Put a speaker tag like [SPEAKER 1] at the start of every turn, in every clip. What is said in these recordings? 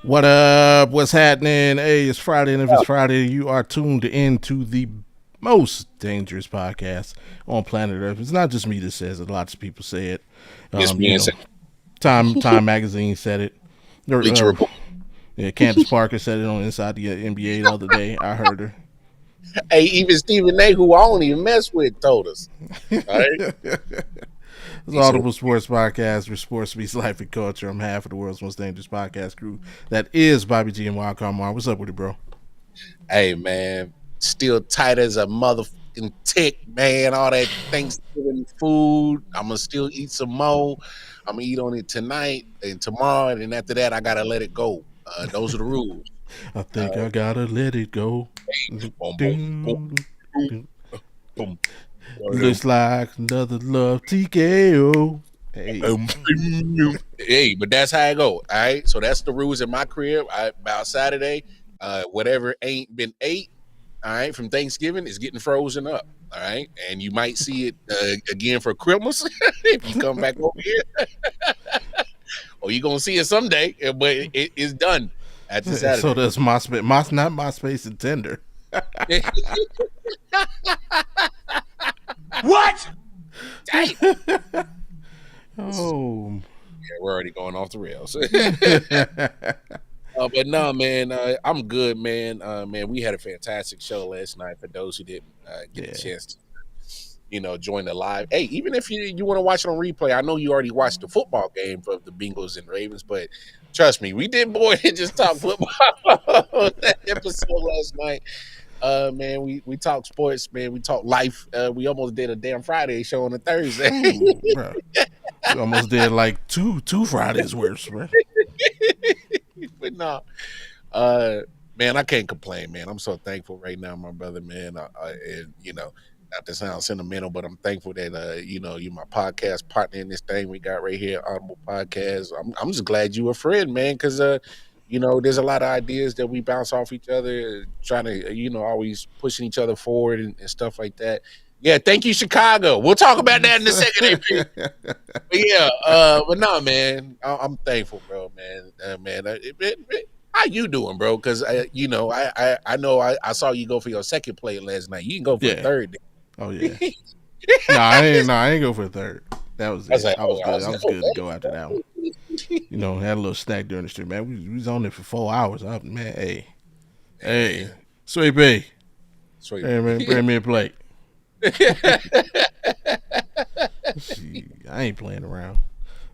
[SPEAKER 1] What up? What's happening? Hey, it's Friday, and if it's Friday, you are tuned in to the most dangerous podcast on planet Earth. It's not just me that says it; lots of people say it.
[SPEAKER 2] Yes,
[SPEAKER 1] You
[SPEAKER 2] man.
[SPEAKER 1] know, Time Magazine said it.
[SPEAKER 2] Bleacher Report.
[SPEAKER 1] Yeah, Candace Parker said it on Inside the NBA the other day. I heard her.
[SPEAKER 2] Hey, even Stephen A., who I don't even mess with, told us. All right.
[SPEAKER 1] It's
[SPEAKER 2] He said,
[SPEAKER 1] Audible Sports Podcast, where sports meets life and culture. I'm half of the world's most dangerous podcast crew. That is Bobby G and WildCard Mar. What's up with it, bro?
[SPEAKER 2] hey, man, still tight as a motherfucking tick, man. All that Thanksgiving food. I'm going to still eat some more. I'm going to eat on it tonight and tomorrow. And then after that, I got to let it go. Those are the rules.
[SPEAKER 1] I think
[SPEAKER 2] Uh,
[SPEAKER 1] I gotta let it go.
[SPEAKER 2] boom, boom, boom, boom, boom. One of them.
[SPEAKER 1] Looks like another love TKO. Hey.
[SPEAKER 2] Hey, but that's how I go. All right. So that's the rules in my crib. About Saturday, whatever ain't been ate, all right, from Thanksgiving is getting frozen up. All right. And you might see it again for Christmas if you come back over here, or you're going to see it someday, but it's done after
[SPEAKER 1] So
[SPEAKER 2] Saturday.
[SPEAKER 1] that's MySpace, not MySpace and Tinder.
[SPEAKER 2] Yeah,
[SPEAKER 3] What?
[SPEAKER 1] Oh.
[SPEAKER 2] we're already going off the rails. But no, man, I'm good, man. Man, we had a fantastic show last night. For those who didn't get
[SPEAKER 1] Yeah.
[SPEAKER 2] the chance to, join the live. Hey, even if you want to watch it on replay, I know you already watched the football game for the Bengals and Ravens, but trust me, we did more than just talk football on that episode last night. Man, we talked sports, man. We talked life. We almost did a damn Friday show on a Thursday.
[SPEAKER 1] Ooh, bro. We almost did like two Fridays worth, bro.
[SPEAKER 2] But no, uh, man, I can't complain, man. I'm so thankful right now, my brother, man. And not to sound sentimental, but I'm thankful that you're my podcast partner in this thing we got right here, Audible Podcast. I'm just glad you a friend, man, because there's a lot of ideas that we bounce off each other, trying to always pushing each other forward and stuff like that. Yeah, thank you, Chicago. We'll talk about that in a second, AP. But yeah, but no, man, I'm thankful, bro, man. Man, how you doing, bro? Because I know I saw you go for your second play last night. You can go for a
[SPEAKER 1] Yeah.
[SPEAKER 2] third.
[SPEAKER 1] Oh yeah. I ain't go for a third. That was
[SPEAKER 2] I was
[SPEAKER 1] it.
[SPEAKER 2] like,
[SPEAKER 1] I was good. I was good to go after that one. Had a little snack during the street, man. We was on there for 4 hours. Man, hey, Sweet B.
[SPEAKER 2] Sweet.
[SPEAKER 1] Hey man, bring me a plate. See, I ain't playing around.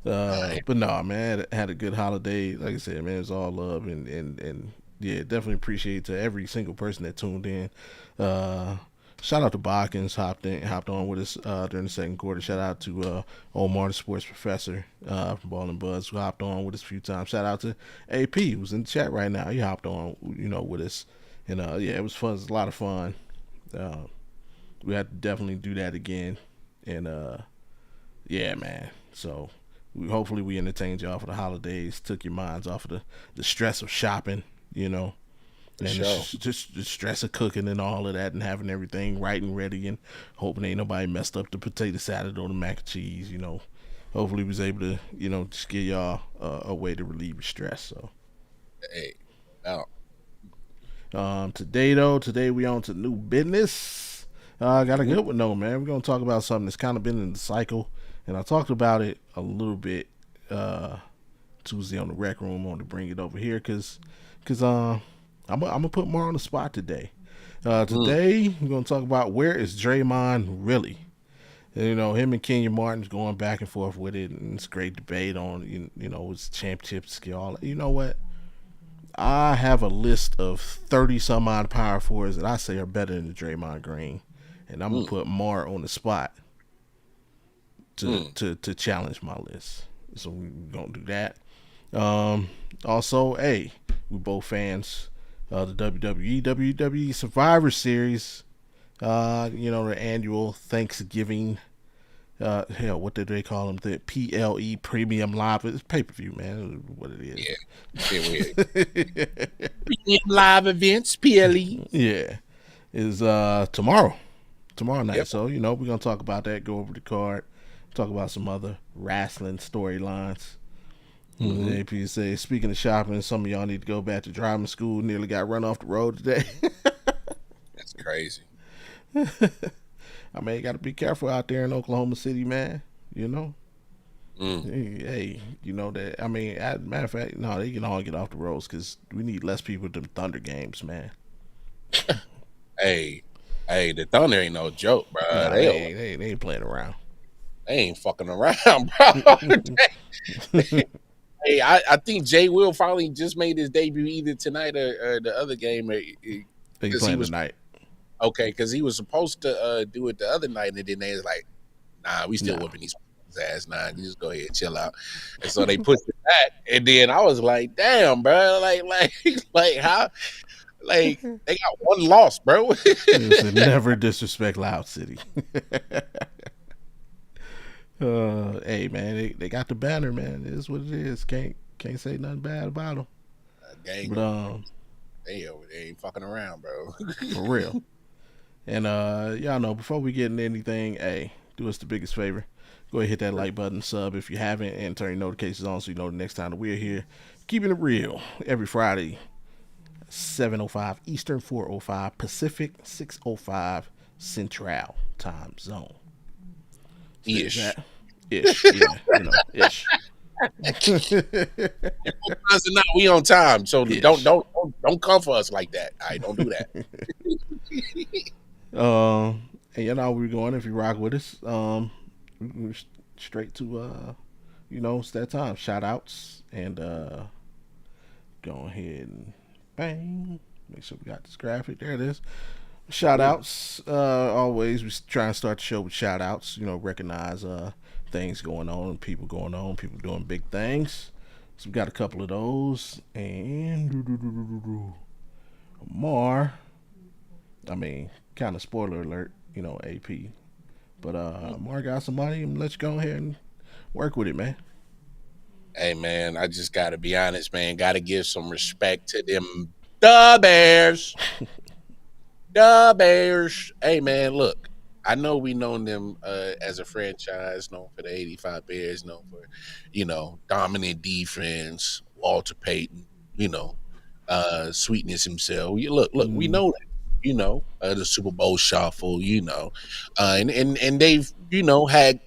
[SPEAKER 1] But no, man, had a good holiday. Like I said, man, it's all love and yeah, definitely appreciate to every single person that tuned in. Uh, Shout out to Botkins hopped on with us during the second quarter. Shout out to Omar, the sports professor from Ball and Buzz, who hopped on with us a few times. Shout out to AP, who's in the chat right now. He hopped on, with us, and yeah, it was fun. It was a lot of fun. Uh, we had to definitely do that again, and yeah, man. So hopefully we entertained y'all for the holidays, took your minds off of the stress of shopping,
[SPEAKER 2] For
[SPEAKER 1] and
[SPEAKER 2] sure.
[SPEAKER 1] just the stress of cooking and all of that, and having everything right and ready, and hoping ain't nobody messed up the potato salad or the mac and cheese. Hopefully we was able to just give y'all a way to relieve your stress. So
[SPEAKER 2] Hey, no.
[SPEAKER 1] today we on to new business. I got a good one though, man. We're gonna talk about something that's kind of been in the cycle, and I talked about it a little bit Tuesday on the rec room. I want to bring it over here because I'm gonna put more on the spot today.
[SPEAKER 2] Mm,
[SPEAKER 1] Today we're gonna talk about where is Draymond really. And, him and Kenya Martin's going back and forth with it, and it's a great debate on his championship skill. You know what? I have a list of 30 some odd power forwards that I say are better than Draymond Green, and I'm gonna
[SPEAKER 2] mm,
[SPEAKER 1] put Mar on the spot to
[SPEAKER 2] mm.
[SPEAKER 1] to challenge my list. So we're gonna do that. Um, Also, hey, we both fans of the WWE Survivor Series. The annual Thanksgiving. Hell, what did they call them? The PLE Premium Live. It's pay per view, man. What it is.
[SPEAKER 2] Yeah. Premium live events, PLE.
[SPEAKER 1] Yeah, is tomorrow night.
[SPEAKER 2] Yep.
[SPEAKER 1] So we're gonna talk about that. Go over the card. Talk about some other wrestling storylines. AP say, speaking of shopping, some of y'all need to go back to driving school. Nearly got run off the road today.
[SPEAKER 2] That's crazy.
[SPEAKER 1] I mean, you got to be careful out there in Oklahoma City, man. You know? Hey, you know that. I mean, as a matter of fact, no, they can all get off the roads because we need less people to Thunder games, man.
[SPEAKER 2] Hey, the Thunder ain't no joke, bro.
[SPEAKER 1] Nah,
[SPEAKER 2] They
[SPEAKER 1] they ain't playing around.
[SPEAKER 2] ain't fucking around, bro. Hey, I think Jay Will finally just made his debut either tonight or the other game.
[SPEAKER 1] They playing tonight.
[SPEAKER 2] Okay, because he was supposed to do it the other night, and then they was like, "Nah, we still whipping these ass. Nah, you just go ahead, chill out." And so they pushed it back, and then I was like, "Damn, bro! Like how? Like they got one loss, bro."
[SPEAKER 1] Never disrespect Loud City. Hey man, they got the banner, man. It is what it is. Can't say nothing bad about them. But
[SPEAKER 2] they ain't fucking around, bro.
[SPEAKER 1] For real. And y'all know, before we get into anything, hey, do us the biggest favor. Go ahead, hit that like button, sub if you haven't, and turn your notifications on so you know the next time that we're here. Keeping it real every Friday, 7:05 Eastern, 4:05 Pacific, 6:05 Central time zone.
[SPEAKER 2] Ish.
[SPEAKER 1] Ish, yeah, you know, ish.
[SPEAKER 2] We on time, so don't come for us like that. All right, don't do that.
[SPEAKER 1] And you know we're going. If you rock with us, we're straight to you know, it's that time. Shout outs and go ahead and bang. Make sure we got this graphic. There it is. Shout outs. Always we try and start the show with shout outs. You know, recognize things going on, people doing big things. So we got a couple of those. And Mar. I mean, kind of spoiler alert, you know, AP. But Mar got some money, and let's go ahead and work with it, man.
[SPEAKER 2] Hey man, I just gotta be honest, man. Gotta give some respect to them the Bears. The Bears. Hey man, look. I know we known them as a franchise, known for the 85 Bears, known for, you know, dominant defense, Walter Payton, you know, sweetness himself. Look, we know that. You know, the Super Bowl shuffle, you know. And they've, you know, had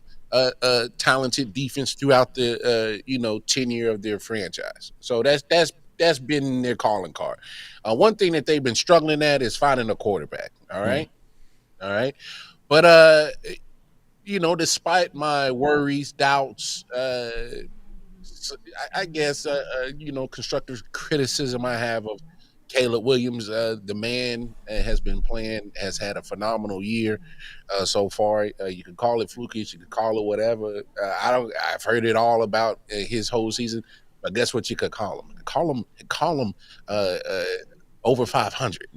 [SPEAKER 2] talented defense throughout the you know, tenure of their franchise. So that's been their calling card. One thing that they've been struggling at is finding a quarterback. All right. All right. But you know, despite my worries, doubts, I guess you know, constructive criticism I have of Caleb Williams, the man has been playing, has had a phenomenal year so far. You can call it flukish, you can call it whatever. I've heard it all about his whole season, but guess what? You could call him. Call him over 500.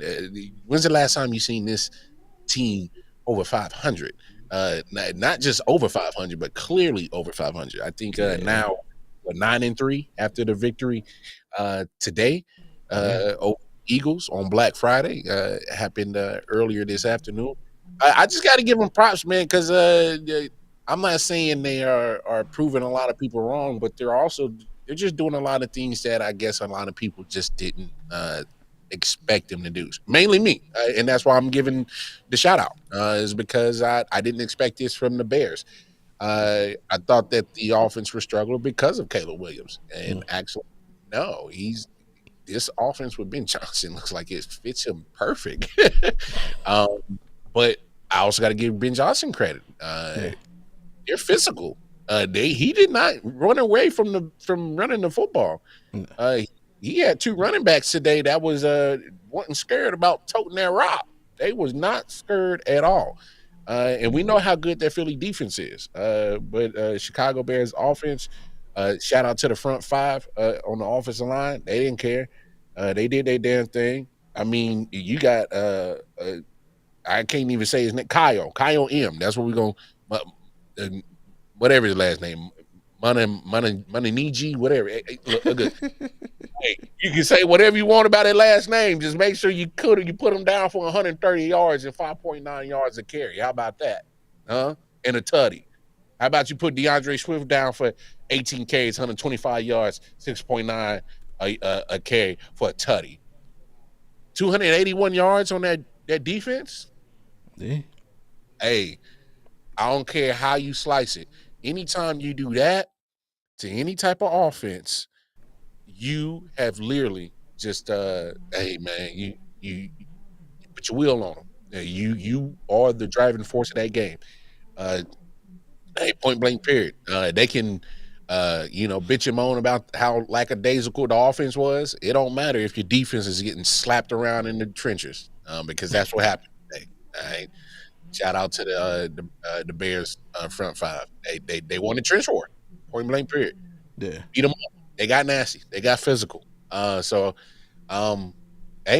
[SPEAKER 2] When's the last time you seen this team over 500? Not just over 500, but clearly over 500. I think now we're 9-3 after the victory today. Over Eagles on Black Friday happened earlier this afternoon. I just got to give them props, man, because I'm not saying they are proving a lot of people wrong, but they're just doing a lot of things that I guess a lot of people just didn't expect them to do. Mainly me, and that's why I'm giving the shout out. Is because I didn't expect this from the Bears. I thought that the offense was struggling because of Caleb Williams, and actually, no, this offense with Ben Johnson looks like it fits him perfect. But I also got to give Ben Johnson credit. They're physical. He did not run away from running the football. He had two running backs today that wasn't scared about toting that rock. They was not scared at all. And we know how good that Philly defense is. But Chicago Bears offense, shout out to the front five on the offensive line. They didn't care. They did their damn thing. I mean, you got I can't even say his name. Kyle M. That's what we're going. Whatever his last name, Mananiji, whatever. Look, hey, you can say whatever you want about his last name. Just make sure you put him down for 130 yards and 5.9 yards a carry. How about that? And a tutty. How about you put DeAndre Swift down for 18 carries, 125 yards, 6.9 a carry for a tutty. 281 yards on that defense.
[SPEAKER 1] Yeah.
[SPEAKER 2] Hey, I don't care how you slice it. Anytime you do that to any type of offense, you have literally just hey man, you put your wheel on them. You are the driving force of that game. Hey, point blank period. They can bitch and moan about how lackadaisical the offense was. It don't matter if your defense is getting slapped around in the trenches, because that's what happened today. All right. Shout out to the Bears front five. They won the trench war. Point blank period.
[SPEAKER 1] Yeah.
[SPEAKER 2] Beat them up. They got nasty. They got physical. Hey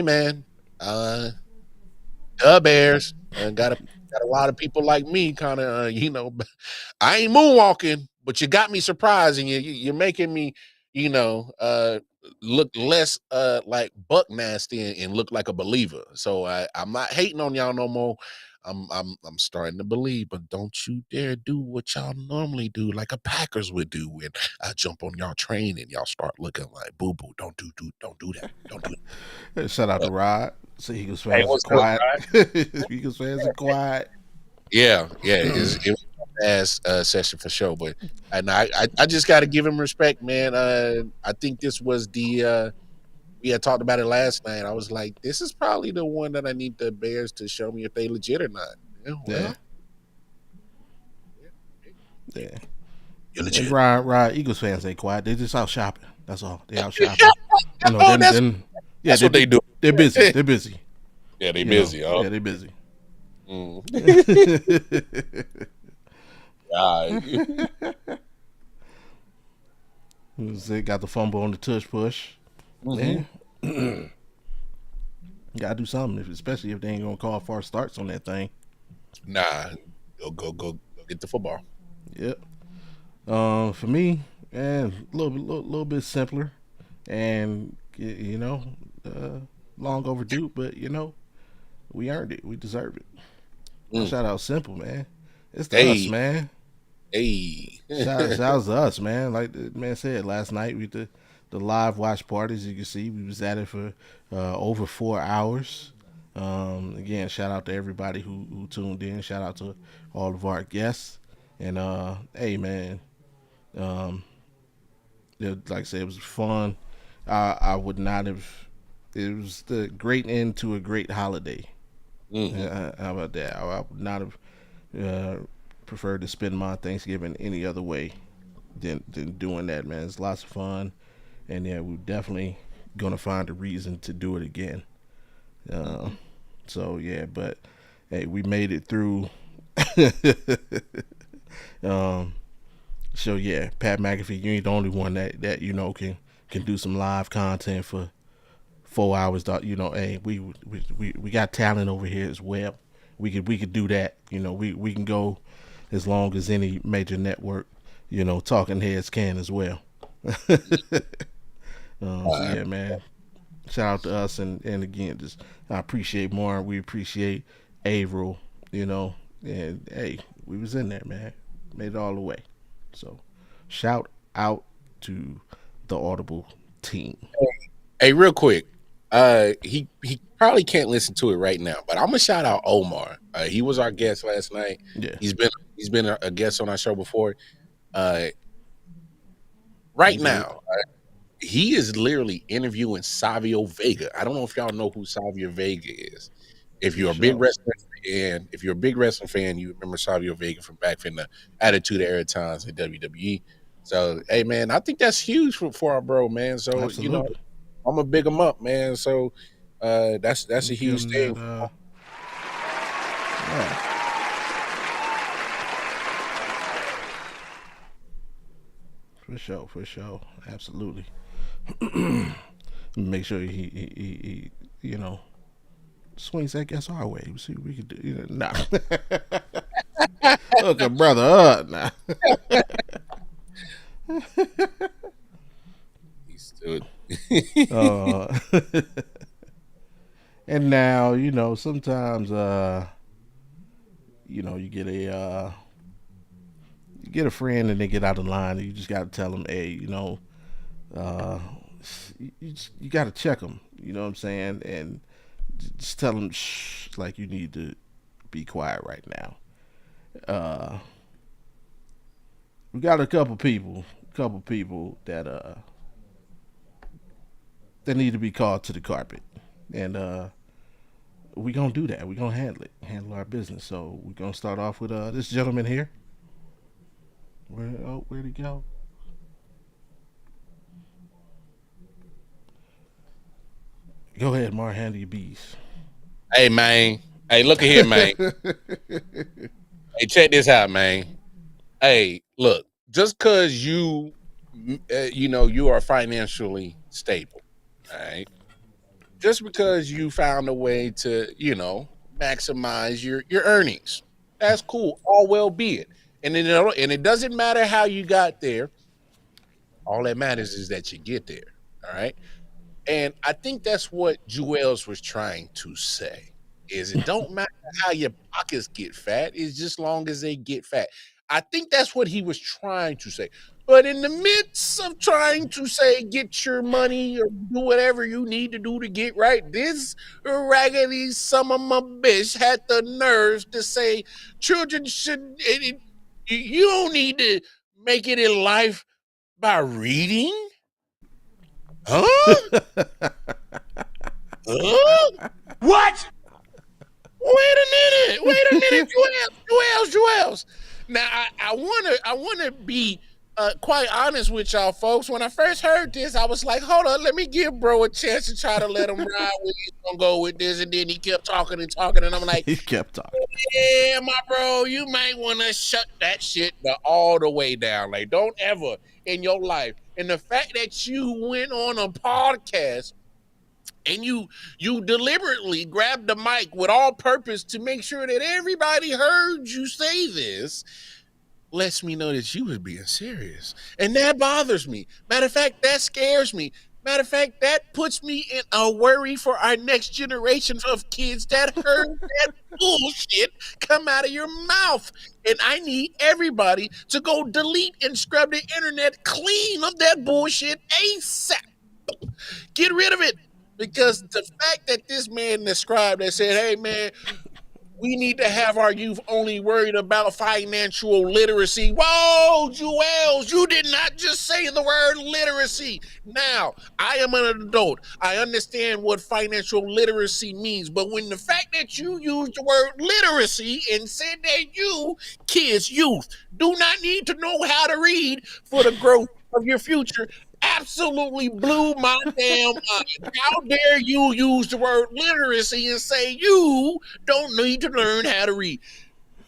[SPEAKER 2] man, the Bears got a lot of people like me, kind of I ain't moonwalking, but you got me surprised, and you're making me, look less like buck nasty and look like a believer. So I'm not hating on y'all no more. I'm starting to believe, but don't you dare do what y'all normally do, like a Packers would do, when I jump on y'all train and y'all start looking like boo boo. Don't do that. Don't do that.
[SPEAKER 1] Shout out to Rod. So Eagles
[SPEAKER 2] Hey,
[SPEAKER 1] fans are
[SPEAKER 2] what's
[SPEAKER 1] quiet.
[SPEAKER 2] up,
[SPEAKER 1] Eagles fans are quiet.
[SPEAKER 2] Yeah, it was a ass session for sure. But and I just got to give him respect, man. I think this was we had talked about it last night. I was like, this is probably the one that I need the Bears to show me if they legit or not. Yeah, well,
[SPEAKER 1] Yeah.
[SPEAKER 2] you're legit.
[SPEAKER 1] And Rod, Eagles fans ain't quiet. They just out shopping. That's all. They out shopping.
[SPEAKER 2] That's what they do.
[SPEAKER 1] They're busy. They're busy.
[SPEAKER 2] Yeah, they busy.
[SPEAKER 1] Yeah, they busy. They got the fumble on the tush push. Yeah. Gotta do something, especially if they ain't gonna call far starts on that thing.
[SPEAKER 2] Nah, go get the football.
[SPEAKER 1] Yep. For me, man, a little bit simpler, and long overdue, but we earned it. We deserve it. Shout out Simple, man. It's us, man.
[SPEAKER 2] Hey.
[SPEAKER 1] Shout out to us, man. Like the man said last night, we did the live watch party. As you can see, we was at it for over 4 hours. Again, shout out to everybody who tuned in. Shout out to all of our guests. And hey, man, like I said, it was fun. I would not have. It was the great end to a great holiday. How about that? I would not have preferred to spend my Thanksgiving any other way than doing that, man. It's lots of fun, and yeah, we're definitely gonna find a reason to do it again. So yeah, but hey, we made it through. So yeah, Pat McAfee, you ain't the only one that can do some live content for 4 hours. Hey, we got talent over here as well. We could do that. We can go as long as any major network, talking heads can as well. So yeah, man. Shout out to us, and again, just I appreciate Mark. We appreciate Averill. And hey, we was in there, man. Made it all the way. So, shout out to the Audible team.
[SPEAKER 2] Hey, real quick. He probably can't listen to it right now, but I'm gonna shout out Omar. He was our guest last night.
[SPEAKER 1] Yeah,
[SPEAKER 2] he's been a guest on our show before. Right now, he is literally interviewing Savio Vega. I don't know if y'all know who Savio Vega is. If you're a big wrestling fan, you remember Savio Vega from back in the Attitude Era times at WWE. So, hey man, I think that's huge for our bro, man. So
[SPEAKER 1] absolutely.
[SPEAKER 2] I'm gonna big him up, man. So that's a huge thing.
[SPEAKER 1] Yeah. For sure, absolutely. Make sure he swings that guess our way. We see what we could do. Nah. Hook a brother up now.
[SPEAKER 2] He stood.
[SPEAKER 1] And now, sometimes you get a friend and they get out of line, and you just got to tell them, hey, uh, you got to check them. You know what I'm saying? And just tell them, shh, like you need to be quiet right now. Uh, we got a couple people that need to be called to the carpet, and we gonna do that. We gonna handle our business. So we gonna start off with this gentleman here. Where'd he go? Go ahead, Mar. Handle your bees.
[SPEAKER 2] Hey, man. Hey, look at here, man. Hey, check this out, man. Hey, look, just because you are financially stable, all right? Just because you found a way to, maximize your earnings, that's cool. All well be it. And then, and it doesn't matter how you got there. All that matters is that you get there. All right. And I think that's what Jewels was trying to say. Is it don't matter how your pockets get fat, it's just long as they get fat. I think that's what he was trying to say. But in the midst of trying to say get your money or do whatever you need to do to get right, this raggedy son of a bitch had the nerves to say children should you don't need to make it in life by reading? Huh? Huh?
[SPEAKER 3] What?
[SPEAKER 2] Wait a minute, Joels. Now I wanna be quite honest with y'all folks. When I first heard this, I was like, hold on, let me give bro a chance to try to let him ride where he's gonna go with this. And then he kept talking, and I'm like,
[SPEAKER 1] He kept talking.
[SPEAKER 2] yeah, my bro, you might wanna shut that shit all the way down. Like, don't ever in your life. And the fact that you went on a podcast and you deliberately grabbed the mic with all purpose to make sure that everybody heard you say this lets me know that you was being serious. And that bothers me. Matter of fact, that scares me. Matter of fact, that puts me in a worry for our next generation of kids that heard that bullshit come out of your mouth. And I need everybody to go delete and scrub the internet clean of that bullshit ASAP. Get rid of it. Because the fact that this man described that said, hey man, we need to have our youth only worried about financial literacy. Whoa, Joels, you did not just say the word literacy. Now, I am an adult. I understand what financial literacy means. But when the fact that you used the word literacy and said that you, kids, youth, do not need to know how to read for the growth of your future, absolutely blew my damn mind. How dare you use the word literacy and say you don't need to learn how to read?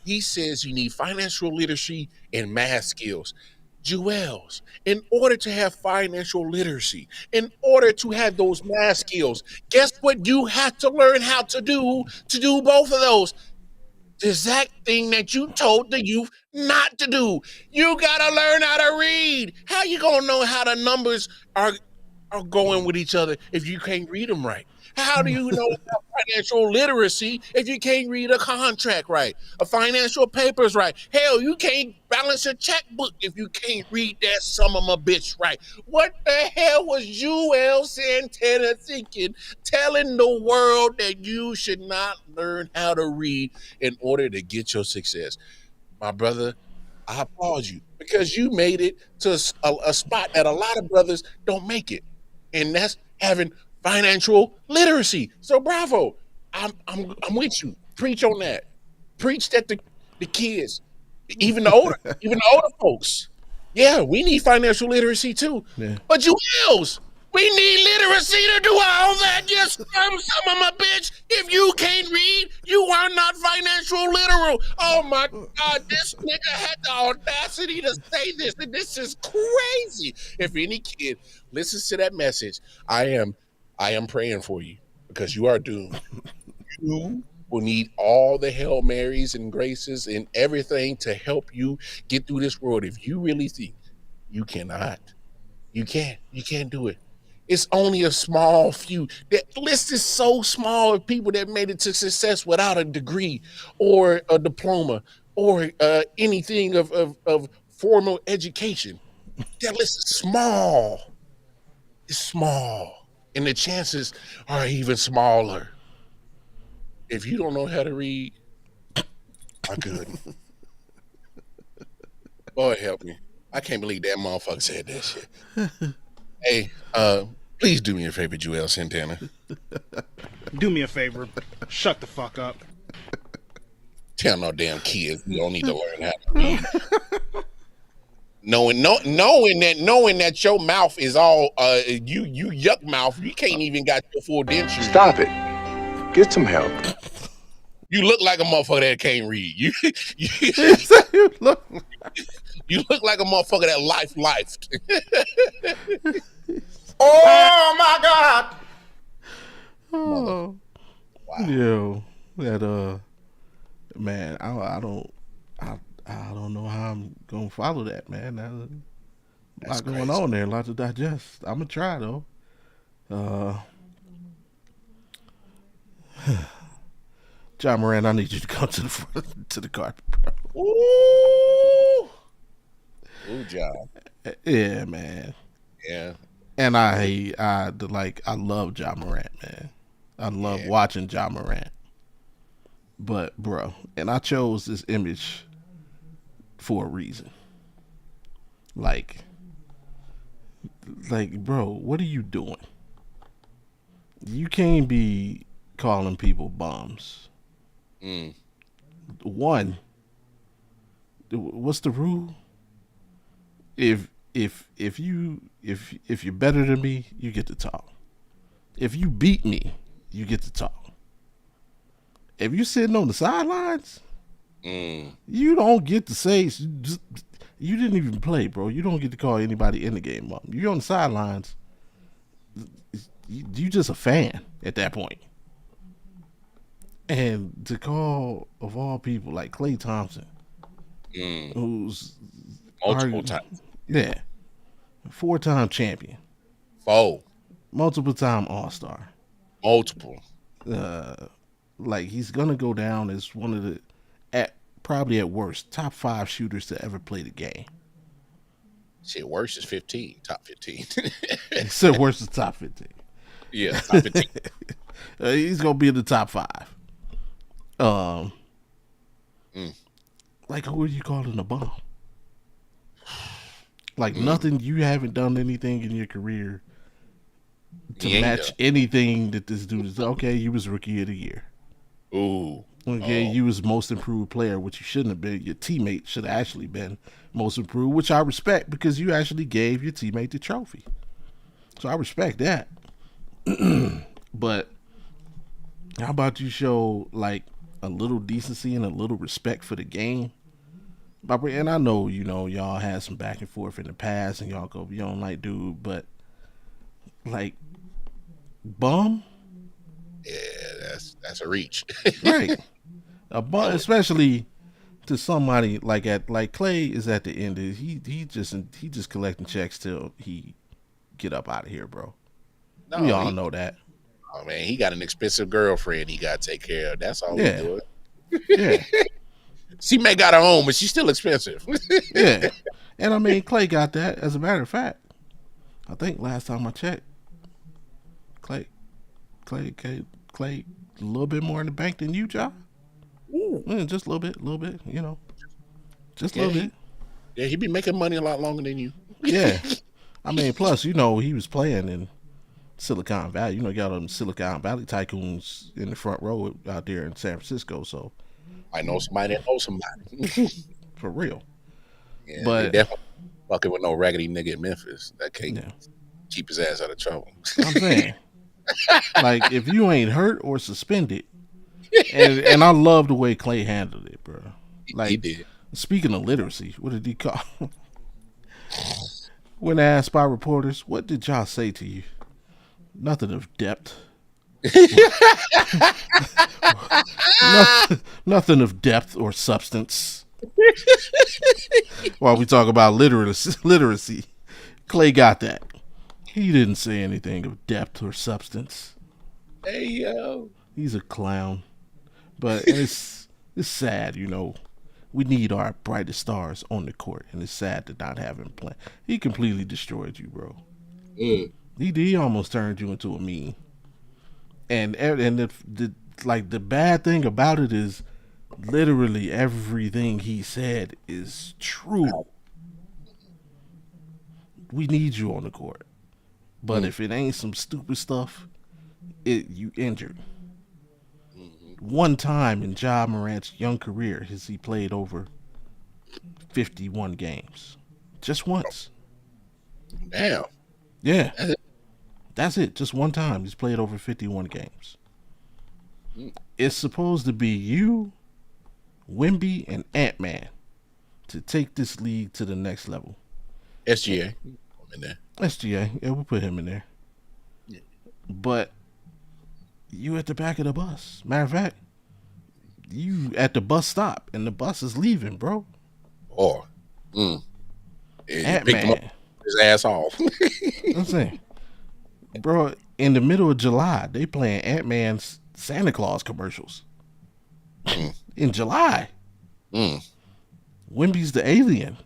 [SPEAKER 2] He says you need financial literacy and math skills. Jewels, in order to have financial literacy, in order to have those math skills, guess what you have to learn how to do both of those? The exact thing that you told the youth not to do. You gotta learn how to read. How you gonna know how the numbers are going with each other if you can't read them right? How do you know about financial literacy if you can't read a contract right, a financial papers right? Hell, you can't balance a checkbook if you can't read that son of a bitch right. What the hell was Joel Santana thinking, telling the world that you should not learn how to read in order to get your success? My brother, I applaud you because you made it to a spot that a lot of brothers don't make it, and that's having financial literacy. So bravo, I'm with you. Preach on that. Preach that the kids, even the older folks. Yeah, we need financial literacy too.
[SPEAKER 1] Yeah.
[SPEAKER 2] But you else, we need literacy to do all that. Yes, I'm some of my bitch. If you can't read, you are not financial literal. Oh my God, this nigga had the audacity to say this, and this is crazy. If any kid listens to that message, I am praying for you because you are doomed. You will need all the Hail Marys and graces and everything to help you get through this world. If you really think you cannot, you can't do it. It's only a small few. That list is so small of people that made it to success without a degree or a diploma or anything of formal education, that list is small. It's small. And the chances are even smaller. If you don't know how to read, I couldn't. Lord help me. I can't believe that motherfucker said that shit. Hey, please do me a favor, Joel Santana.
[SPEAKER 3] Do me a favor. Shut the fuck up.
[SPEAKER 2] Tell no damn kids you don't need to learn how to read. Knowing that your mouth is all you yuck mouth, you can't even got your full denture.
[SPEAKER 4] Stop it. Get some help.
[SPEAKER 2] You look like a motherfucker that can't read. You look like a motherfucker that lifed.
[SPEAKER 3] Oh my God.
[SPEAKER 1] Oh,
[SPEAKER 2] wow.
[SPEAKER 1] Yo, that man, I don't know how I'm gonna follow that, man. There's a lot going on there, a lot to digest. I'm gonna try though. John Moran, I need you to come to the front, to the carpet, bro.
[SPEAKER 2] Ooh, John.
[SPEAKER 1] Yeah, man.
[SPEAKER 2] Yeah.
[SPEAKER 1] And I love John Morant, man. I love watching John Morant. But, bro, and I chose this image for a reason. Like, bro, what are you doing? You can't be calling people bums. One, what's the rule? If you're better than me, you get to talk. If you beat me, you get to talk. If you're sitting on the sidelines, you don't get to say you didn't even play, bro. You don't get to call anybody in the game up. You're on the sidelines. You just a fan at that point. And to call, of all people, like Klay Thompson, who's
[SPEAKER 2] multiple times.
[SPEAKER 1] Yeah. 4-time champion. Multiple time All-Star.
[SPEAKER 2] Multiple.
[SPEAKER 1] Like, he's gonna go down as one of the, probably at worst, top 5 shooters to ever play the game.
[SPEAKER 2] Shit, worst is 15. Top 15.
[SPEAKER 1] Except worst is top 15.
[SPEAKER 2] Yeah, top 15.
[SPEAKER 1] He's gonna be in the top 5. Like, who are you calling a bum? Like, nothing, you haven't done anything in your career to match anything that this dude is. Okay, you was rookie of the year.
[SPEAKER 2] Ooh.
[SPEAKER 1] Okay, you was most improved player, which you shouldn't have been. Your teammate should have actually been most improved, which I respect because you actually gave your teammate the trophy. So I respect that. But how about you show, like, a little decency and a little respect for the game? And I know, y'all had some back and forth in the past and y'all go, you don't like dude, but, like, bum?
[SPEAKER 2] Yeah, that's a reach.
[SPEAKER 1] Right. A bum, especially to somebody like Klay is at the end of he just collecting checks till he get up out of here, bro. No, we all know that.
[SPEAKER 2] Oh man, he got an expensive girlfriend he got to take care of. That's all he's doing.
[SPEAKER 1] Yeah.
[SPEAKER 2] She may got her own, but she's still expensive.
[SPEAKER 1] Yeah. And I mean, Klay got that. As a matter of fact, I think last time I checked, Klay, a little bit more in the bank than you, Ja. Just a little bit, just a little bit.
[SPEAKER 2] Yeah, he be making money a lot longer than you.
[SPEAKER 1] Yeah. I mean, plus, he was playing in Silicon Valley. You got them Silicon Valley tycoons in the front row out there in San Francisco, so.
[SPEAKER 2] I know somebody that knows somebody.
[SPEAKER 1] For real.
[SPEAKER 2] Yeah,
[SPEAKER 1] but
[SPEAKER 2] definitely fucking with no raggedy nigga in Memphis that can't keep his ass out of trouble.
[SPEAKER 1] I'm saying, like, if you ain't hurt or suspended, and I love the way Klay handled it, bro. Like,
[SPEAKER 2] he did.
[SPEAKER 1] Speaking of literacy, what did he call? When asked by reporters, what did y'all say to you? Nothing of depth. Nothing of depth or substance. While we talk about literacy, Klay got that. He didn't say anything of depth or substance.
[SPEAKER 2] Hey yo,
[SPEAKER 1] he's a clown. But it's sad, We need our brightest stars on the court, and it's sad to not have him play. He completely destroyed you, bro. He almost turned you into a meme. And the bad thing about it is literally everything he said is true. We need you on the court. But if it ain't some stupid stuff, you injured. One time in Ja Morant's young career has he played over 51 games. Just once.
[SPEAKER 2] Damn.
[SPEAKER 1] Yeah. That's it. Just one time he's played over 51 games. It's supposed to be you, Wemby, and Ant-Man to take this league to the next level.
[SPEAKER 2] SGA. I'm in there.
[SPEAKER 1] SGA. Yeah, we'll put him in there.
[SPEAKER 2] Yeah.
[SPEAKER 1] But you at the back of the bus. Matter of fact, you at the bus stop and the bus is leaving, bro.
[SPEAKER 2] Or
[SPEAKER 1] Ant-Man.
[SPEAKER 2] pick him up, his ass off.
[SPEAKER 1] I'm saying, bro, in the middle of July, they playing Ant-Man's Santa Claus commercials. In July. Wemby's the alien.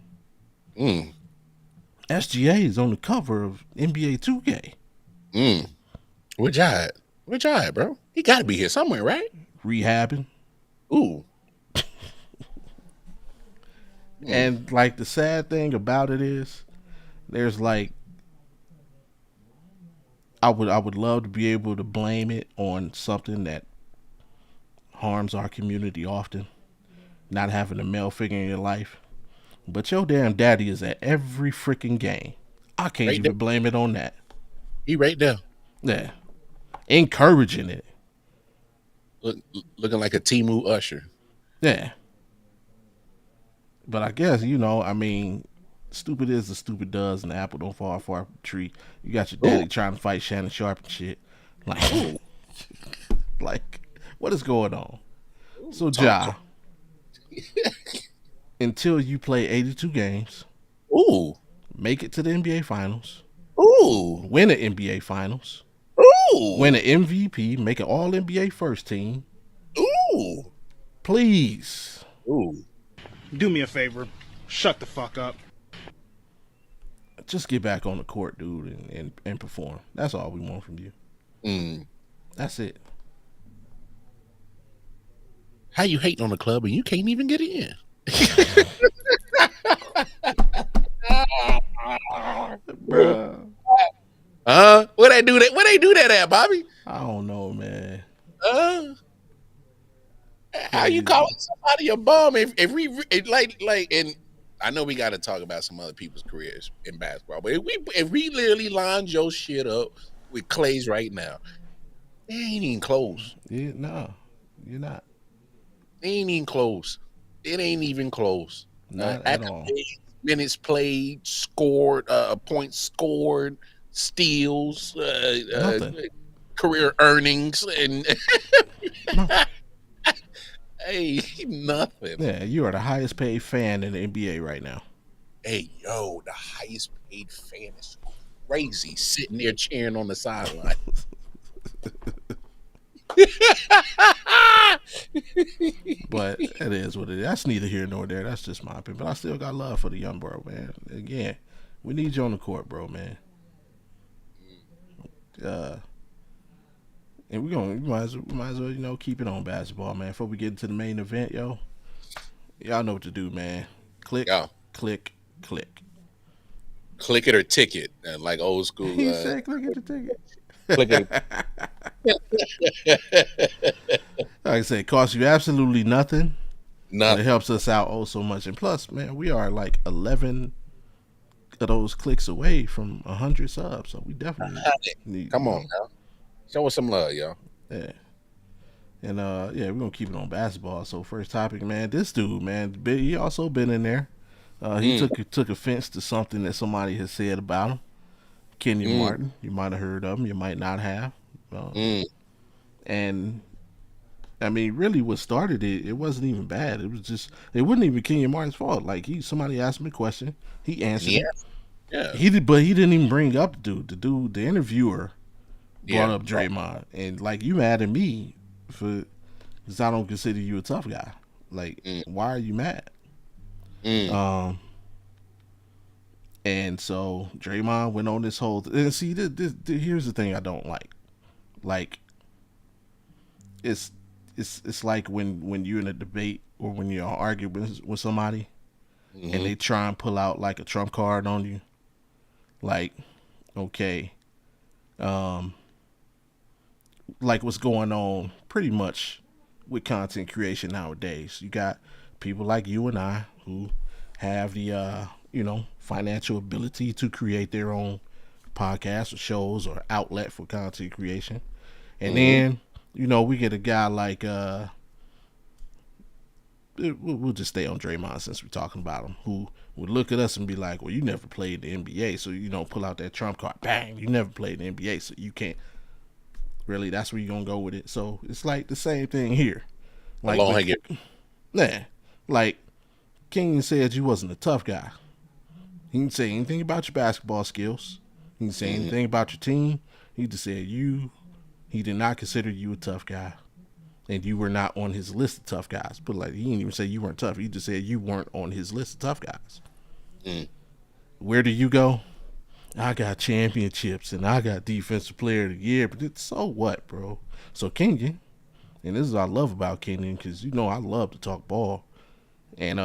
[SPEAKER 1] SGA is on the cover of NBA 2K.
[SPEAKER 2] Where Ja at, bro? He got to be here somewhere, right?
[SPEAKER 1] Rehabbing.
[SPEAKER 2] Ooh.
[SPEAKER 1] And like the sad thing about it is, there's like, I would love to be able to blame it on something that harms our community often, not having a male figure in your life. But your damn daddy is at every freaking game. I can't even blame it on that.
[SPEAKER 2] He right there.
[SPEAKER 1] Yeah. Encouraging it.
[SPEAKER 2] Looking like a Timu Usher.
[SPEAKER 1] Yeah. But I guess, I mean, stupid is the stupid does, and the apple don't fall far from the tree. You got your daddy trying to fight Shannon Sharp and shit. Like, what is going on? So, Ja, until you play 82 games, make it to the NBA Finals, win the NBA Finals, win an MVP, make an All NBA first team. Please.
[SPEAKER 3] Do me a favor. Shut the fuck up.
[SPEAKER 1] Just get back on the court, dude, and perform. That's all we want from you. That's it.
[SPEAKER 2] How you hating on the club and you can't even get in?
[SPEAKER 1] Bruh.
[SPEAKER 2] Where they do that? Where they do that at, Bobby?
[SPEAKER 1] I don't know, man.
[SPEAKER 2] How you calling somebody a bum if we and I know we got to talk about some other people's careers in basketball, but if we literally lined your shit up with Clay's right now, it ain't even close.
[SPEAKER 1] Yeah, no, you're not.
[SPEAKER 2] It ain't even close. It ain't even close.
[SPEAKER 1] Not at all.
[SPEAKER 2] Minutes played, scored, points scored, steals, career earnings, and hey, nothing.
[SPEAKER 1] Yeah, you are the highest paid fan in the NBA right now.
[SPEAKER 2] Hey, yo, the highest paid fan is crazy, sitting there cheering on the sideline.
[SPEAKER 1] But it is what it is. That's neither here nor there. That's just my opinion. But I still got love for the young bro, man. Again, we need you on the court, bro, man. And we might as well, keep it on basketball, man. Before we get into the main event, yo. Y'all know what to do, man. Click, click, click.
[SPEAKER 2] Click it or ticket, like old school.
[SPEAKER 1] He said click it or ticket.
[SPEAKER 2] Click it.
[SPEAKER 1] Like I said, it costs you absolutely nothing.
[SPEAKER 2] Nothing.
[SPEAKER 1] It helps us out so much. And plus, man, we are like 11 of those clicks away from 100 subs. So we definitely need.
[SPEAKER 2] Come on, y'all. Show us some love, y'all.
[SPEAKER 1] Yeah. And we're gonna keep it on basketball. So first topic, man, this dude, man, he also been in there. He took offense to something that somebody has said about him. Kenyon Martin. You might have heard of him, you might not have. And I mean, really, what started it wasn't even bad. It was just, it wasn't even Kenyon Martin's fault. Like somebody asked him a question, he answered it.
[SPEAKER 2] Yeah.
[SPEAKER 1] He didn't even bring up the interviewer brought up Draymond, and like, you mad at me because I don't consider you a tough guy. Like, why are you mad? Um, and so Draymond went on this whole. And see, here's the thing I don't like. Like, it's it's like when you're in a debate or when you're arguing with somebody and they try and pull out like a trump card on you. Like, okay, um, like what's going on pretty much with content creation nowadays. You got people like you and I who have the financial ability to create their own podcasts or shows or outlet for content creation. And then, we get a guy like we'll just stay on Draymond since we're talking about him, who would look at us and be like, well, you never played the NBA, so you don't pull out that trump card. Bang, you never played the NBA, so you can't. Really, that's where you're going to go with it. So it's like the same thing here. Like, like Kenyon said you wasn't a tough guy. He didn't say anything about your basketball skills. He didn't say anything about your team. He just said he did not consider you a tough guy. And you were not on his list of tough guys. But like, he didn't even say you weren't tough. He just said you weren't on his list of tough guys. Where do you go? I got championships and I got defensive player of the year. But so what, bro? So Kenyon, and this is what I love about Kenyon, because I love to talk ball. And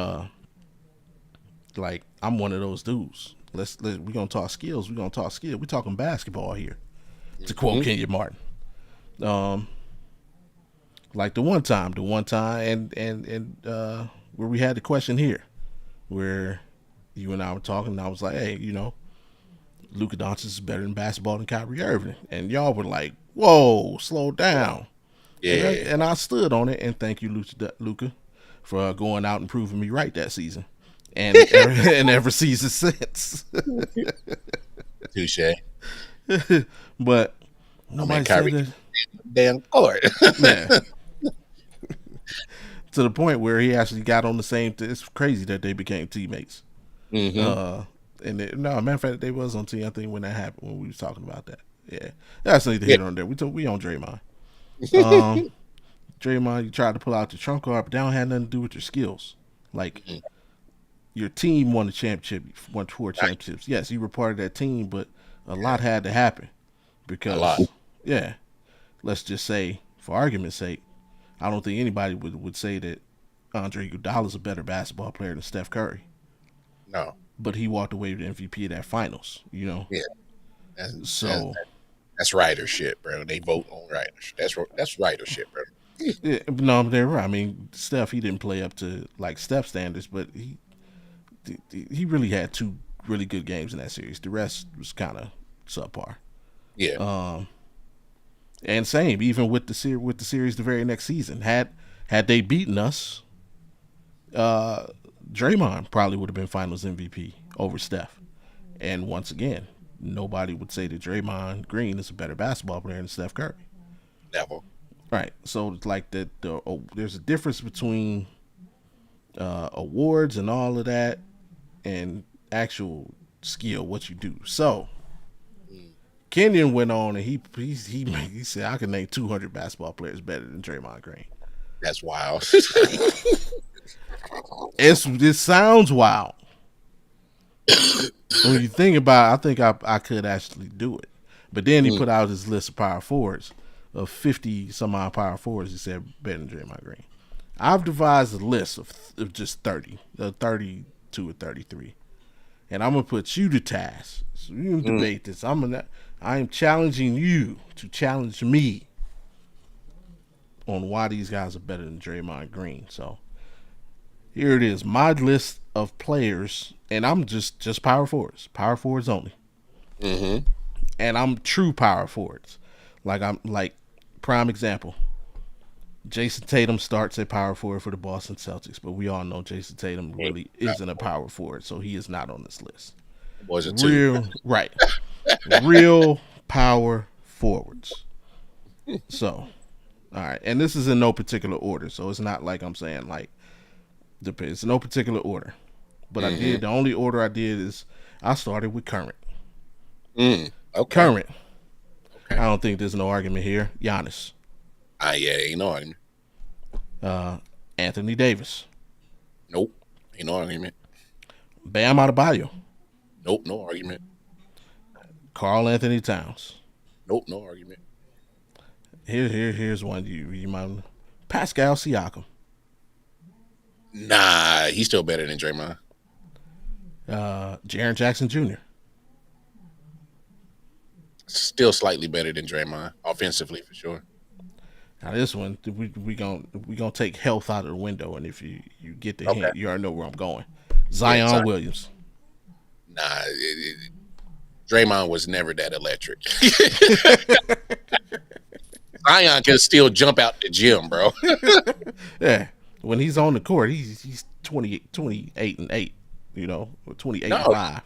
[SPEAKER 1] like, I'm one of those dudes. We're gonna talk skills. We're talking basketball here. To quote Kenyon Martin. Like the one time and where we had the question here, where you and I were talking, and I was like, hey, Luka Doncic is better in basketball than Kyrie Irving, and y'all were like, whoa, slow down.
[SPEAKER 2] Yeah.
[SPEAKER 1] And I stood on it, and thank you, Luka, for going out and proving me right that season, and every season since.
[SPEAKER 2] Touche.
[SPEAKER 1] But nobody said that.
[SPEAKER 2] Damn court.
[SPEAKER 1] Yeah. To the point where he actually got on the same. It's crazy that they became teammates. Matter of fact, they was on team. I think when that happened, when we was talking about that. Yeah, that's neither here nor there. We on Draymond. Draymond, you tried to pull out the trump card, but that don't have nothing to do with your skills. Like, your team won the championship, won 4 championships. Yes, you were part of that team, but a lot had to happen because, let's just say, for argument's sake, I don't think anybody would say that Andre Iguodala's a better basketball player than Steph Curry.
[SPEAKER 2] No.
[SPEAKER 1] But he walked away with the MVP of that finals, Yeah.
[SPEAKER 2] That's ridership, bro. They vote on riders. That's ridership, bro.
[SPEAKER 1] Yeah, no, they're right. I mean, Steph, he didn't play up to like Steph standards, but he really had 2 really good games in that series. The rest was kind of subpar.
[SPEAKER 2] Yeah.
[SPEAKER 1] And same, even with the series the very next season, had they beaten us, Draymond probably would have been Finals MVP over Steph. And once again, nobody would say that Draymond Green is a better basketball player than Steph Curry.
[SPEAKER 2] Never.
[SPEAKER 1] Right. So it's like there's a difference between awards and all of that and actual skill, what you do. So Kenyon went on and he said, I can name 200 basketball players better than Draymond Green.
[SPEAKER 2] That's wild.
[SPEAKER 1] It sounds wild. When you think about it, I think I could actually do it. But then he put out his list of power forwards of 50 some odd power forwards. He said better than Draymond Green. I've devised a list of just 32 or 33. And I'm going to put you to task. So you can debate this. I am challenging you to challenge me on why these guys are better than Draymond Green. So here it is. My list of players, and I'm just power forwards only. And I'm true power forwards. I'm prime example. Jason Tatum starts at power forward for the Boston Celtics, but we all know Jason Tatum really isn't a power forward, so he is not on this list. Real power forwards. So, all right, and this is in no particular order, so it's not like I'm saying it's in no particular order. But the only order I did is I started with current.
[SPEAKER 2] Okay.
[SPEAKER 1] Current. Okay. I don't think there's no argument here. Giannis.
[SPEAKER 2] Ain't no argument.
[SPEAKER 1] Anthony Davis.
[SPEAKER 2] Nope. Ain't no argument.
[SPEAKER 1] Bam Adebayo.
[SPEAKER 2] Nope, no argument.
[SPEAKER 1] Karl Anthony Towns.
[SPEAKER 2] Nope, no argument.
[SPEAKER 1] Here's one you might. Pascal Siakam.
[SPEAKER 2] Nah, he's still better than Draymond.
[SPEAKER 1] Jaren Jackson Jr.
[SPEAKER 2] Still slightly better than Draymond, offensively for sure.
[SPEAKER 1] Now this one, we gonna take health out of the window, and if you get the hint, you already know where I'm going. Zion Williams.
[SPEAKER 2] Nah, Draymond was never that electric. Zion can still jump out the gym, bro.
[SPEAKER 1] Yeah, when he's on the court, he's 28 and 8. 28 and 5.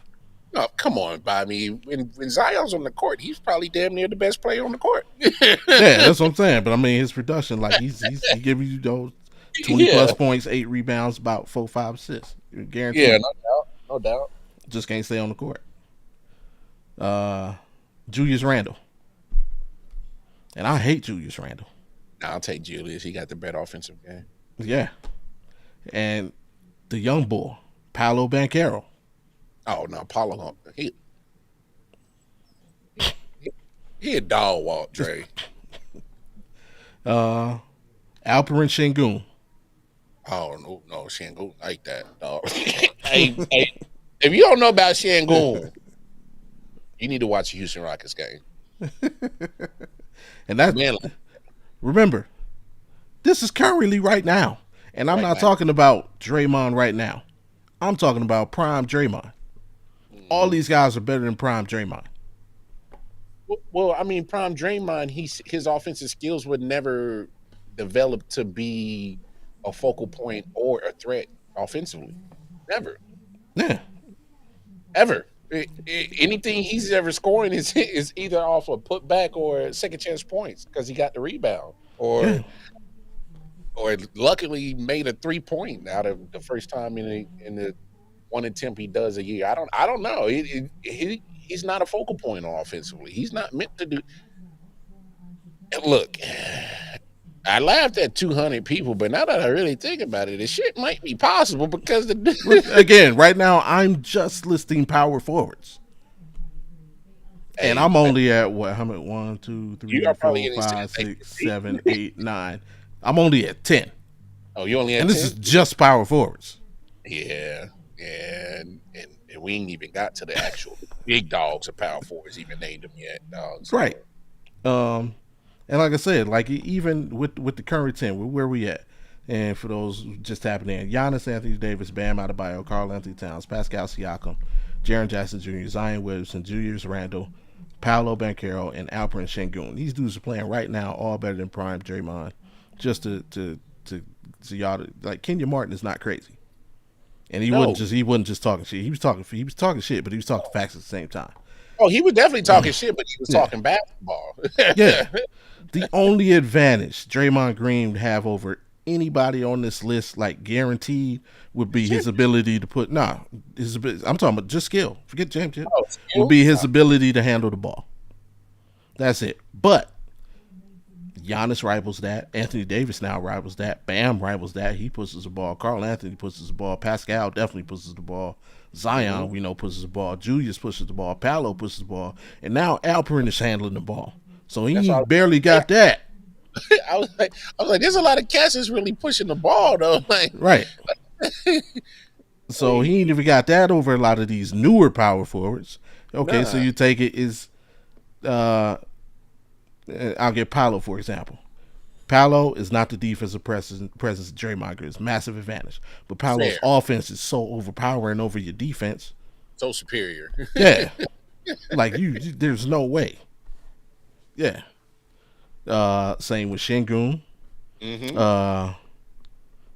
[SPEAKER 2] No, come on, Bobby. When Zion's on the court, he's probably damn near the best player on the court.
[SPEAKER 1] Yeah, that's what I'm saying. But I mean, his production, like he give you those 20 plus points, 8 rebounds, about 4, 5 assists. Guaranteed.
[SPEAKER 2] Yeah, no doubt.
[SPEAKER 1] Just can't stay on the court. Julius Randle, and I hate Julius Randle.
[SPEAKER 2] Nah, I'll take Julius. He got the better offensive game.
[SPEAKER 1] Yeah, and the young boy, Paolo Banchero.
[SPEAKER 2] Oh no, Paulo, he a dog walk, Dre.
[SPEAKER 1] Alperen Şengün.
[SPEAKER 2] Oh no, Şengün like that, dog. hey, if you don't know about Şengün, you need to watch the Houston Rockets game.
[SPEAKER 1] And that, man, remember, this is currently right now, and I'm not talking about Draymond right now. I'm talking about prime Draymond. All these guys are better than prime Draymond.
[SPEAKER 2] Well, I mean, prime Draymond, his offensive skills would never develop to be a focal point or a threat offensively. Never.
[SPEAKER 1] Yeah.
[SPEAKER 2] Ever. Anything he's ever scoring is either off a putback or second chance points because he got the rebound or luckily made a 3-point out of the first time in the one attempt he does a year. I don't know. He's not a focal point offensively. He's not meant to do. Look, I laughed at 200 people, but now that I really think about it, this shit might be possible because
[SPEAKER 1] again, right now I'm just listing power forwards, and I'm only at what? How many? 1, 2, 3, 4, 5, 6, 7, 8, 9. I'm only at 10.
[SPEAKER 2] Oh, you only at 10?
[SPEAKER 1] And this is just power forwards.
[SPEAKER 2] Yeah. And we ain't even got to the actual big dogs of power forwards, even named them yet, dogs.
[SPEAKER 1] Right. And like I said, like even with the current 10, where we at? And for those just tapping in, Giannis, Anthony Davis, Bam Adebayo, Karl Anthony Towns, Pascal Siakam, Jaren Jackson Jr., Zion Williamson, Julius Randle, Paolo Banchero, and Alperen Şengün. These dudes are playing right now, all better than prime Draymond. Just to y'all, like Kenya Martin is not crazy. And he wasn't just talking shit. He was talking shit, but he was talking facts at the same time.
[SPEAKER 2] Oh, he was definitely talking shit, but he was talking basketball.
[SPEAKER 1] Yeah. The only advantage Draymond Green would have over anybody on this list, like guaranteed, would be his ability to put. I'm talking about just skill. Forget championship. Would be his ability to handle the ball. That's it. But Giannis rivals that. Anthony Davis now rivals that. Bam rivals that. He pushes the ball. Karl Anthony pushes the ball. Pascal definitely pushes the ball. Zion, we know, pushes the ball. Julius pushes the ball. Paolo pushes the ball. And now Alperen is handling the ball. So he barely got that.
[SPEAKER 2] I was like, there's a lot of cats that's really pushing the ball though. Like,
[SPEAKER 1] right. So he ain't even got that over a lot of these newer power forwards. Okay, so you take it is I'll get Paolo, for example. Paolo is not the defensive presence of Draymond Green. It's massive advantage. But Paolo's offense is so overpowering over your defense.
[SPEAKER 2] So superior.
[SPEAKER 1] Yeah. Like there's no way. Yeah. Same with Şengün.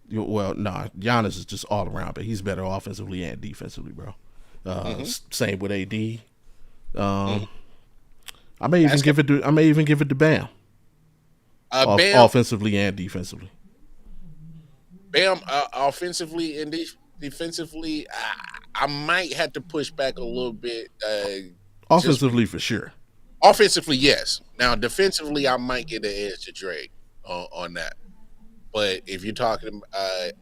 [SPEAKER 1] Giannis is just all around, but he's better offensively and defensively, bro. Same with AD. I may even give it to Bam.
[SPEAKER 2] Bam
[SPEAKER 1] offensively and defensively.
[SPEAKER 2] Bam offensively and defensively, I might have to push back a little bit.
[SPEAKER 1] Offensively, for sure.
[SPEAKER 2] Offensively, yes. Now, defensively, I might get an edge to Drake on that. But if you're talking,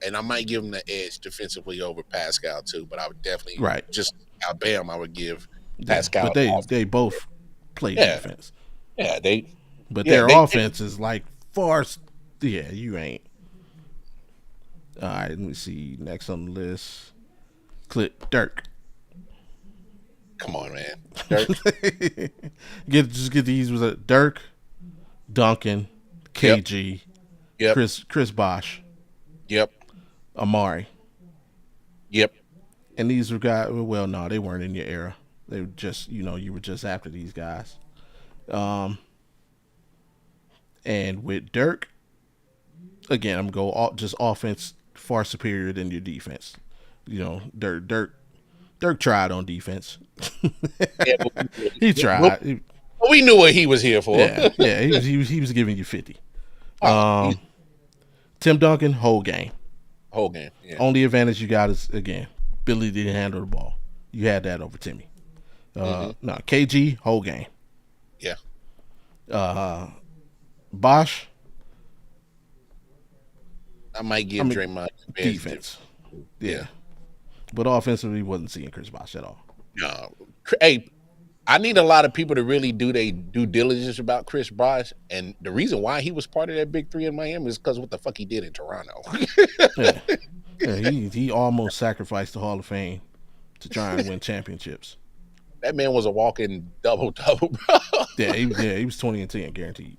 [SPEAKER 2] and I might give him the edge defensively over Pascal too, but I would definitely
[SPEAKER 1] Right.
[SPEAKER 2] just out bam, I would give
[SPEAKER 1] Yeah.
[SPEAKER 2] Pascal.
[SPEAKER 1] But they both play
[SPEAKER 2] Yeah.
[SPEAKER 1] defense.
[SPEAKER 2] Yeah,
[SPEAKER 1] But their offense is like far. Yeah, you ain't. All right, let me see. Next on the list, Clip Dirk.
[SPEAKER 2] Come on, man. Dirk.
[SPEAKER 1] get these was Dirk, Duncan, KG,
[SPEAKER 2] Yep.
[SPEAKER 1] Chris Bosh,
[SPEAKER 2] Yep.
[SPEAKER 1] Amari.
[SPEAKER 2] Yep.
[SPEAKER 1] And these were guys. Well, no, they weren't in your era. They were just, you were just after these guys. And with Dirk, again, I'm going to go just offense far superior than your defense. Dirk tried on defense.
[SPEAKER 2] Yeah,
[SPEAKER 1] He tried.
[SPEAKER 2] We knew what he was here for.
[SPEAKER 1] Yeah. He was giving you 50. Tim Duncan, whole game.
[SPEAKER 2] Whole game. Yeah.
[SPEAKER 1] Only advantage you got is, again, Billy didn't handle the ball. You had that over Timmy. No, KG, whole game.
[SPEAKER 2] Yeah.
[SPEAKER 1] Bosh,
[SPEAKER 2] I might give Draymond
[SPEAKER 1] defense. Yeah. But offensively, wasn't seeing Chris Bosh at all.
[SPEAKER 2] No. Hey, I need a lot of people to really do their due diligence about Chris Bosh, and the reason why he was part of that big three in Miami is because what the fuck he did in Toronto.
[SPEAKER 1] He almost sacrificed the Hall of Fame to try and win championships.
[SPEAKER 2] That man was a walking double-double, bro.
[SPEAKER 1] He was 20 and 10 guaranteed.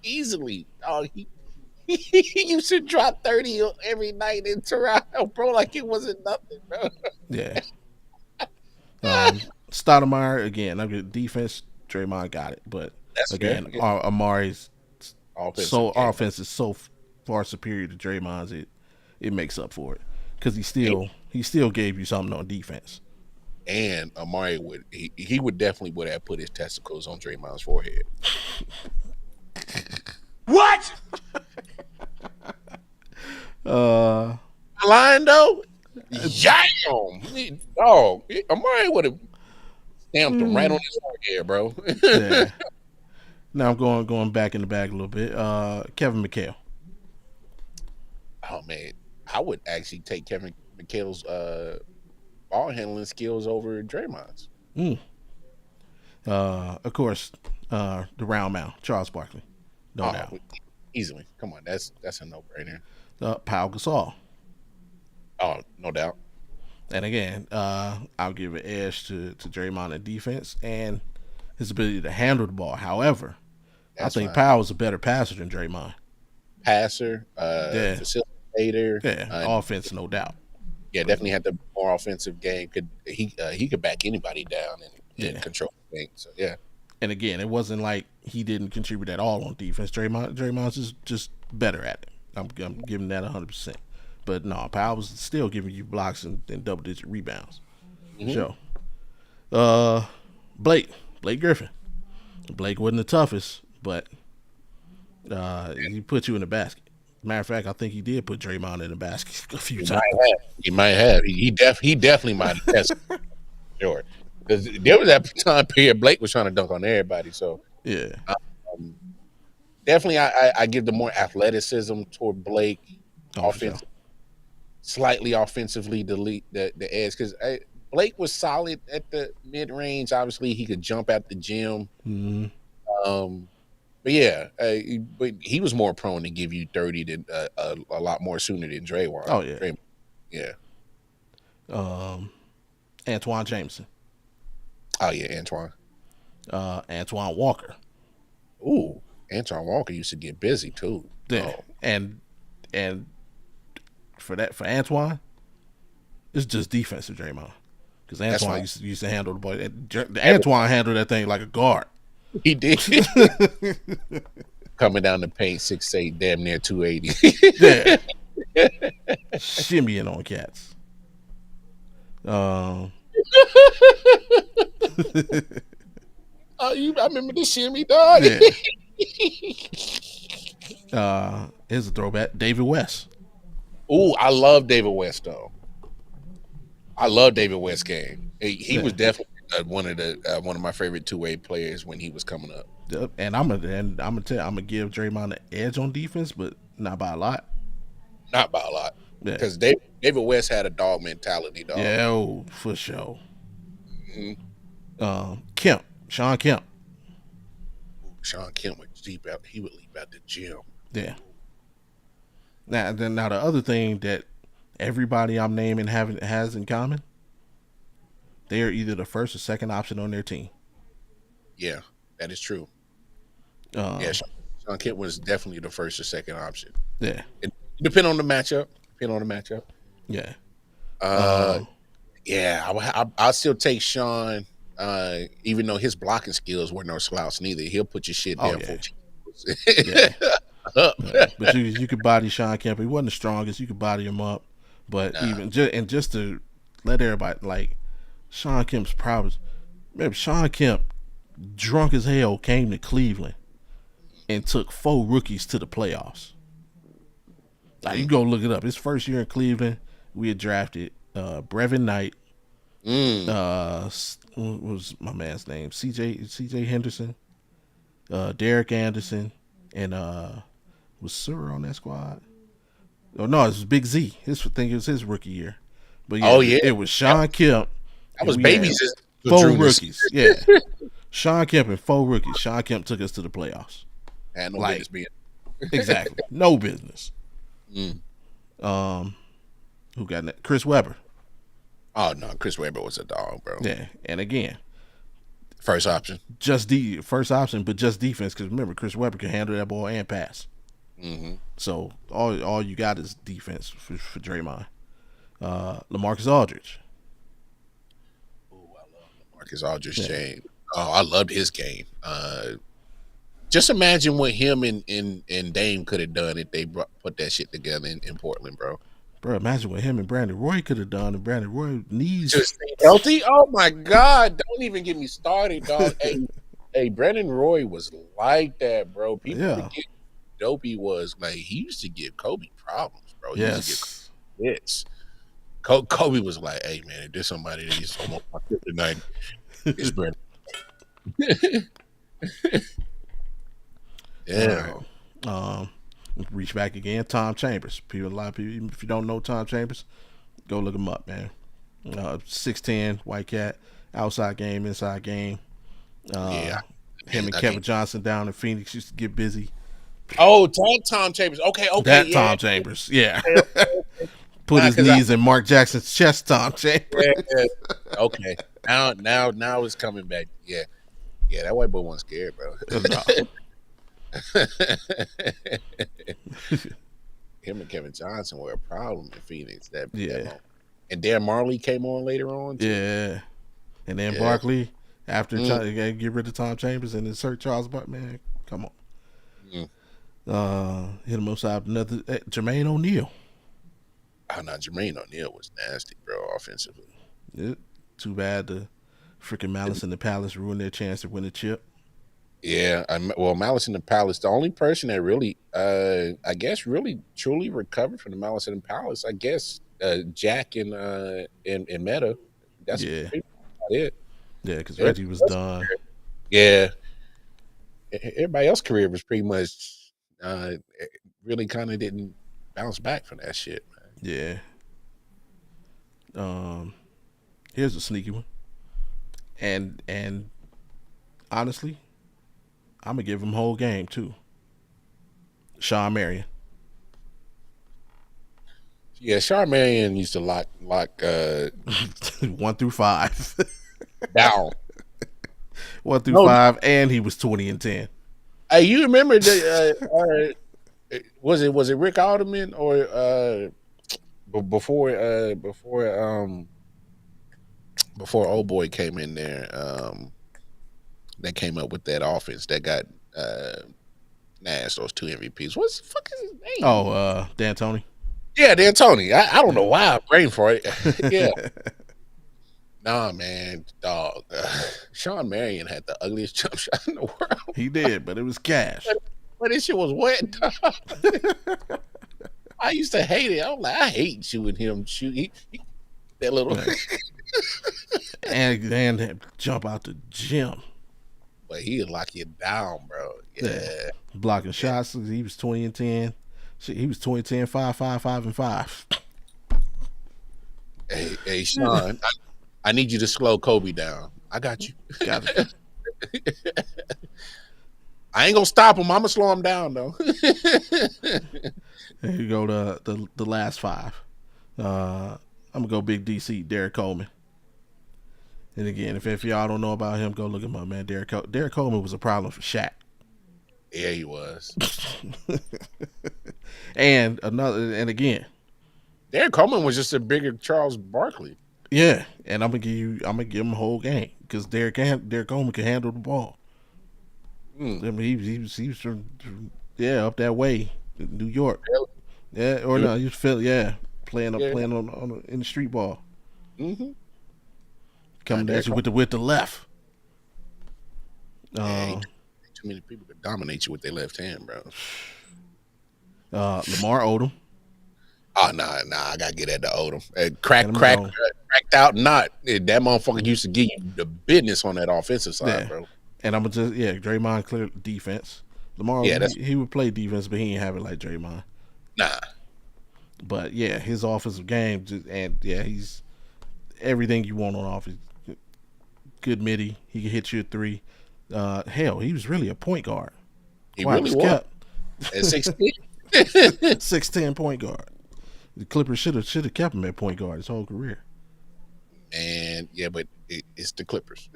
[SPEAKER 2] Easily. Oh, he used to drop 30 every night in Toronto, bro, like it wasn't nothing, bro.
[SPEAKER 1] Yeah. Stoudemire, again, I'm good defense. Draymond got it, but
[SPEAKER 2] That's
[SPEAKER 1] again,
[SPEAKER 2] fair.
[SPEAKER 1] Amari's offense is so far superior to Draymond's. It makes up for it because he still gave you something on defense.
[SPEAKER 2] And Amari would definitely have put his testicles on Draymond's forehead.
[SPEAKER 3] What?
[SPEAKER 2] Lying though? Damn! Oh, Amari would have stamped him right on his forehead, bro.
[SPEAKER 1] Yeah. Now I'm going back in the bag a little bit. Kevin McHale.
[SPEAKER 2] Oh man, I would actually take Kevin McHale's ball handling skills over Draymond's.
[SPEAKER 1] Of course, the round mouth, Charles Barkley. No doubt.
[SPEAKER 2] Easily. Come on, that's a no-brainer.
[SPEAKER 1] Pau Gasol.
[SPEAKER 2] Oh, no doubt.
[SPEAKER 1] And again, I'll give an edge to Draymond in defense and his ability to handle the ball. However, I think Pau is a better passer than Draymond.
[SPEAKER 2] Passer, facilitator.
[SPEAKER 1] Offense, no doubt.
[SPEAKER 2] Yeah, definitely had the more offensive game. He could back anybody down and control things. So yeah.
[SPEAKER 1] And again, it wasn't like he didn't contribute at all on defense. Draymond's just better at it. I'm giving that 100%. But no, Powell was still giving you blocks and double-digit rebounds. Sure. Blake Griffin. Blake wasn't the toughest, but he put you in the basket. Matter of fact, I think he did put Draymond in the basket a few times.
[SPEAKER 2] He might have. He definitely might have. Sure. Because there was that time period Blake was trying to dunk on everybody. So
[SPEAKER 1] yeah,
[SPEAKER 2] definitely I give the more athleticism toward Blake. Slightly offensively delete the edge because Blake was solid at the mid range. Obviously, he could jump at the gym. But yeah, but he was more prone to give you 30 than a lot more sooner than Draymond.
[SPEAKER 1] Oh yeah,
[SPEAKER 2] yeah.
[SPEAKER 1] Antoine Jameson.
[SPEAKER 2] Oh yeah, Antoine.
[SPEAKER 1] Antoine Walker.
[SPEAKER 2] Ooh, Antoine Walker used to get busy too.
[SPEAKER 1] Yeah, and for Antoine, it's just defensive Draymond because Antoine used to handle the ball. Antoine handled that thing like a guard.
[SPEAKER 2] He did. Coming down the paint, 6'8", damn near 280.
[SPEAKER 1] Yeah. Shimmying on cats.
[SPEAKER 2] I remember the shimmy, dog.
[SPEAKER 1] Yeah. Here's a throwback. David West.
[SPEAKER 2] Ooh, I love David West though. I love David West's game. He was definitely one of my favorite two-way players when he was coming up.
[SPEAKER 1] And I'm gonna give Draymond an edge on defense, but Not by a lot.
[SPEAKER 2] Not by a lot.
[SPEAKER 1] Yeah.
[SPEAKER 2] Because David West had a dog mentality, dog.
[SPEAKER 1] Yeah, oh, for sure.
[SPEAKER 2] Mm-hmm.
[SPEAKER 1] Kemp, Sean Kemp.
[SPEAKER 2] Sean Kemp was deep out. He would leave out the gym.
[SPEAKER 1] Yeah. Now the other thing that everybody I'm naming has in common, they are either the first or second option on their team.
[SPEAKER 2] Yeah, that is true. Yeah, Sean Kemp was definitely the first or second option.
[SPEAKER 1] Yeah.
[SPEAKER 2] It depend on the matchup.
[SPEAKER 1] Yeah.
[SPEAKER 2] Yeah, I'll still take Sean, even though his blocking skills were no slouch neither. He'll put your shit down.
[SPEAKER 1] Yeah. But you could body Sean Kemp. He wasn't the strongest. You could body him up. But even just to let everybody, like, Sean Kemp's problems. Remember, Sean Kemp, drunk as hell, came to Cleveland and took 4 rookies to the playoffs. Like, you go look it up. His first year in Cleveland, we had drafted Brevin Knight. What was my man's name? CJ Henderson, Derek Anderson, and was Surr on that squad? Oh no, it was Big Z. I think it was his rookie year. But yeah, it was Sean Kemp.
[SPEAKER 2] That was babies.
[SPEAKER 1] 4 rookies. Yeah, Sean Kemp and 4 rookies. Sean Kemp took us to the playoffs.
[SPEAKER 2] Had no business being.
[SPEAKER 1] Exactly, no business. Who got that? Chris Webber.
[SPEAKER 2] Oh no, Chris Webber was a dog, bro.
[SPEAKER 1] Yeah, and again,
[SPEAKER 2] first option,
[SPEAKER 1] first option, but just defense. Because remember, Chris Webber can handle that ball and pass. So all you got is defense for Draymond. LaMarcus Aldridge.
[SPEAKER 2] Oh, I love LaMarcus Aldridge. Chain. Oh, I loved his game. Just imagine what him and Dame could have done if they put that shit together in Portland, bro.
[SPEAKER 1] Bro, imagine what him and Brandon Roy could have done. And Brandon Roy knees
[SPEAKER 2] just healthy. Oh my God! Don't even get me started, dog. hey, Brandon Roy was like that, bro. People forget Dopey was like he used to give Kobe problems, bro. He used to give hits. Kobe was like, "Hey man, if there's somebody that is almost my tonight, it's Brandon." Yeah.
[SPEAKER 1] Reach back again. Tom Chambers. A lot of people, if you don't know Tom Chambers, go look him up, man. 6'10", white cat, outside game, inside game. Him and Kevin Johnson down in Phoenix used to get busy.
[SPEAKER 2] Oh, Tom Chambers. Okay.
[SPEAKER 1] Tom Chambers. Yeah. Put his knees in Mark Jackson's chest. Tom Chambers.
[SPEAKER 2] Yeah. Okay. Now it's coming back. Yeah. That white boy wasn't scared, bro. No. Him and Kevin Johnson were a problem in Phoenix. That and Dan Marley came on later on too.
[SPEAKER 1] Yeah, and then Barkley after get rid of Tom Chambers and insert Charles Barkley. Man, come on. Hit him upside another Jermaine O'Neal.
[SPEAKER 2] Oh no, Jermaine O'Neal was nasty, bro, offensively.
[SPEAKER 1] Too bad the freaking Malice in the Palace ruined their chance to win the chip.
[SPEAKER 2] Yeah, Malice in the Palace, the only person that really, I guess, really truly recovered from the Malice in the Palace, I guess, Jack and Meta. That's it.
[SPEAKER 1] Yeah, because Reggie was done.
[SPEAKER 2] Yeah, everybody else's career was pretty much really kind of didn't bounce back from that shit, man.
[SPEAKER 1] Yeah. Here's a sneaky one, and honestly, I'm gonna give him whole game too. Sean Marion.
[SPEAKER 2] Yeah, Sean Marion used to lock
[SPEAKER 1] 1 through 5
[SPEAKER 2] down.
[SPEAKER 1] 1 through 5, and he was 20-10.
[SPEAKER 2] Hey, you remember was it Rick Alderman or before old boy came in there? That came up with that offense that got Nash those 2 MVPs. What's the fuck is his name?
[SPEAKER 1] Oh, D'Antoni.
[SPEAKER 2] Yeah, D'Antoni. I don't know why I'm praying for it. Yeah. Nah, man, dog. Sean Marion had the ugliest jump shot in the world.
[SPEAKER 1] He did, but it was cash.
[SPEAKER 2] But this shit was wet, dog. I used to hate it. I was like, I hate shooting him. He that little
[SPEAKER 1] and jump out the gym.
[SPEAKER 2] But he'd lock you down, bro. Yeah.
[SPEAKER 1] Blocking shots. He was 20-10. Shit, he was 2010, 5, 5, 5, and 5.
[SPEAKER 2] Hey, Sean, I need you to slow Kobe down. I got you.
[SPEAKER 1] Got it.
[SPEAKER 2] I ain't gonna stop him. I'm gonna slow him down though.
[SPEAKER 1] Here you go, the last 5. I'm gonna go Big DC, Derek Coleman. And again, if y'all don't know about him, go look him up, man. Derek Coleman was a problem for Shaq.
[SPEAKER 2] Yeah, he was.
[SPEAKER 1] And again,
[SPEAKER 2] Derek Coleman was just a bigger Charles Barkley.
[SPEAKER 1] yeah. And I'm gonna give him a whole game because Derek Coleman can handle the ball. I mean, he was from up that way, New York. Yeah, or no, he was Philly. Yeah, playing on in the street ball.
[SPEAKER 2] Mm-hmm.
[SPEAKER 1] Coming at you with the left.
[SPEAKER 2] Too many people could dominate you with their left hand, bro.
[SPEAKER 1] Lamar Odom.
[SPEAKER 2] Oh nah, I gotta get at the Odom. Cracked out. Not that motherfucker used to give you the business on that offensive side, bro.
[SPEAKER 1] And I'm gonna Draymond clear defense. Lamar, he would play defense, but he ain't have it like Draymond.
[SPEAKER 2] Nah.
[SPEAKER 1] But yeah, his offensive game, he's everything you want on offense. Good midi, he can hit you a 3. Hell, he was really a point guard.
[SPEAKER 2] He really was. At 16,
[SPEAKER 1] 6'10" point guard. The Clippers should have kept him at point guard his whole career.
[SPEAKER 2] And yeah, but it's the Clippers.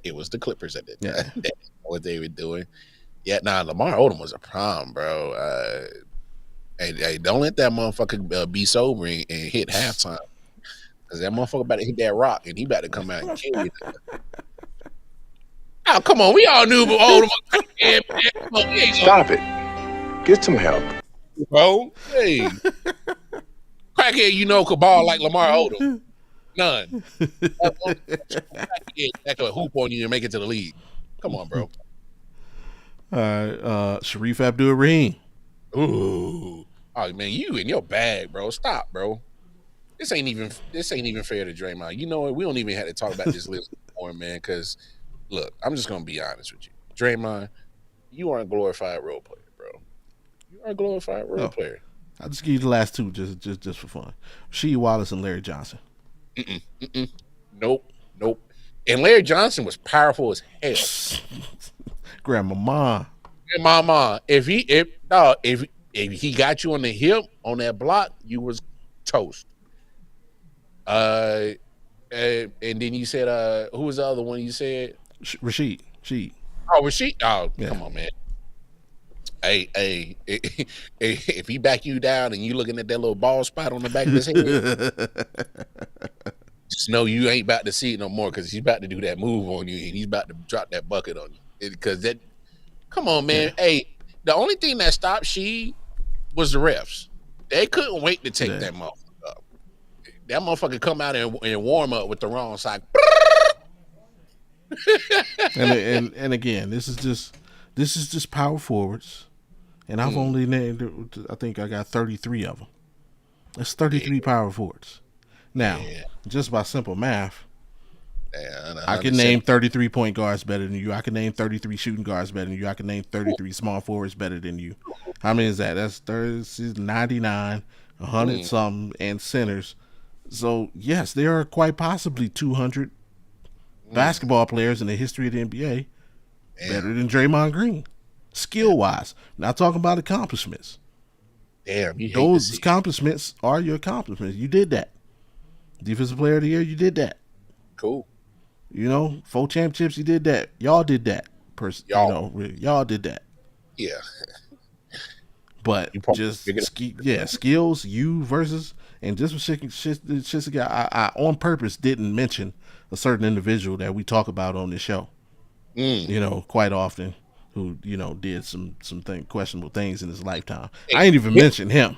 [SPEAKER 2] It was the Clippers at that time. That's what they were doing. Yeah, Lamar Odom was a problem, bro. Hey, don't let that motherfucker be sober and hit halftime. Because that motherfucker about to hit that rock and he about to come out and kill you. Oh, come on. We all knew Odom.
[SPEAKER 4] Stop it. Get some help.
[SPEAKER 2] Bro, hey. Crackhead, could ball like Lamar Odom. None. That could hoop on you and make it to the league. Come on, bro.
[SPEAKER 1] All right, Sharif Abdul-Rahim.
[SPEAKER 2] Ooh. Oh man, you in your bag, bro. Stop, bro. This ain't even fair to Draymond. You know what? We don't even have to talk about this list anymore, man, because look, I'm just gonna be honest with you. Draymond, you aren't a glorified role player, bro. You are a glorified role player.
[SPEAKER 1] I'll just give you the last 2 just for fun. Rasheed Wallace and Larry Johnson.
[SPEAKER 2] Nope. And Larry Johnson was powerful as hell.
[SPEAKER 1] Grandmama.
[SPEAKER 2] If he got you on the hip on that block, you was toast. And then you said, who was the other one you said?
[SPEAKER 1] Rasheed.
[SPEAKER 2] Oh, Rasheed. Oh,
[SPEAKER 1] yeah. Come
[SPEAKER 2] on, man. Hey, if he back you down and you looking at that little bald spot on the back of his head, just know you ain't about to see it no more because he's about to do that move on you and he's about to drop that bucket on you. Because come on, man. Yeah. Hey, the only thing that stopped Sheed was the refs. They couldn't wait to take that motherfucker up. That motherfucker come out and warm up with the wrong side.
[SPEAKER 1] and again, this is just power forwards. And I've only named, I think I got 33 of them. That's 33 power forwards. Now, just by simple math, I can name 33 point guards better than you. I can name 33 shooting guards better than you. I can name 33 small forwards better than you. How many is that? That's 99, 100 something, and centers. So, yes, there are quite possibly 200 basketball players in the history of the NBA better than Draymond Green. Skill-wise. Not talking about accomplishments.
[SPEAKER 2] Damn,
[SPEAKER 1] those accomplishments are your accomplishments. You did that. Defensive player of the year, you did that.
[SPEAKER 2] Cool.
[SPEAKER 1] 4 championships, you did that. Y'all did that. Y'all did that.
[SPEAKER 2] Yeah.
[SPEAKER 1] But just skills, you versus, and just for I on purpose didn't mention a certain individual that we talk about on this show. Quite often, who did some questionable things in his lifetime. I ain't even mention him.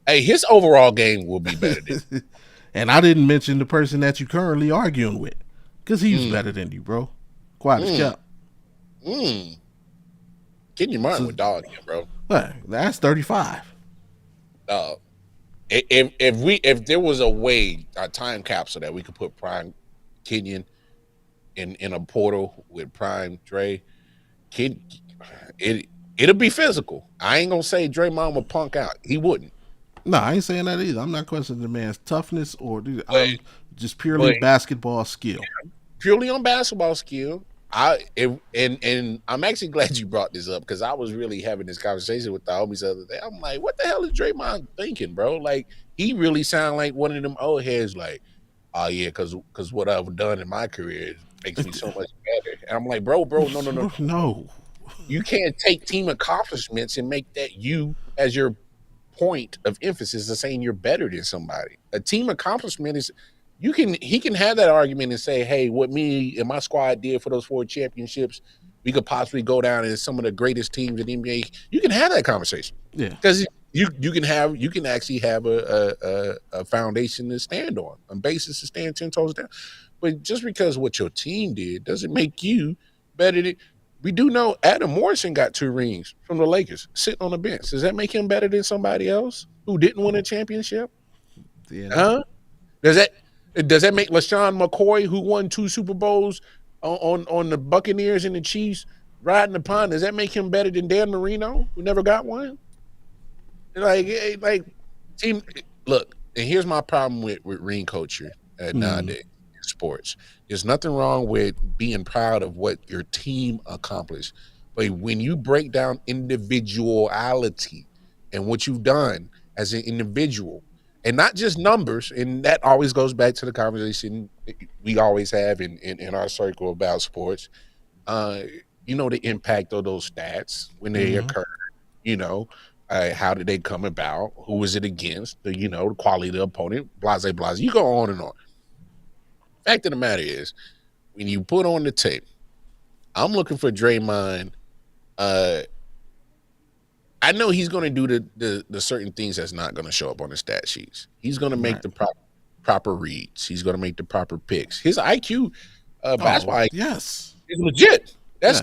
[SPEAKER 2] Hey, his overall game will be better than.
[SPEAKER 1] And I didn't mention the person that you currently arguing with, because he's better than you, bro. Quiet as kept.
[SPEAKER 2] Kenyon Martin with dog again, bro.
[SPEAKER 1] That's 35.
[SPEAKER 2] If there was a time capsule that we could put Prime Kenyon in a portal with Prime Dre, It'll be physical. I ain't gonna say Draymond will punk out. He wouldn't.
[SPEAKER 1] No, I ain't saying that either. I'm not questioning the man's toughness or
[SPEAKER 2] But,
[SPEAKER 1] I'm just purely
[SPEAKER 2] but
[SPEAKER 1] basketball skill.
[SPEAKER 2] purely on basketball skill. And I'm actually glad you brought this up because I was really having this conversation with the homies the other day. I'm like, what the hell is Draymond thinking, bro? Like, he really sound like one of them old heads, like, oh yeah, because what I've done in my career makes me so much better. And I'm like, bro, no.
[SPEAKER 1] No.
[SPEAKER 2] You can't take team accomplishments and make that you as your point of emphasis of saying you're better than somebody. A team accomplishment is he can have that argument and say, hey, what me and my squad did for those 4 championships, we could possibly go down as some of the greatest teams in the NBA. You can have that conversation.
[SPEAKER 1] Yeah.
[SPEAKER 2] Because you can actually have a foundation to stand on, a basis to stand 10 toes down. But just because what your team did doesn't make you better than. We do know Adam Morrison got 2 rings from the Lakers sitting on the bench. Does that make him better than somebody else who didn't win a championship?
[SPEAKER 1] Yeah.
[SPEAKER 2] Huh? Does that make LaShawn McCoy, who won 2 Super Bowls on the Buccaneers and the Chiefs, riding the pond? Does that make him better than Dan Marino, who never got one? Like team. Look, and here's my problem with ring culture nowadays in sports. There's nothing wrong with being proud of what your team accomplished, but when you break down individuality and what you've done as an individual, and not just numbers, and that always goes back to the conversation we always have in our circle about sports. The impact of those stats when they occur. How did they come about? Who was it against? The quality of the opponent, blase, blase. You go on and on. Fact of the matter is, when you put on the tape, I'm looking for Draymond. I know he's going to do the certain things that's not going to show up on the stat sheets. He's going to make the proper reads. He's going to make the proper picks. His IQ, basketball IQ, is legit. That's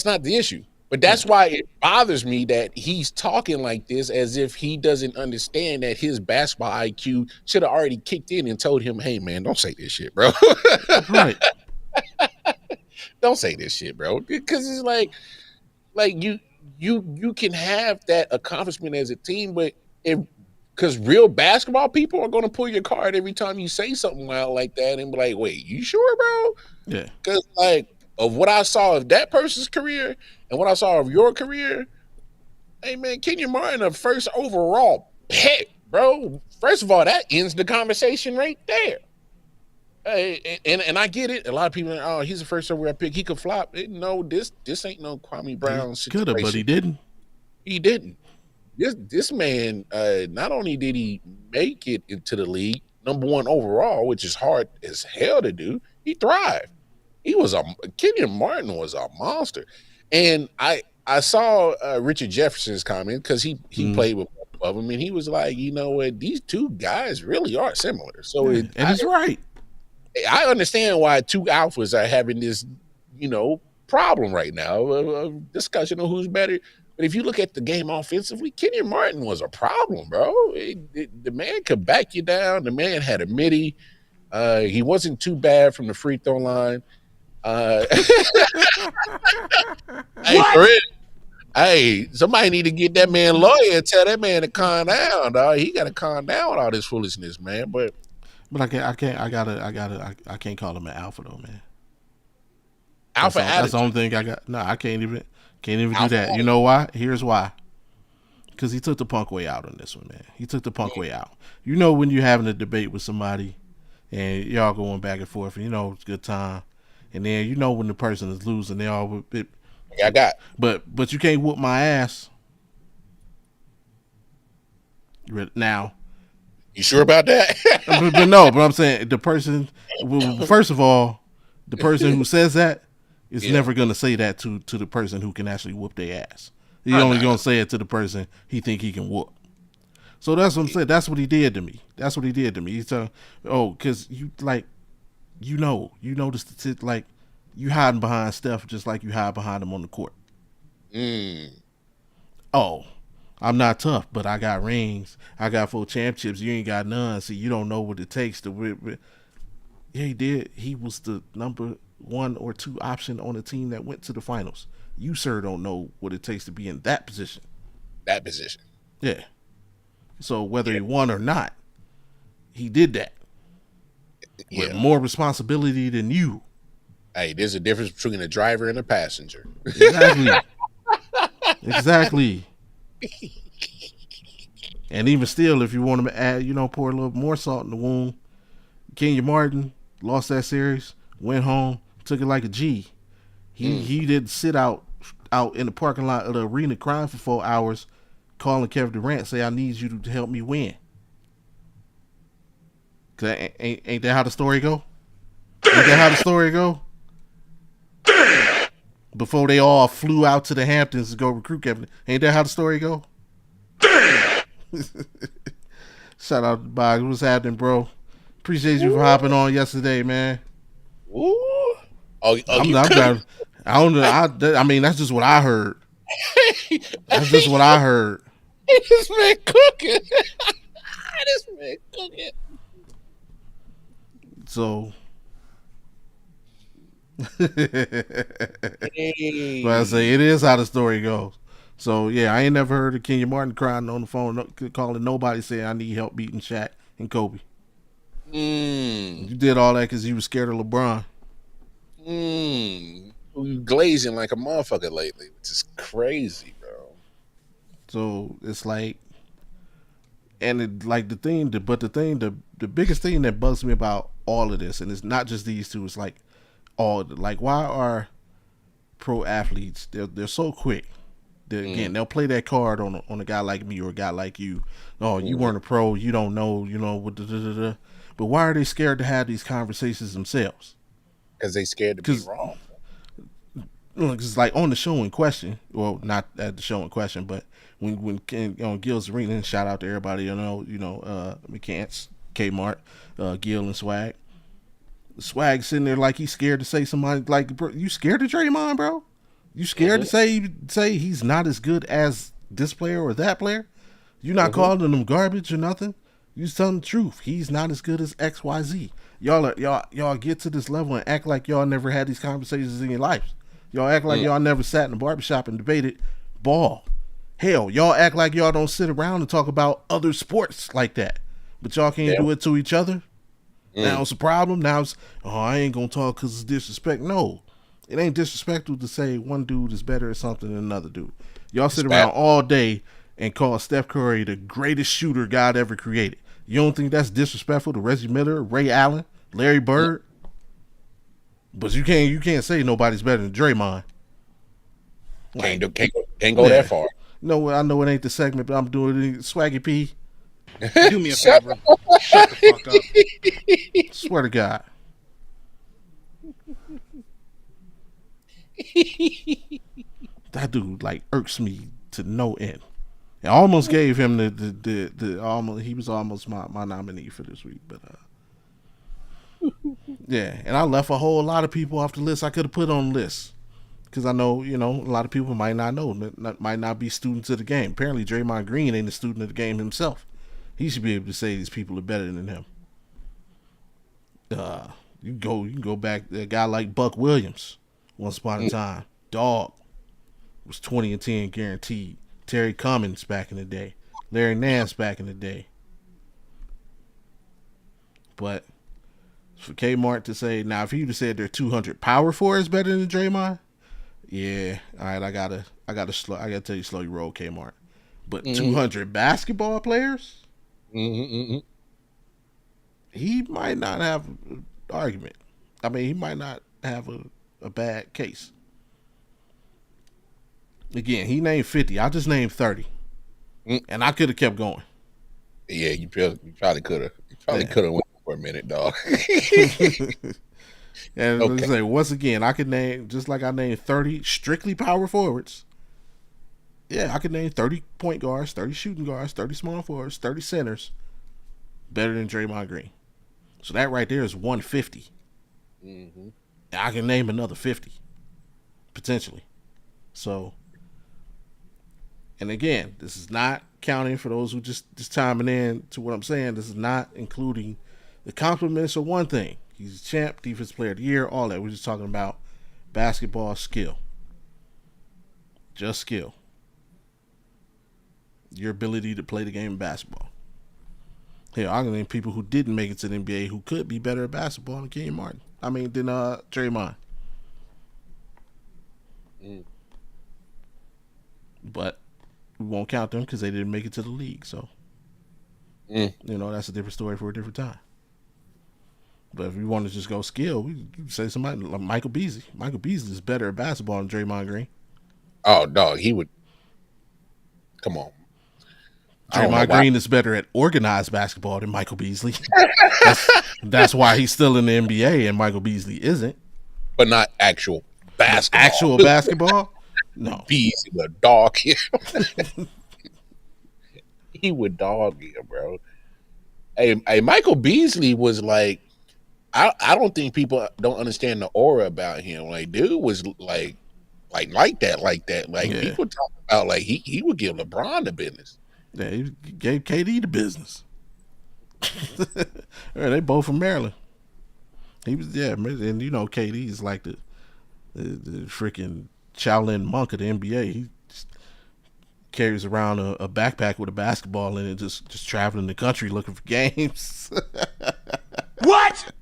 [SPEAKER 2] not the issue. But that's why it bothers me that he's talking like this as if he doesn't understand that his basketball IQ should have already kicked in and told him, hey, man, don't say this shit, bro.
[SPEAKER 1] Right.
[SPEAKER 2] Don't say this shit, bro. Because it's like you can have that accomplishment as a team, but because real basketball people are going to pull your card every time you say something wild like that and be like, wait, you sure, bro?
[SPEAKER 1] Yeah.
[SPEAKER 2] Because, of what I saw of that person's career and what I saw of your career, hey, man, Kenyon Martin, a first overall pick, bro. First of all, that ends the conversation right there. Hey, and I get it. A lot of people are, oh, he's the first overall pick. He could flop. No, this ain't no Kwame Brown situation.
[SPEAKER 1] Could have, but he didn't.
[SPEAKER 2] He didn't. This man, not only did he make it into the league, number 1 overall, which is hard as hell to do, he thrived. Kenyon Martin was a monster. And I saw Richard Jefferson's comment because he played with both of them, and he was like, you know what, these 2 guys really are similar. So
[SPEAKER 1] it's right.
[SPEAKER 2] I understand why 2 alphas are having this, problem right now of discussion of who's better. But if you look at the game offensively, Kenyon Martin was a problem, bro. The man could back you down. The man had a midi. He wasn't too bad from the free throw line. Hey, somebody need to get that man a lawyer and tell that man to calm down, dog. He got to calm down with all this foolishness, man. But
[SPEAKER 1] I can't call him an alpha though, man.
[SPEAKER 2] Alpha attitude.
[SPEAKER 1] That's the only thing I got. No, I can't even do that. Attitude. You know why? Here's why. Because he took the punk way out on this one, man. He took the punk way out. You know when you're having a debate with somebody and y'all going back and forth, and it's a good time. And then when the person is losing, they all but you can't whoop my ass. Now,
[SPEAKER 2] you sure about that?
[SPEAKER 1] but I'm saying the person. First of all, the person who says that is never gonna say that to the person who can actually whoop their ass. He's only gonna say it to the person he think he can whoop. So that's what I'm saying. That's what he did to me. He's telling, because you the statistics, like you hiding behind Steph just like you hide behind him on the court. Oh, I'm not tough, but I got rings. I got 4 championships. You ain't got none. So you don't know what it takes to win. Yeah, he did. He was the number 1 or 2 option on the team that went to the finals. You, sir, don't know what it takes to be in that position.
[SPEAKER 2] That position.
[SPEAKER 1] Yeah. So whether he won or not, he did that with more responsibility than you.
[SPEAKER 2] Hey, there's a difference between a driver and a passenger.
[SPEAKER 1] Exactly. Exactly. And even still, if you want to add, pour a little more salt in the wound, Kenya Martin lost that series, went home, took it like a G. He didn't sit out in the parking lot of the arena crying for 4 hours, calling Kevin Durant, say, I need you to help me win. Cause ain't that how the story go? Ain't that how the story go? Before they all flew out to the Hamptons to go recruit Kevin. Ain't that how the story go? Shout out to Boggs. What's happening, bro? Appreciate you for hopping on yesterday, man.
[SPEAKER 2] Ooh. I
[SPEAKER 1] don't know. I mean, that's just what I heard. That's just what I heard.
[SPEAKER 2] This man cooking. This man cooking.
[SPEAKER 1] So, but I say it is how the story goes. So yeah, I ain't never heard of Kenya Martin crying on the phone, calling nobody saying I need help beating Shaq and Kobe. You did all that because you were scared of LeBron.
[SPEAKER 2] You glazing like a motherfucker lately, which is crazy, bro.
[SPEAKER 1] So it's like, and it, like the biggest thing that bugs me about all of this, and it's not just these two, it's like why are pro athletes they're so quick? Again, they'll play that card on a guy like me or a guy like you. Oh, you weren't a pro, you don't know, what. But why are they scared to have these conversations themselves?
[SPEAKER 2] Because they scared to be wrong.
[SPEAKER 1] It's like on the show in question, well, not at the show in question, but when Gil's Arena, and shout out to everybody, McCants, Kmart, Gil and Swag. Swag sitting there like he's scared to say somebody like, bro, you scared of Draymond, bro? You scared to say he's not as good as this player or that player? You're not calling them garbage or nothing. You just telling the truth. He's not as good as XYZ. Y'all get to this level and act like y'all never had these conversations in your life. Y'all act like y'all never sat in a barbershop and debated ball. Hell, y'all act like y'all don't sit around and talk about other sports like that. But y'all can't do it to each other. Now it's a problem. Now it's, I ain't gonna talk because it's disrespect. No, it ain't disrespectful to say one dude is better at something than another dude. Y'all sit around all day and call Steph Curry the greatest shooter God ever created. You don't think that's disrespectful to Reggie Miller, Ray Allen, Larry Bird? But you can't say nobody's better than Draymond.
[SPEAKER 2] Can't go that far.
[SPEAKER 1] No, I know it ain't the segment, but I'm doing it. Swaggy P.
[SPEAKER 3] Do me a favor. Shut the fuck up.
[SPEAKER 1] Swear to God. That dude like irks me to no end. I almost gave him the almost, he was almost my nominee for this week, but yeah, and I left a whole lot of people off the list I could have put on the list because I know a lot of people might not know, might not be students of the game. Apparently, Draymond Green ain't a student of the game himself. He should be able to say these people are better than him. You can go back a guy like Buck Williams. Once upon a time, dog was 20-10 guaranteed. Terry Cummins back in the day, Larry Nance back in the day. But for Kmart to say, now if you'd have said they're 200 power forwards better than Draymond, yeah, all right, I gotta tell you slow your roll, Kmart. But 200 basketball players, he might not have an argument. I mean, he might not have a bad case. Again, he named 50. I just named 30. And I could have kept going.
[SPEAKER 2] Yeah, you probably could have. You probably could have went for a minute, dog.
[SPEAKER 1] And let's say, once again, I could name, just like I named 30 strictly power forwards. Yeah, I could name 30 point guards, 30 shooting guards, 30 small forwards, 30 centers better than Draymond Green. So that right there is 150. I can name another 50 potentially. So, and again, this is not counting for those who just chiming in to what I'm saying. This is not including the compliments of one thing. He's a champ, defensive player of the year, all that. We're just talking about basketball skill. just skill. Your ability to play the game of basketball. Hell, I can name people who didn't make it to the NBA who could be better at basketball than Kenyon Martin. Than Draymond. But we won't count them because they didn't make it to the league. So, that's a different story for a different time. But if we want to just go skill, we can say somebody like Michael Beasley. Michael Beasley is better at basketball than Draymond Green.
[SPEAKER 2] Oh, no, he would. Come on.
[SPEAKER 1] Draymond Green is better at organized basketball than Michael Beasley. That's why he's still in the NBA and Michael Beasley isn't.
[SPEAKER 2] But not actual basketball.
[SPEAKER 1] Actual basketball? No.
[SPEAKER 2] Beasley would dog him. He would dog him, bro. Hey, Michael Beasley was like, I don't think people don't understand the aura about him. Like, dude was like that. Like, people talk about like he would give LeBron the business.
[SPEAKER 1] Yeah, he gave KD the business. They both from Maryland. He was and KD is like the freaking Shaolin monk of the NBA. He just carries around a backpack with a basketball in it, just traveling the country looking for games.
[SPEAKER 4] What?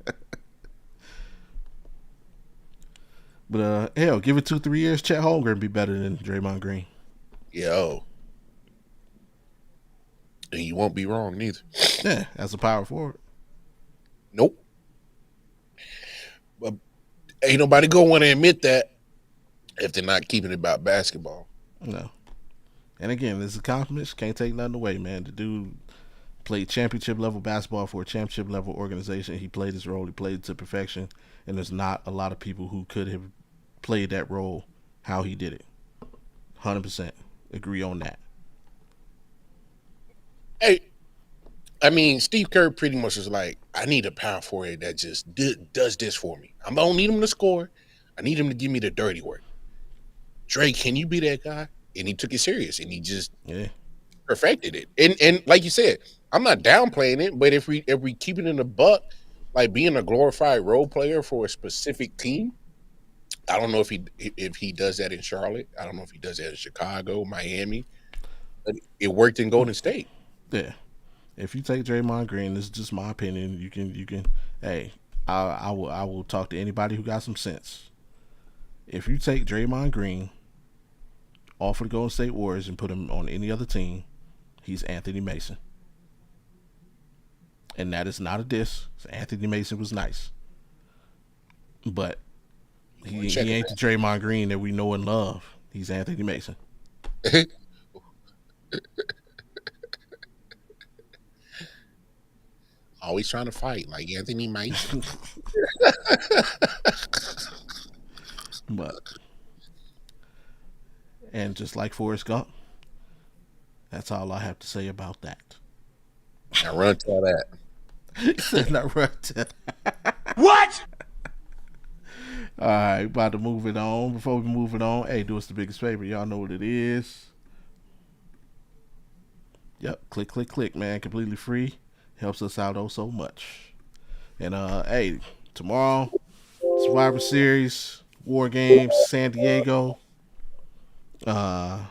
[SPEAKER 1] But hell, give it 2-3 years, Chet Holmgren be better than Draymond Green.
[SPEAKER 2] Yo. And you won't be wrong neither.
[SPEAKER 1] Yeah, as a power forward.
[SPEAKER 2] Nope. But ain't nobody gonna want to admit that if they're not keeping it about basketball.
[SPEAKER 1] No. And again, this is accomplishments. Can't take nothing away, man. The dude played championship level basketball for a championship level organization. He played his role. He played it to perfection. And there's not a lot of people who could have played that role how he did it. 100% agree on that.
[SPEAKER 2] Hey, I mean, Steve Kerr pretty much was like, I need a power forward that just does this for me. I don't need him to score. I need him to give me the dirty work. Dre, can you be that guy? And he took it serious, and he just perfected it. And like you said, I'm not downplaying it, but if we keep it in the buck, like being a glorified role player for a specific team, I don't know if he does that in Charlotte. I don't know if he does that in Chicago, Miami. But it worked in Golden State.
[SPEAKER 1] Yeah. If you take Draymond Green, this is just my opinion. You can. Hey, I will talk to anybody who got some sense. If you take Draymond Green off of the Golden State Warriors and put him on any other team, he's Anthony Mason. And that is not a diss. Anthony Mason was nice, but he ain't the Draymond Green that we know and love. He's Anthony Mason.
[SPEAKER 2] Always trying to fight like Anthony Mason.
[SPEAKER 1] And just like Forrest Gump, that's all I have to say about that.
[SPEAKER 2] Now run to that.
[SPEAKER 1] Not run to
[SPEAKER 4] What?
[SPEAKER 1] All right, about to move it on. Before we move it on, hey, do us the biggest favor. Y'all know what it is. Yep, click, man. Completely free. Helps us out so much. And hey, tomorrow, Survivor Series, War Games, San Diego. The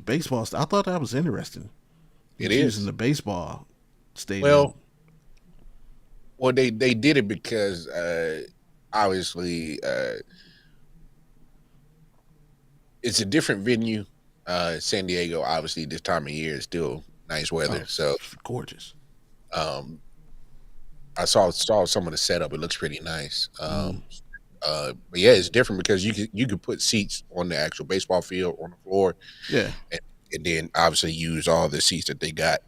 [SPEAKER 1] baseball. I thought that was interesting.
[SPEAKER 2] It is
[SPEAKER 1] using the baseball stadium.
[SPEAKER 2] Well, they did it because obviously it's a different venue. San Diego, obviously, this time of year is still nice weather, so
[SPEAKER 1] gorgeous.
[SPEAKER 2] I saw some of the setup. It looks pretty nice. But yeah, it's different because you could put seats on the actual baseball field on the floor.
[SPEAKER 1] Yeah,
[SPEAKER 2] and then obviously use all the seats that they got.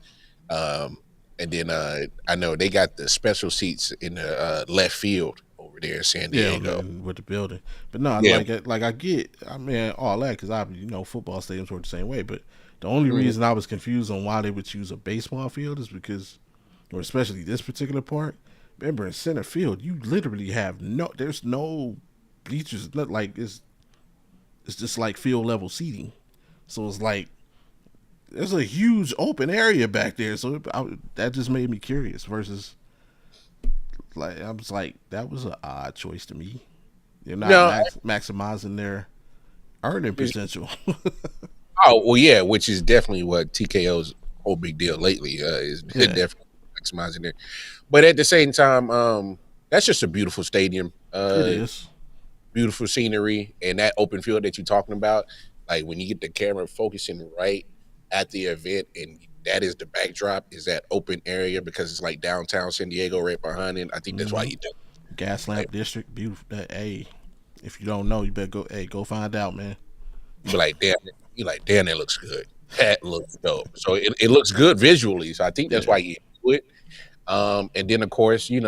[SPEAKER 2] And then I know they got the special seats in the left field over there in San Diego
[SPEAKER 1] with the building. But no, like I get, I mean, all that because football stadiums work the same way. But the only reason I was confused on why they would choose a baseball field is because, or especially this particular part. Remember, in center field, you literally have there's no bleachers. Not like it's just like field level seating. So it's like there's a huge open area back there. So that just made me curious. Versus, like I was like, that was an odd choice to me. They're not maximizing their earning potential.
[SPEAKER 2] Oh well, yeah, which is definitely what TKO's whole big deal lately is
[SPEAKER 1] Yeah.
[SPEAKER 2] definitely maximizing it. But at the same time, that's just a beautiful stadium.
[SPEAKER 1] It is.
[SPEAKER 2] Beautiful scenery, and that open field that you're talking about. Like when you get the camera focusing right at the event, and that is the backdrop, is that open area because it's like downtown San Diego right behind it. I think that's why you do.
[SPEAKER 1] Gaslamp District, beautiful. Hey, if you don't know, you better go. Hey, go find out, man.
[SPEAKER 2] You be like, damn, you like, damn, that looks good. That looks dope. So it looks good visually. So I think that's why you do it. And then of course, hey,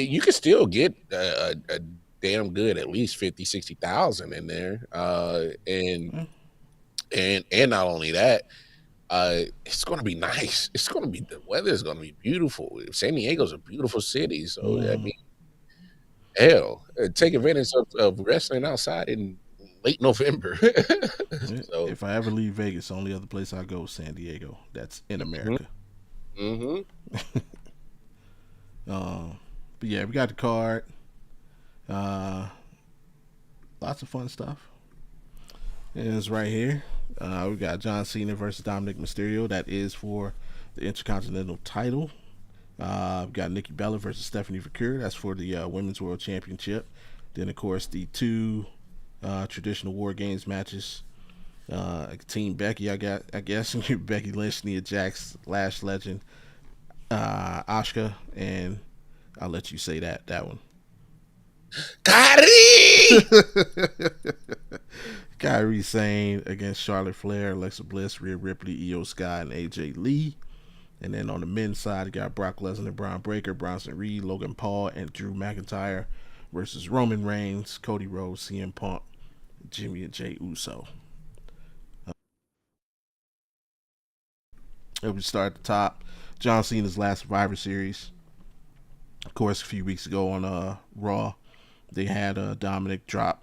[SPEAKER 2] you can still get a damn good at least 50,000-60,000 in there. And not only that, it's going to be nice. It's going to be, the weather is going to be beautiful. San Diego's a beautiful city, so I mean, hell, take advantage of wrestling outside in late November. So
[SPEAKER 1] if I ever leave Vegas, the only other place I go is San Diego. That's in America. But yeah, we got the card. Lots of fun stuff. And it's right here. We got John Cena versus Dominic Mysterio. That is for the Intercontinental title. We got Nikki Bella versus Stephanie Vaquer. That's for the Women's World Championship. Then, of course, the two traditional War Games matches. Team Becky, I guess. Becky Lynch, Nia Jax, Lash Legend, Asuka, and I'll let you say that one. Kairi Sane against Charlotte Flair, Alexa Bliss, Rhea Ripley, Io Sky, and AJ Lee. And then on the men's side, you got Brock Lesnar, Braun Breaker, Bronson Reed, Logan Paul, and Drew McIntyre versus Roman Reigns, Cody Rhodes, CM Punk, Jimmy and Jey Uso. We start at the top. John Cena's last Survivor Series. Of course, a few weeks ago on Raw, they had Dominic drop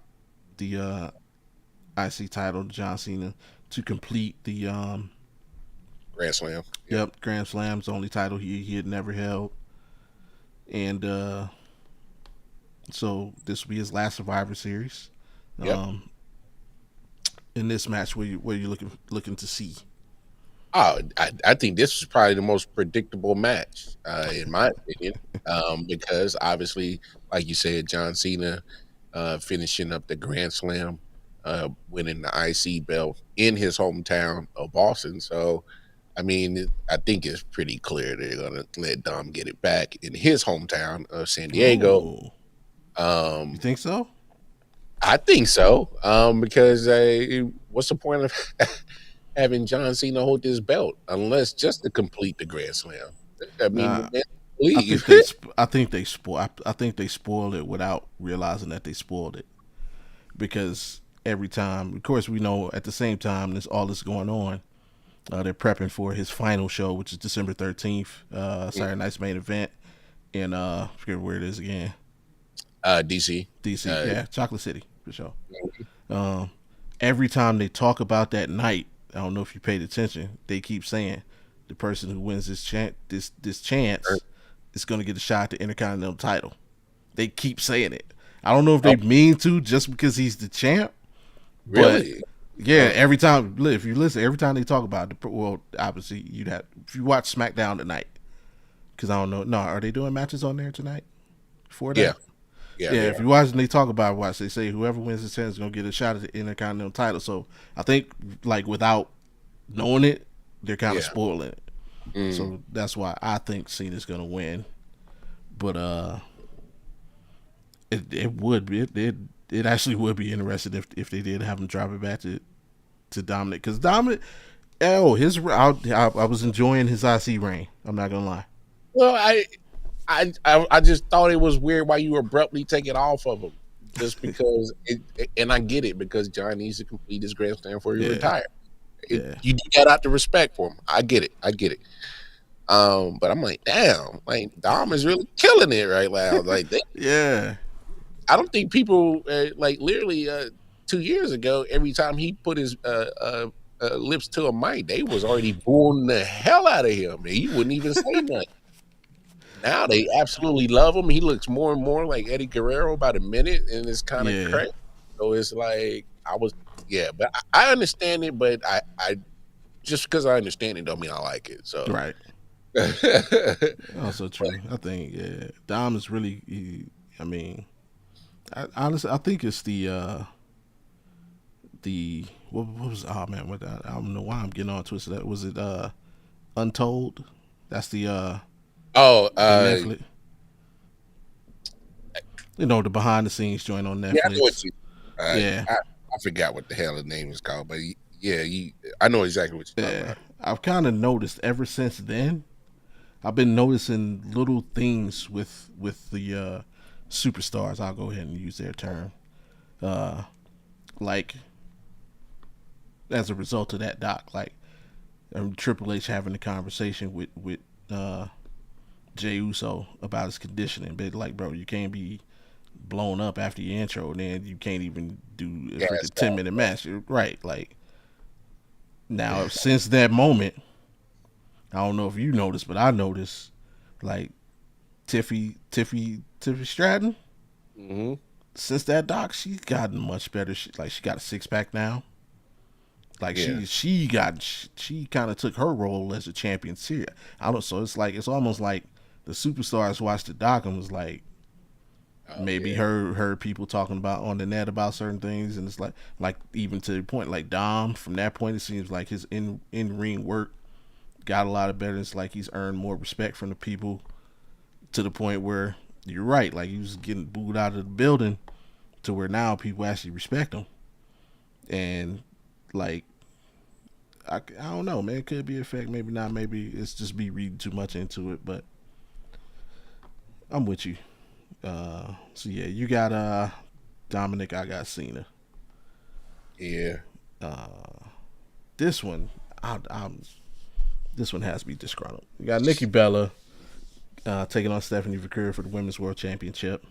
[SPEAKER 1] the IC title to John Cena to complete the
[SPEAKER 2] Grand Slam.
[SPEAKER 1] Yep, Grand Slam's the only title he had never held. And so this will be his last Survivor Series. In this match, what are you looking to see?
[SPEAKER 2] Oh, I think this is probably the most predictable match, in my opinion, because obviously, like you said, John Cena finishing up the Grand Slam, winning the IC belt in his hometown of Boston. So, I mean, I think it's pretty clear they're going to let Dom get it back in his hometown of San Diego.
[SPEAKER 1] You think so?
[SPEAKER 2] I think so, because what's the point of having John Cena hold this belt unless just to complete the Grand Slam? I mean,
[SPEAKER 1] I think they spoiled it without realizing that they spoiled it, because every time, of course, we know at the same time all this going on, they're prepping for his final show, which is December 13th, Saturday night's main event in I forget where it is again.
[SPEAKER 2] DC,
[SPEAKER 1] yeah, Chocolate City for sure. Every time they talk about that night, I don't know if you paid attention, they keep saying the person who wins this chance is going to get a shot at the Intercontinental title. They keep saying it. I don't know if they mean to just because he's the champ.
[SPEAKER 2] Really?
[SPEAKER 1] But yeah, every time, if you listen, every time they talk about it, well, obviously you'd have, if you watch SmackDown tonight, because I don't know. No, are they doing matches on there tonight? For that? Yeah. If you watch and they talk about it, they say whoever wins this chance is gonna get a shot at the Intercontinental title. So I think, like, without knowing it, they're kind of spoiling it. So that's why I think Cena's gonna win. But it actually would be interesting if they did have him drop it back to Dominic, because Dominic, I was enjoying his IC reign. I'm not gonna lie.
[SPEAKER 2] Well, I just thought it was weird why you abruptly take it off of him, just because. And I get it, because John needs to complete his Grand Slam before he retire. You do that out of respect for him. I get it. But I'm like, damn, like Dom is really killing it right now. Like, I don't think people like literally 2 years ago, every time he put his lips to a mic, they was already booing the hell out of him, and he wouldn't even say nothing. Now they absolutely love him. He looks more and more like Eddie Guerrero by the minute, and it's kind of crazy. So it's like I was, yeah, but I understand it, but I just because I understand it don't mean I like it. So
[SPEAKER 1] Right. Also true. I think Dom is really. I mean, honestly, I think it's the what was oh man what I don't know why I'm getting on twisted. That was it. Untold. That's
[SPEAKER 2] oh,
[SPEAKER 1] the Netflix. You know, the behind the scenes joint on
[SPEAKER 2] yeah, I know what
[SPEAKER 1] Netflix.
[SPEAKER 2] you.
[SPEAKER 1] Yeah,
[SPEAKER 2] I forgot what the hell the name is called, but yeah, I know exactly what you're talking
[SPEAKER 1] yeah.
[SPEAKER 2] about.
[SPEAKER 1] I've kind of noticed ever since then. I've been noticing little things with the superstars. I'll go ahead and use their term. Uh, like as a result of that doc, like Triple H having the conversation with uh, Jey Uso about his conditioning, but like, bro, you can't be blown up after your intro, and then you can't even do a
[SPEAKER 2] Yeah,
[SPEAKER 1] freaking 10-minute match, right? Like now, since that moment, I don't know if you noticed, but I noticed like Tiffy Stratton.
[SPEAKER 2] hmm
[SPEAKER 1] Since that doc, she's gotten much better. She got a 6-pack now. Like
[SPEAKER 2] yeah,
[SPEAKER 1] she kind of took her role as a champion serious. I don't. So it's like it's almost like the superstars watched the doc and was like
[SPEAKER 2] oh
[SPEAKER 1] maybe
[SPEAKER 2] yeah,
[SPEAKER 1] heard people talking about on the net about certain things, and it's like even to the point like Dom. From that point, it seems like his in ring work got a lot of better. It's like he's earned more respect from the people to the point where you're right. Like he was getting booed out of the building to where now people actually respect him. And like I don't know, man. It could be a effect, maybe not. Maybe it's just be reading too much into it. But I'm with you. So yeah, you got Dominic. I got Cena.
[SPEAKER 2] yeah.
[SPEAKER 1] This one, I'm this one has to be disgruntled. You got Nikki Bella taking on Stephanie Victoria for the Women's World Championship.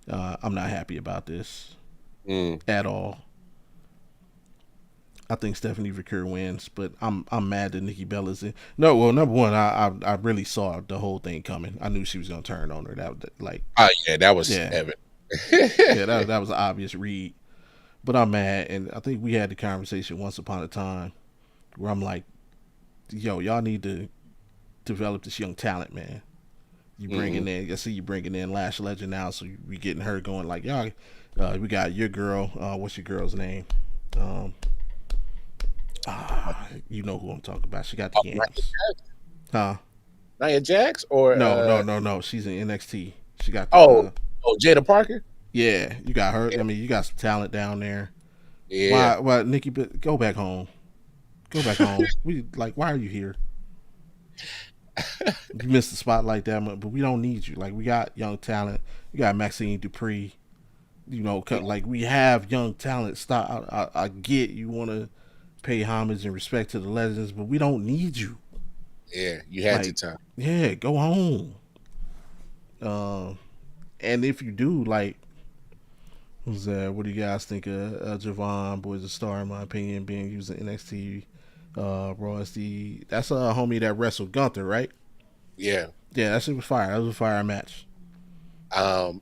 [SPEAKER 1] I'm not happy about this
[SPEAKER 2] Mm.
[SPEAKER 1] at all. I think Stephanie Victoria wins, but I'm mad that Nikki Bella's in. No, well, number one, I really saw the whole thing coming. I knew she was gonna turn on her. That like
[SPEAKER 2] Oh yeah, that was
[SPEAKER 1] yeah
[SPEAKER 2] Evan.
[SPEAKER 1] yeah that was an obvious read. But I'm mad, and I think we had the conversation once upon a time where I'm like, yo, y'all need to develop this young talent, man. You
[SPEAKER 2] hmm
[SPEAKER 1] bringing in, I see you bringing in Lash Legend now, so we getting her going. Like y'all, we got your girl. What's your girl's name? Um, you know who I'm talking about. She got the yams. Huh?
[SPEAKER 2] Nia Jax or
[SPEAKER 1] No. She's in NXT. She got the
[SPEAKER 2] oh Jada Parker.
[SPEAKER 1] yeah. You got her.
[SPEAKER 2] Yeah,
[SPEAKER 1] I mean, you got some talent down there.
[SPEAKER 2] yeah,
[SPEAKER 1] Why, Nikki? Go back home. Go back home. We like. Why are you here? You missed the spotlight that much, but we don't need you. Like we got young talent. You got Maxine Dupree. You know, like we have young talent. Stop. I get you want to pay homage and respect to the legends, but we don't need you.
[SPEAKER 2] yeah. You had your
[SPEAKER 1] Like,
[SPEAKER 2] time.
[SPEAKER 1] yeah, go home. Um, and if you do, like, who's that? What do you guys think of Javon? Boy's a star in my opinion, being used in NXT. Raw SD. That's a homie that wrestled Gunther, right?
[SPEAKER 2] Yeah.
[SPEAKER 1] Yeah, that shit was fire. That was a fire match.
[SPEAKER 2] Um,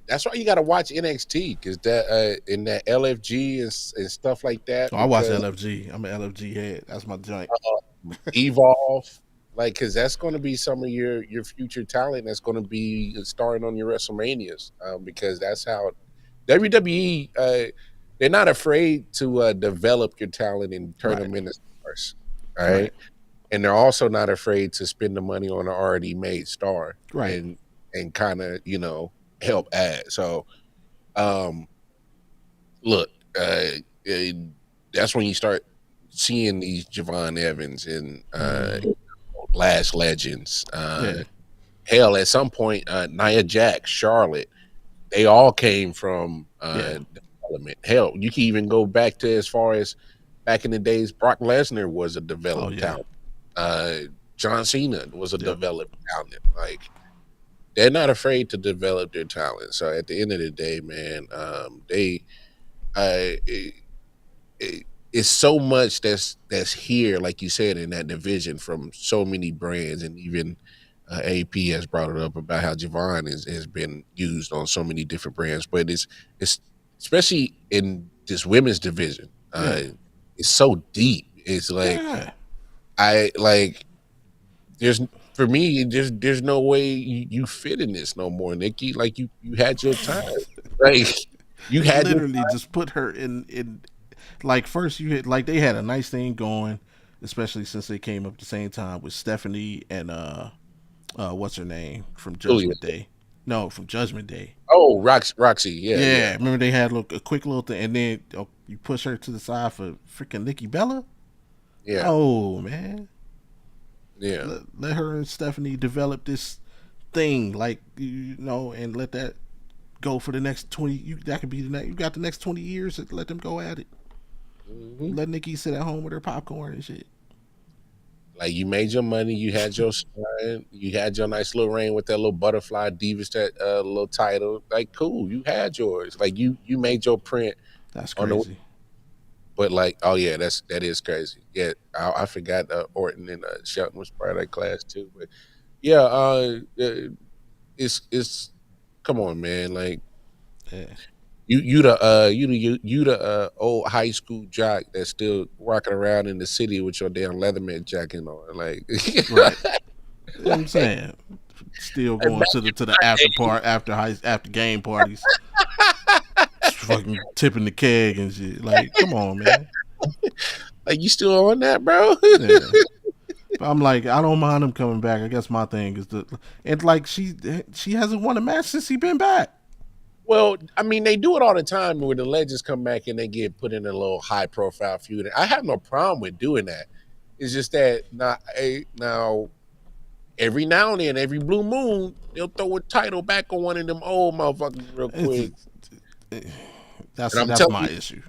[SPEAKER 2] that's why you got to watch NXT because that in that LFG and stuff like that
[SPEAKER 1] Oh, I watch
[SPEAKER 2] because
[SPEAKER 1] LFG. I'm an LFG head. That's my joint.
[SPEAKER 2] Evolve, like because that's going to be some of your future talent that's going to be starring on your WrestleManias because that's how WWE they're not afraid to develop your talent and turn
[SPEAKER 1] Right.
[SPEAKER 2] them into stars. All right.
[SPEAKER 1] Right.
[SPEAKER 2] And they're also not afraid to spend the money on an already made star
[SPEAKER 1] Right.
[SPEAKER 2] and kind of help add. So um, look, uh, that's when you start seeing these Javon Evans and
[SPEAKER 1] Mm-hmm.
[SPEAKER 2] Lash Legends.
[SPEAKER 1] Yeah.
[SPEAKER 2] Hell, at some point, Nia Jax, Charlotte, they all came from
[SPEAKER 1] Yeah.
[SPEAKER 2] development. Hell, you can even go back to as far as back in the days, Brock Lesnar was a
[SPEAKER 1] Oh
[SPEAKER 2] developed
[SPEAKER 1] yeah.
[SPEAKER 2] talent. Uh, John Cena was a
[SPEAKER 1] Yep.
[SPEAKER 2] developed talent. Like they're not afraid to develop their talent. So at the end of the day, man, they it, it's so much that's here, like you said, in that division from so many brands, and even AP has brought it up about how Javon has been used on so many different brands, but it's especially in this women's division. It's so deep. It's like I like. There's for me. There's no way you fit in this no more, Nikki. Like you had your time. Like you had
[SPEAKER 1] literally just put her in. Like first you had like they had a nice thing going, especially since they came up at the same time with Stephanie and what's her name from Judgment Day? No, from Judgment Day.
[SPEAKER 2] Oh, Roxy. Yeah.
[SPEAKER 1] Remember they had a quick little thing, and then you push her to the side for freaking Nikki Bella.
[SPEAKER 2] Yeah.
[SPEAKER 1] Oh man.
[SPEAKER 2] Yeah.
[SPEAKER 1] Let her and Stephanie develop this thing, like and let that go for the next 20. That could be the next. You got the next 20 years. Let them go at it. Mm-hmm. Let Nikki sit at home with her popcorn and shit.
[SPEAKER 2] Like you made your money, you had your shine, you had your nice little reign with that little butterfly divas, that little title. Like cool, you had yours. Like you made your print.
[SPEAKER 1] That's crazy.
[SPEAKER 2] But like, oh yeah, that is crazy. Yeah, I forgot Orton and Shelton was part of that class too. But yeah, it's come on, man. Like,
[SPEAKER 1] yeah.
[SPEAKER 2] You the old high school jock that's still walking around in the city with your damn Leatherman jacket on, like
[SPEAKER 1] right. You know what I'm saying, still going to the after game parties, fucking tipping the keg and shit. Like, come on, man.
[SPEAKER 2] Like you still on that, bro?
[SPEAKER 1] Yeah. But I'm like, I don't mind him coming back. I guess my thing is and like she hasn't won a match since he been back.
[SPEAKER 2] Well, I mean, they do it all the time where the legends come back and they get put in a little high-profile feud. I have no problem with doing that. It's just that now, every now and then, every blue moon, they'll throw a title back on one of them old motherfuckers real quick.
[SPEAKER 1] That's my issue.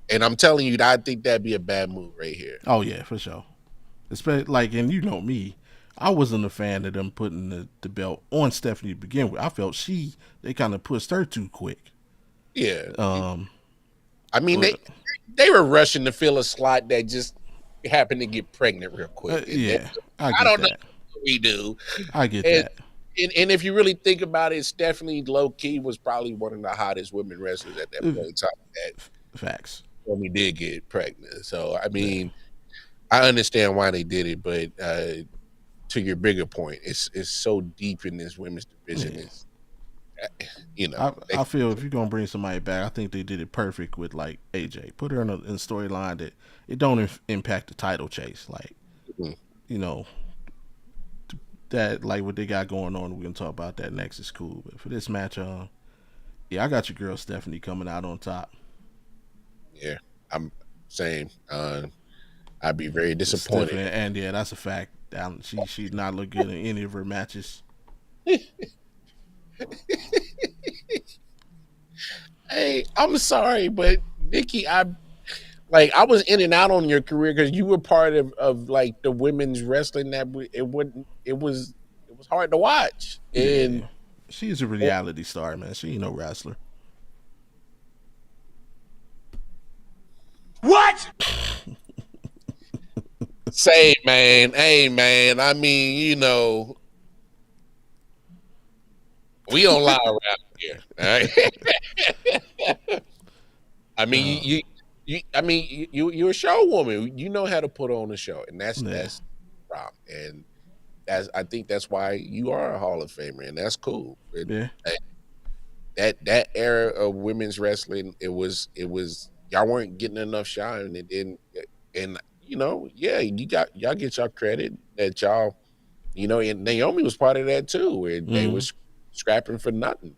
[SPEAKER 2] And I'm telling you, I think that'd be a bad move right here.
[SPEAKER 1] Oh yeah, for sure. Especially like, and you know me, I wasn't a fan of them putting the belt on Stephanie to begin with. I felt they kind of pushed her too quick.
[SPEAKER 2] Yeah. I mean, they were rushing to fill a slot that just happened to get pregnant real quick.
[SPEAKER 1] I don't know
[SPEAKER 2] what we do.
[SPEAKER 1] I get that.
[SPEAKER 2] And if you really think about it, Stephanie low key was probably one of the hottest women wrestlers at that point in time.
[SPEAKER 1] Facts.
[SPEAKER 2] When we did get pregnant, so I mean, I understand why they did it, but to your bigger point, it's so deep in this women's division.
[SPEAKER 1] Yeah. I feel if you're gonna bring somebody back, I think they did it perfect with like AJ. Put her in a storyline that it don't impact the title chase. Like, that like what they got going on. We're gonna talk about that next. Is cool, but for this match, I got your girl Stephanie coming out on top.
[SPEAKER 2] Yeah, I'm saying I'd be very disappointed.
[SPEAKER 1] And yeah, that's a fact. She's not look good in any of her matches.
[SPEAKER 2] Hey, I'm sorry, but Nikki, I was in and out on your career because you were part of like the women's wrestling that it was hard to watch. And
[SPEAKER 1] she's a reality star, man. She ain't no wrestler.
[SPEAKER 4] What?
[SPEAKER 2] Say, man, hey, man. I mean, we don't lie around here. All right? I mean, you're a show woman. You know how to put on a show, and that's the problem. And I think that's why you are a Hall of Famer, and that's cool. That era of women's wrestling, it was y'all weren't getting enough shine, and y'all get y'all credit that y'all, and Naomi was part of that too, where they was scrapping for nothing,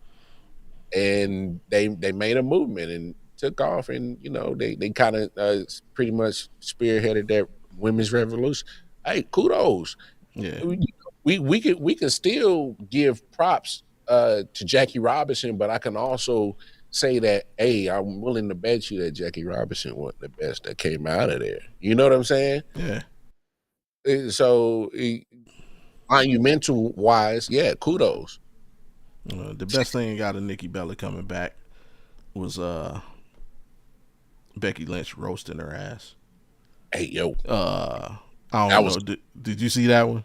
[SPEAKER 2] and they made a movement and took off, and they kind of pretty much spearheaded that women's revolution. Hey, kudos.
[SPEAKER 1] Yeah,
[SPEAKER 2] we could still give props to Jackie Robinson, but I can also say that, hey, I'm willing to bet you that Jackie Robinson wasn't the best that came out of there. You know what I'm saying?
[SPEAKER 1] Yeah.
[SPEAKER 2] So, monumental wise, yeah, kudos.
[SPEAKER 1] The best thing got of Nikki Bella coming back was Becky Lynch roasting her ass.
[SPEAKER 2] Hey, yo.
[SPEAKER 1] I don't know. Did you see that one?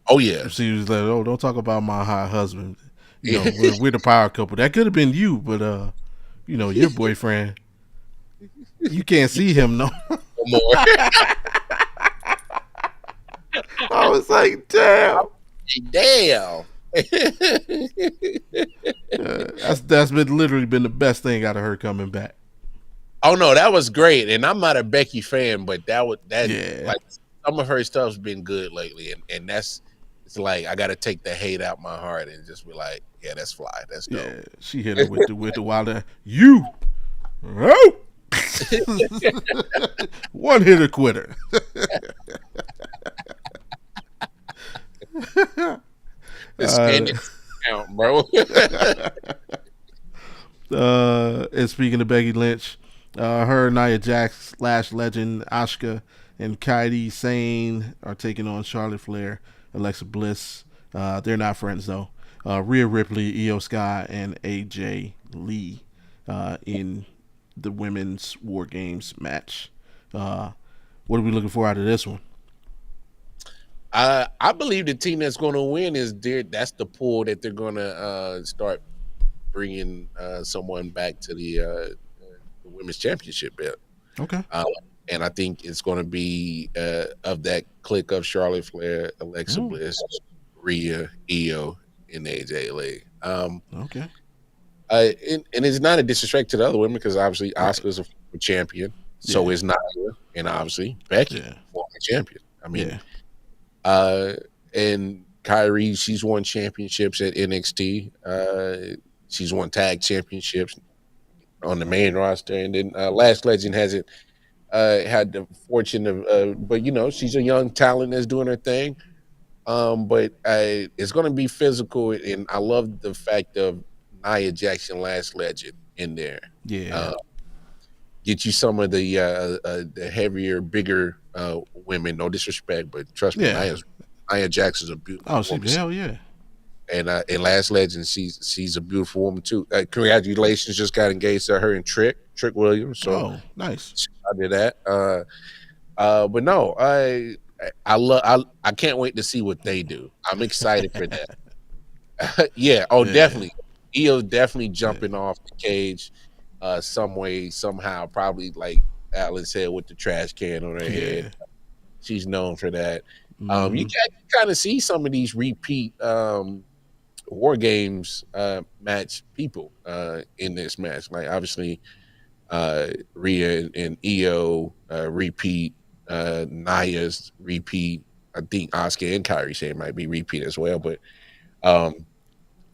[SPEAKER 2] Oh, yeah.
[SPEAKER 1] She was like, "Oh, don't talk about my hot husband. We're the power couple. That could have been you, but your boyfriend. You can't see him no
[SPEAKER 2] more.
[SPEAKER 1] I was like, damn.
[SPEAKER 2] Damn.
[SPEAKER 1] That's been literally been the best thing out of her coming back.
[SPEAKER 2] Oh no, that was great, and I'm not a Becky fan, but
[SPEAKER 1] Yeah.
[SPEAKER 2] like some of her stuff's been good lately, and it's like I got to take the hate out my heart and just be like, yeah, that's fly, that's dope.
[SPEAKER 1] Yeah, she hit her with the wilder. You, oh, one hitter quitter.
[SPEAKER 2] Spanish count, bro.
[SPEAKER 1] And speaking of Becky Lynch, her, Nia Jax, Lash Legend, Asuka, and Kairi Sane are taking on Charlotte Flair, Alexa Bliss. They're not friends though. Rhea Ripley, Io Sky, and AJ Lee in the women's War Games match. What are we looking for out of this one?
[SPEAKER 2] I believe the team that's going to win that's the pool that they're going to start bringing someone back to the women's championship belt.
[SPEAKER 1] Okay.
[SPEAKER 2] And I think it's going to be of that clique of Charlotte Flair, Alexa Bliss, Rhea, Io, and AJ Lee.
[SPEAKER 1] Okay.
[SPEAKER 2] And it's not a disrespect to the other women because obviously Asuka's a former champion, so is Nia, and obviously Becky, former champion. I mean, and Kyrie, she's won championships at NXT. She's won tag championships on the main roster, and then Lash Legend hasn't had the fortune of, but she's a young talent that's doing her thing. But it's going to be physical, and I love the fact of Nia Jackson, Lash Legend in there.
[SPEAKER 1] Yeah.
[SPEAKER 2] Get you some of the heavier, bigger women. No disrespect, but trust me, Nia Jackson's a beautiful woman.
[SPEAKER 1] Hell yeah.
[SPEAKER 2] And Lash Legend, she's a beautiful woman too. Congratulations, just got engaged to her and Trick Williams. So
[SPEAKER 1] nice.
[SPEAKER 2] I did that. But no, I can't wait to see what they do. I'm excited for that. Definitely. Io's definitely jumping off the cage some way, somehow, probably like Alan said, with the trash can on her head. She's known for that. You can kind of see some of these repeat War Games match people in this match. Like obviously Rhea and Io repeat, Nia's repeat. I think Asuka and Kairi Sane might be repeat as well. But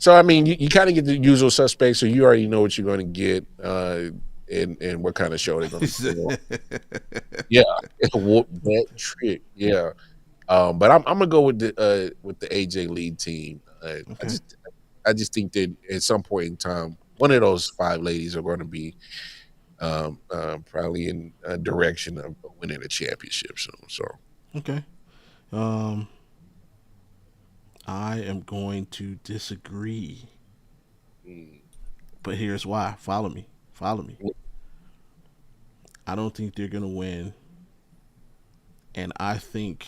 [SPEAKER 2] so I mean, you kind of get the usual suspects, so you already know what you're going to get and what kind of show they're going to do. Yeah, that Trick. Yeah. But I'm gonna go with the AJ lead team. I just think that at some point in time, one of those 5 ladies are going to be probably in a direction of winning a championship soon. So
[SPEAKER 1] okay, I am going to disagree, but here's why. Follow me. I don't think they're gonna win, and I think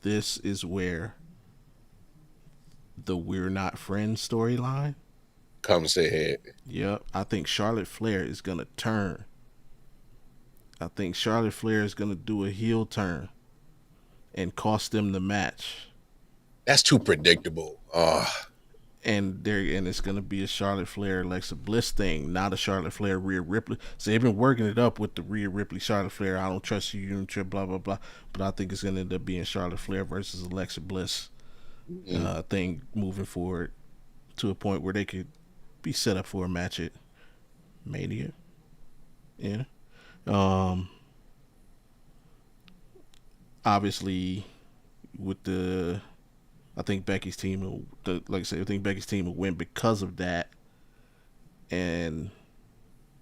[SPEAKER 1] this is where the "we're not friends" storyline
[SPEAKER 2] comes ahead.
[SPEAKER 1] Yep, I think Charlotte Flair is gonna turn. I think Charlotte Flair is gonna do a heel turn and cost them the match.
[SPEAKER 2] That's too predictable.
[SPEAKER 1] And it's gonna be a Charlotte Flair Alexa Bliss thing, not a Charlotte Flair Rhea Ripley. So they've been working it up with the Rhea Ripley Charlotte Flair. I don't trust you, blah blah blah. But I think it's gonna end up being Charlotte Flair versus Alexa Bliss thing moving forward to a point where they could be set up for a match at Mania. Yeah. Obviously, with I think Becky's team like I said, I think Becky's team will win because of that. And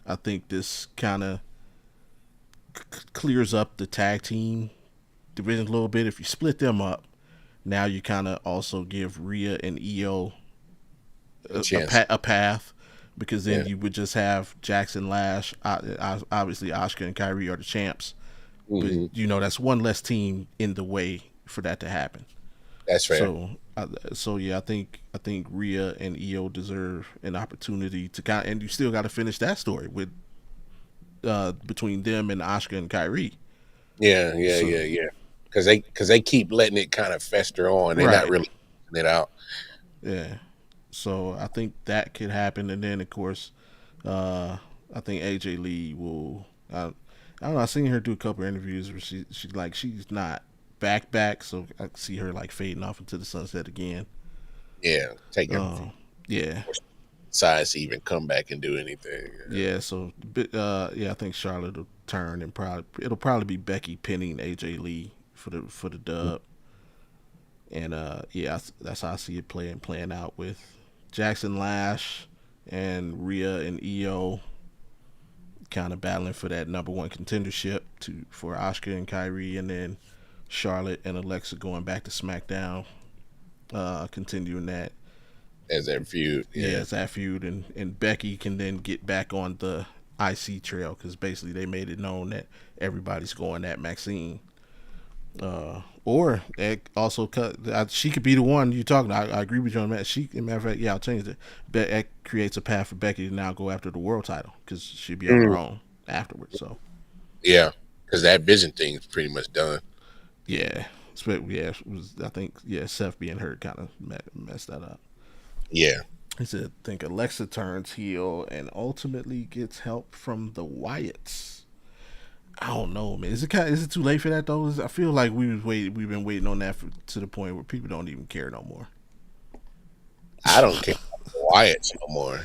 [SPEAKER 1] I think this kind of clears up the tag team division a little bit. If you split them up, now you kind of also give Rhea and Io a path, because then you would just have Jackson, Lash, obviously Asuka and Kairi are the champs. But that's one less team in the way for that to happen.
[SPEAKER 2] That's fair.
[SPEAKER 1] So So yeah, I think Rhea and Io deserve an opportunity to kind, and you still got to finish that story with between them and Asuka and Kyrie. So
[SPEAKER 2] Yeah. Because they keep letting it kind of fester on. They're not
[SPEAKER 1] right,
[SPEAKER 2] really putting it out.
[SPEAKER 1] yeah. So I think that could happen, and then of course, uh, I think AJ Lee will. I don't know. I seen her do a couple of interviews where she's not back, so I see her like fading off into the sunset again.
[SPEAKER 2] Yeah, taking a few
[SPEAKER 1] Uh, yeah,
[SPEAKER 2] sides to even come back and do anything.
[SPEAKER 1] yeah. So, yeah, I think Charlotte will turn and probably it'll probably be Becky pinning AJ Lee for the dub, and yeah, that's how I see it playing out with Jackson Lash and Rhea and Io kind of battling for that number one contendership for Asuka and Kyrie, and then Charlotte and Alexa going back to SmackDown, continuing that.
[SPEAKER 2] As that feud.
[SPEAKER 1] Yeah, it's that feud, and Becky can then get back on the IC trail because basically they made it known that everybody's going at Maxine. Or it also she could be the one you're talking. I agree with you on that. Matter of fact, yeah, I'll change it. But that creates a path for Becky to now go after the world title because she'll be on her own afterwards. So
[SPEAKER 2] Yeah, because that vision thing is pretty much done.
[SPEAKER 1] yeah, I think Seth being hurt kind of messed that up.
[SPEAKER 2] Yeah.
[SPEAKER 1] He said, I think Alexa turns heel and ultimately gets help from the Wyatts. I don't know, man. Is it too late for that though? I feel like we've been waiting on that to the point where people don't even care no more.
[SPEAKER 2] I don't care about the Wyatts no more.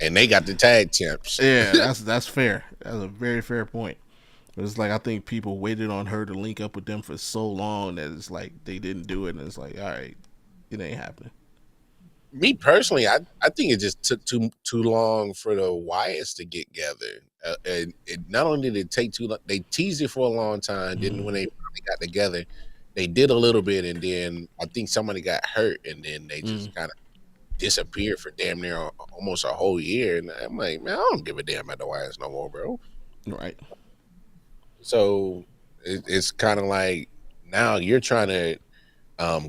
[SPEAKER 2] And they got the tag champs.
[SPEAKER 1] Yeah, that's fair. That's a very fair point. It's like I think people waited on her to link up with them for so long that it's like they didn't do it, and it's like, all right, it ain't happening.
[SPEAKER 2] Me personally, I think it just took too long for the Wyatts to get together. And it not only did it take too long, they teased it for a long time. Then when they finally got together, they did a little bit, and then I think somebody got hurt, and then they just kind of disappeared for damn near almost a whole year. And I'm like, man, I don't give a damn about the Wyatts no more, bro.
[SPEAKER 1] Right.
[SPEAKER 2] So it's kind of like now you're trying to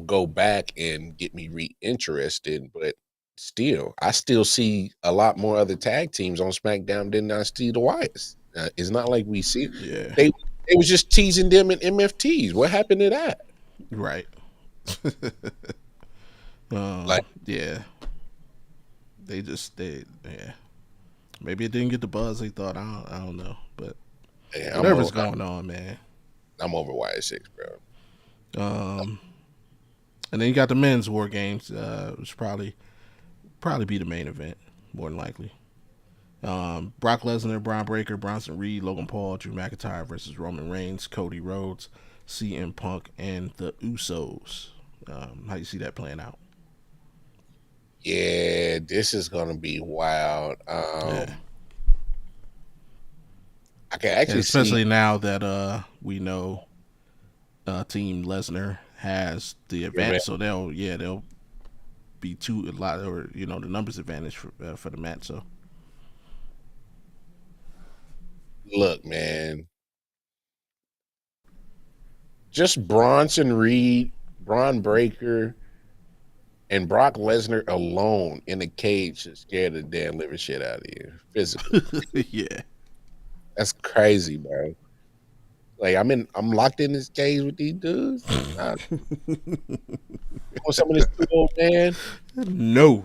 [SPEAKER 2] go back and get me reinterested, but still, I still see a lot more other tag teams on SmackDown than I see the Wyatts. It's not like we see they was just teasing them in MFTs. What happened to that?
[SPEAKER 1] Right. Yeah. Yeah. Maybe it didn't get the buzz they thought. I don't know, but
[SPEAKER 2] yeah,
[SPEAKER 1] whatever's going on, man.
[SPEAKER 2] I'm over Y6, bro.
[SPEAKER 1] And then you got the men's war games, which probably be the main event, more than likely. Brock Lesnar, Braun Breaker, Bronson Reed, Logan Paul, Drew McIntyre versus Roman Reigns, Cody Rhodes, CM Punk, and the Usos. How you see that playing out?
[SPEAKER 2] Yeah, this is gonna be wild.
[SPEAKER 1] Yeah.
[SPEAKER 2] I can actually
[SPEAKER 1] especially
[SPEAKER 2] see
[SPEAKER 1] now that we know Team Lesnar has the advantage, so they'll be a lot, or the numbers advantage for the match. So
[SPEAKER 2] look, man, just Bronson Reed, Braun Breaker, and Brock Lesnar alone in the cage should scare the damn living shit out of you. Physically.
[SPEAKER 1] yeah.
[SPEAKER 2] That's crazy, bro. Like I'm locked in this cage with these dudes. Want some of this too, old man?
[SPEAKER 1] No.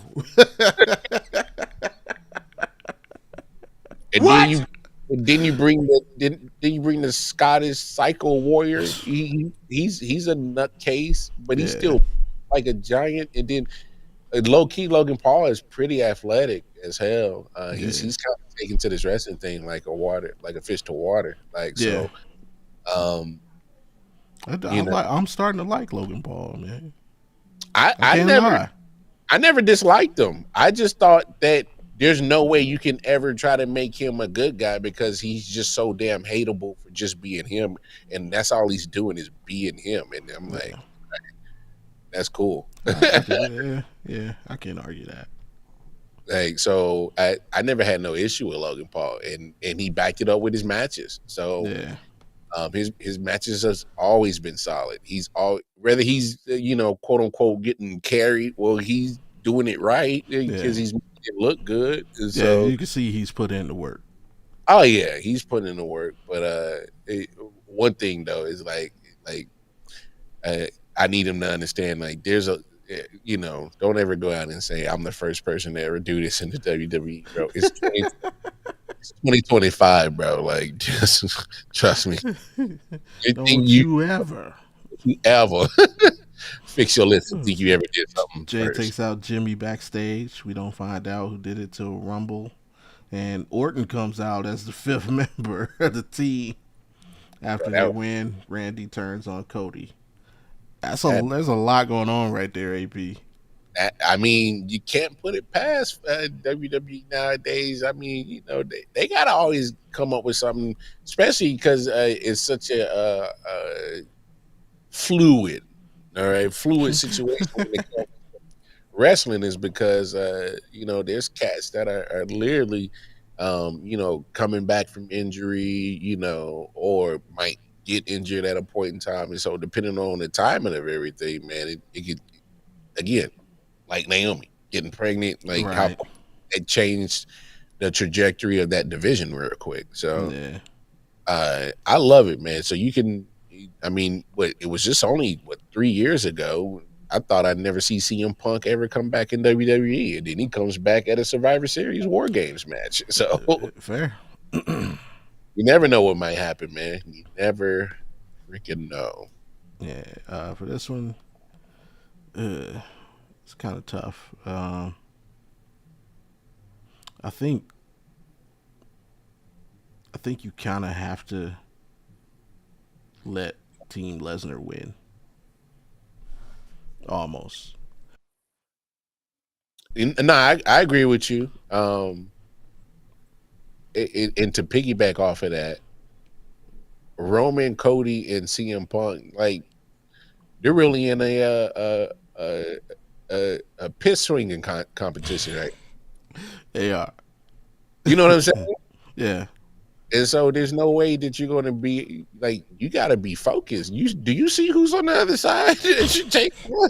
[SPEAKER 2] And
[SPEAKER 4] What?
[SPEAKER 2] then you bring the Scottish Psycho Warrior. He's a nutcase, but he's still like a giant. And then low key Logan Paul is pretty athletic as hell. He's kind of taken to this wrestling thing like a fish to water. So.
[SPEAKER 1] I'm starting to like Logan Paul, man.
[SPEAKER 2] I never disliked him. I just thought that there's no way you can ever try to make him a good guy because he's just so damn hateable for just being him, and that's all he's doing is being him. And I'm like, that's cool.
[SPEAKER 1] Yeah, I can't argue that.
[SPEAKER 2] Like, so I never had no issue with Logan Paul, and he backed it up with his matches. So His matches has always been solid. Whether he's quote unquote getting carried, well, he's doing it right because
[SPEAKER 1] Yeah.
[SPEAKER 2] he's making it look good. And
[SPEAKER 1] Yeah,
[SPEAKER 2] so,
[SPEAKER 1] you can see he's put in the work.
[SPEAKER 2] oh yeah, he's putting in the work. But one thing though is like uh, I need him to understand there's don't ever go out and say I'm the first person to ever do this in the WWE, bro. It's 2025, bro. Like, just trust me.
[SPEAKER 1] Don't you ever.
[SPEAKER 2] You ever fix your lips and think you ever did something
[SPEAKER 1] Jay
[SPEAKER 2] first.
[SPEAKER 1] takes out Jimmy backstage. We don't find out who did it till Rumble. And Orton comes out as the 5th member of the team. After they win, Randy turns on Cody. There's a lot going on right there, AP.
[SPEAKER 2] I mean, you can't put it past WWE nowadays. I mean, they got to always come up with something, especially because it's such a fluid situation when it comes to wrestling, is because there's cats that are literally coming back from injury, or might get injured at a point in time. And so depending on the timing of everything, man, it could, again, like Naomi getting pregnant, like how it changed the trajectory of that division real quick. So I love it, man. So you can, I mean, it was just only 3 years ago. I thought I'd never see CM Punk ever come back in WWE, and then he comes back at a Survivor Series War Games match. So
[SPEAKER 1] fair.
[SPEAKER 2] You never know what might happen, man. You never freaking know.
[SPEAKER 1] Yeah, for this one, it's kind of tough. I think you kind of have to let Team Lesnar win. Almost.
[SPEAKER 2] No, I agree with you. And to piggyback off of that, Roman, Cody, and CM Punk, like, they're really in a piss swinging competition, right?
[SPEAKER 1] They are.
[SPEAKER 2] You know what I'm saying?
[SPEAKER 1] Yeah.
[SPEAKER 2] And so there's no way that you're going to be like, you got to be focused. Do you see who's on the other side? It should take one.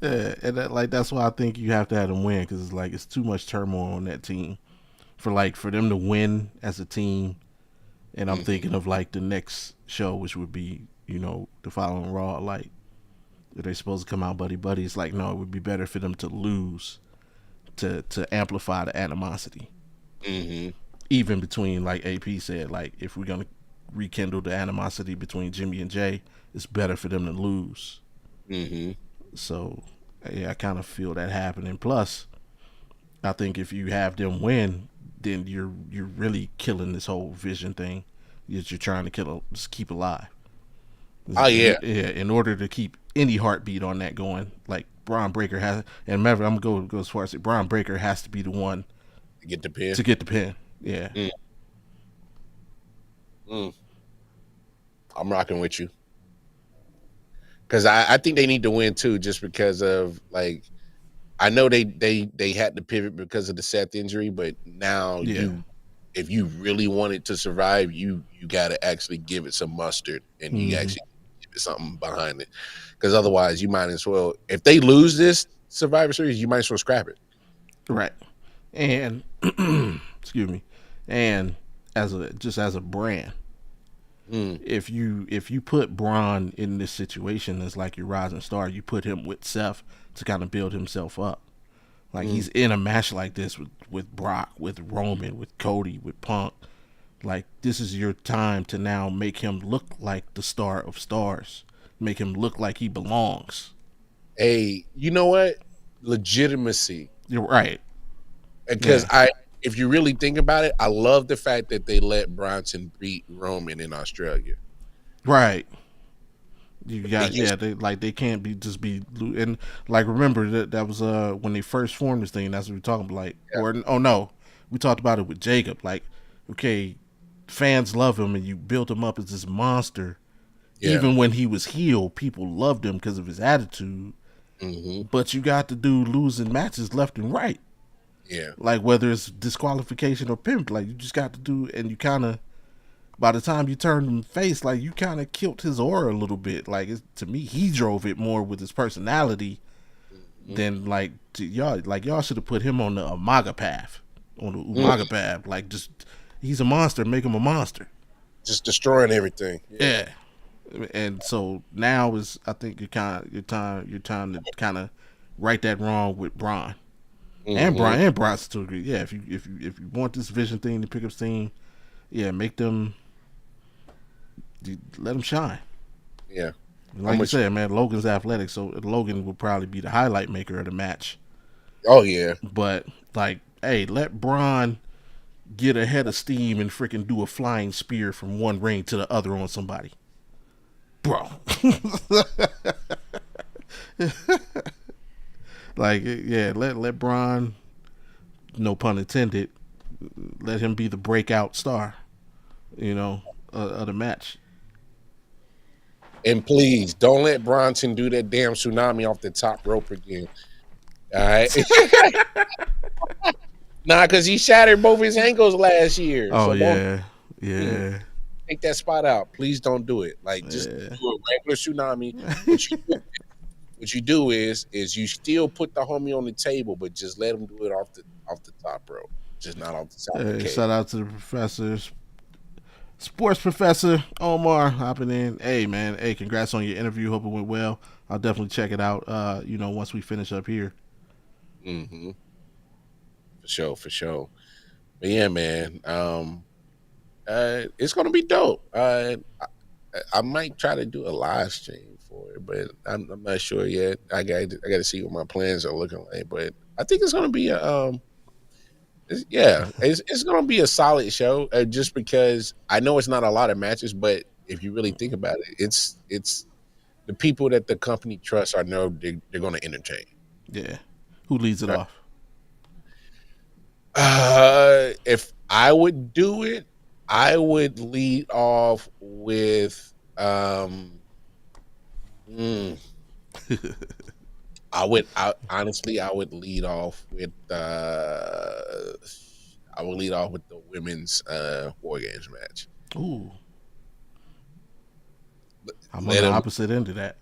[SPEAKER 1] Yeah, and that's why I think you have to have them win, because it's too much turmoil on that team for them to win as a team. And I'm thinking of the next show, which would be the following Raw. Like, if they're supposed to come out buddy buddy, it's no, it would be better for them to lose to amplify the animosity.
[SPEAKER 2] Mm-hmm.
[SPEAKER 1] Even between, like AP said, if we're gonna rekindle the animosity between Jimmy and Jay, it's better for them to lose.
[SPEAKER 2] Mm-hmm.
[SPEAKER 1] So, yeah, I kind of feel that happening. Plus, I think if you have them win, then you're really killing this whole vision thing that you're trying to just keep alive.
[SPEAKER 2] Oh yeah,
[SPEAKER 1] yeah. In order to keep any heartbeat on that going, like Braun Breaker has, and remember, I'm gonna go as far as say Braun Breaker has to be the one
[SPEAKER 2] to get the pin.
[SPEAKER 1] Yeah.
[SPEAKER 2] I'm rocking with you. Because I think they need to win too, just because of I know they had to pivot because of the Seth injury, but now if you really want it to survive, you got to actually give it some mustard, and you actually give it something behind it. Because otherwise, you might as well, if they lose this Survivor Series, you might as well scrap it.
[SPEAKER 1] Right. And excuse me, and as a brand. If you put Braun in this situation as your rising star, you put him with Seth to kind of build himself up. He's in a match like this with Brock, with Roman, with Cody, with Punk. This is your time to now make him look like the star of stars. Make him look like he belongs.
[SPEAKER 2] Hey, you know what? Legitimacy.
[SPEAKER 1] You're right.
[SPEAKER 2] Because if you really think about it, I love the fact that they let Bronson beat Roman in Australia.
[SPEAKER 1] Right. You got they can't be and remember that was when they first formed this thing. That's what we're talking about. We talked about it with Jacob. Okay, fans love him, and you built him up as this monster. Yeah. Even when he was heel, people loved him because of his attitude.
[SPEAKER 2] Mm-hmm.
[SPEAKER 1] But you got the dude losing matches left and right.
[SPEAKER 2] Yeah.
[SPEAKER 1] Whether it's disqualification or pimp, you just got to do, and you kind of by the time you turned him face, like you kind of killed his aura a little bit. Like to me, he drove it more with his personality than like y'all. Like y'all should have put him on the Umaga path, on the Umaga path. Like just he's a monster. Make him a monster.
[SPEAKER 2] Just destroying everything.
[SPEAKER 1] Yeah. And so now is I think your time to kind of right that wrong with Braun. And Braun still agree. Yeah, if you want this vision thing to pick up steam, yeah, make them let them shine.
[SPEAKER 2] Yeah,
[SPEAKER 1] like you said, man, Logan's athletic, so Logan will probably be the highlight maker of the match.
[SPEAKER 2] Oh yeah,
[SPEAKER 1] but like, hey, let Braun get a head of steam and freaking do a flying spear from one ring to the other on somebody, bro. Like, yeah, let Braun, no pun intended, let him be the breakout star, of the match.
[SPEAKER 2] And please don't let Bronson do that damn tsunami off the top rope again. All right. Nah, because he shattered both his ankles last year.
[SPEAKER 1] Oh,
[SPEAKER 2] so
[SPEAKER 1] yeah.
[SPEAKER 2] Take that spot out. Please don't do it. Like, just do a regular tsunami. What you do is you still put the homie on the table, but just let him do it off the top rope. Just not off the side of the cage.
[SPEAKER 1] Shout out to the professors. Sports Professor Omar hopping in. Hey, man. Hey, congrats on your interview. Hope it went well. I'll definitely check it out, once we finish up here.
[SPEAKER 2] Mm-hmm. For sure. But yeah, man. It's gonna be dope. I might try to do a live stream for it, but I'm not sure yet. I got to see what my plans are looking like. But I think it's gonna be it's gonna be a solid show. Just because I know it's not a lot of matches, but if you really think about it, it's the people that the company trusts. I know they're gonna entertain.
[SPEAKER 1] Yeah. Who leads it off?
[SPEAKER 2] If I would do it, I would lead off with I would lead off with the women's War Games match.
[SPEAKER 1] Ooh. I'm on the opposite end of that.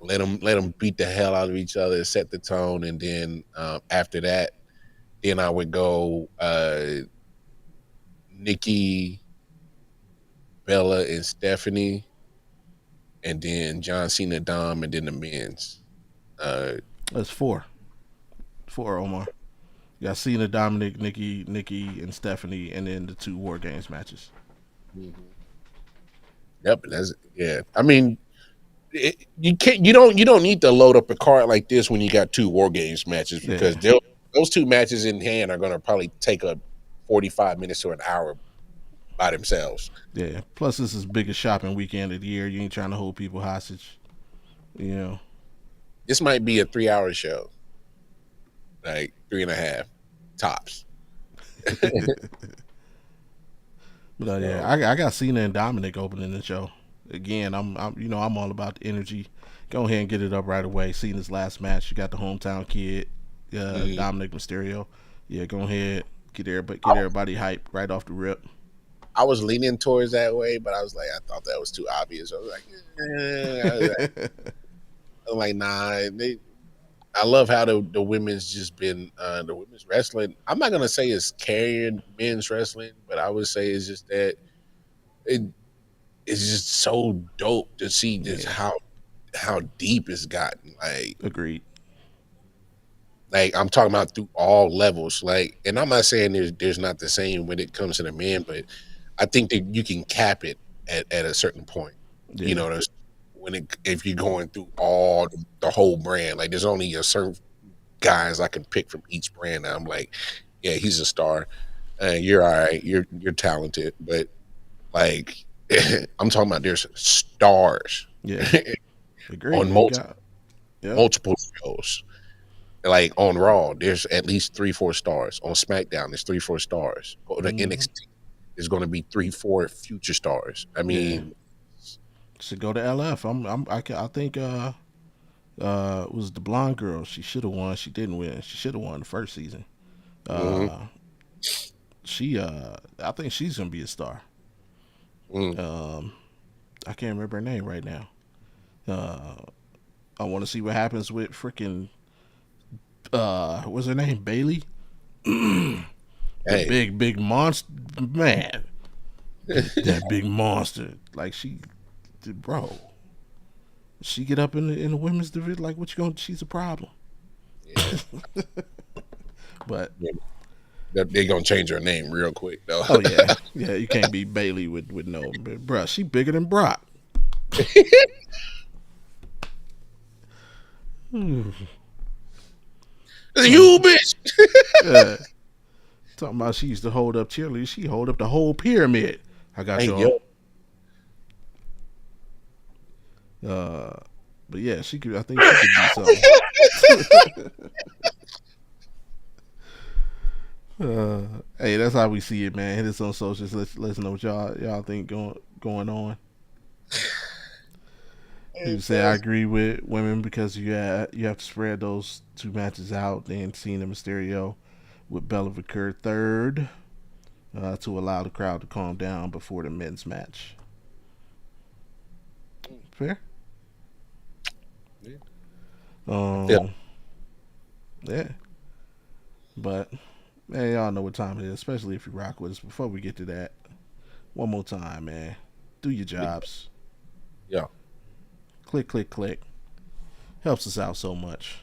[SPEAKER 2] Let them beat the hell out of each other, set the tone, and then after that, then I would go Nikki, Bella, and Stephanie, and then John Cena, Dom, and then the men's.
[SPEAKER 1] That's four, Omar. You got Cena, Dominic, Nikki, and Stephanie, and then the 2 War Games matches.
[SPEAKER 2] Mm-hmm. Yep, I mean, you don't need to load up a card like this when you got 2 War Games matches, because those 2 matches in hand are going to probably take up 45 minutes to an hour by themselves.
[SPEAKER 1] Yeah. Plus, this is the biggest shopping weekend of the year. You ain't trying to hold people hostage.
[SPEAKER 2] This might be a 3-hour show, like 3.5 tops.
[SPEAKER 1] But I got Cena and Dominic opening the show. Again, I'm all about the energy. Go ahead and get it up right away. Cena's last match, you got the hometown kid, Dominic Mysterio. Yeah, go ahead, get everybody hyped right off the rip.
[SPEAKER 2] I was leaning towards that way, but I was like, I thought that was too obvious. I was like, nah. I love how the women's just been the women's wrestling. I'm not gonna say it's carrying men's wrestling, but I would say it's just that it's just so dope to see just how deep it's gotten. Like,
[SPEAKER 1] agreed.
[SPEAKER 2] Like, I'm talking about through all levels. Like, and I'm not saying there's not the same when it comes to the men, but I think that you can cap it at a certain point. Yeah. There's if you're going through all the whole brand, like there's only a certain guys I can pick from each brand. And I'm like, yeah, he's a star. You're all right. You're talented, but like I'm talking about there's stars.
[SPEAKER 1] Yeah, agreed.
[SPEAKER 2] On multiple shows. Like on Raw, there's at least 3-4 stars. On SmackDown, there's 3-4 stars. On the NXT, there's going to be 3-4 future stars. I mean.
[SPEAKER 1] Should go to LF. I think it was the blonde girl. She should have won. She didn't win. She should have won the first season. I think she's gonna be a star. I can't remember her name right now. I want to see what happens with freaking what's her name, Bailey, the
[SPEAKER 2] Hey,
[SPEAKER 1] big monster man, that big monster. Like bro, she get up in the women's division. Like what you gonna? She's a problem.
[SPEAKER 2] yeah,
[SPEAKER 1] But
[SPEAKER 2] they're gonna change her name real quick though.
[SPEAKER 1] oh yeah, yeah, you can't be Bailey with no, bruh. She bigger than Brock. Hmm.
[SPEAKER 2] You bitch.
[SPEAKER 1] Yeah. Talking about she used to hold up cheerleaders. She hold up the whole pyramid. I got
[SPEAKER 2] Hey
[SPEAKER 1] y'all.
[SPEAKER 2] yo,
[SPEAKER 1] But yeah, she could. I think she could do something. Hey, that's how we see it, man. Hit us on socials. Let us know what y'all think going on. People say I agree with women because you have to spread those two matches out. Then Cena Mysterio with Bellivicker third to allow the crowd to calm down before the men's match. Fair.
[SPEAKER 2] yeah.
[SPEAKER 1] Um, yeah. But man, y'all know what time it is, especially if you rock with us. Before we get to that, one more time, man. Do your jobs.
[SPEAKER 2] Yeah.
[SPEAKER 1] Click, click, click. Helps us out so much.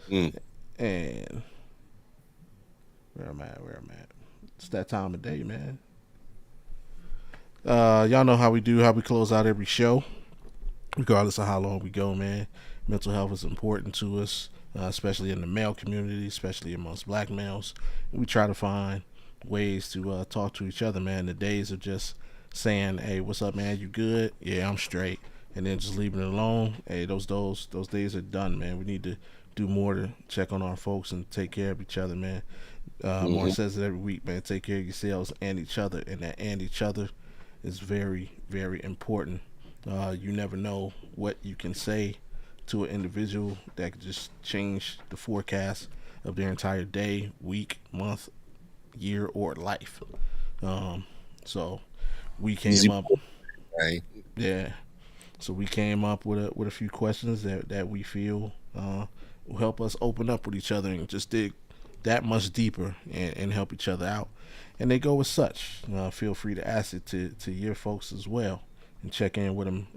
[SPEAKER 2] Mm.
[SPEAKER 1] And where am I? It's that time of day, man. Y'all know how we do, how we close out every show, regardless of how long we go, man. Mental health is important to us, especially in the male community, especially amongst black males. We try to find ways to talk to each other, man. The days of just saying, "Hey, what's up, man? You good? Yeah, I'm straight," and then just leaving it alone. Hey, those days are done, man. We need to do more to check on our folks and take care of each other, man. More says it every week, man. Take care of yourselves and each other, and that and each other is very, very important. You never know what you can say to an individual that could just change the forecast of their entire day, week, month, year, or life. So we
[SPEAKER 2] Easy,
[SPEAKER 1] came up,
[SPEAKER 2] right?
[SPEAKER 1] yeah. So we came up with a few questions that we feel will help us open up with each other and just dig that much deeper and help each other out. And they go as such. Feel free to ask it to your folks as well and check in with them,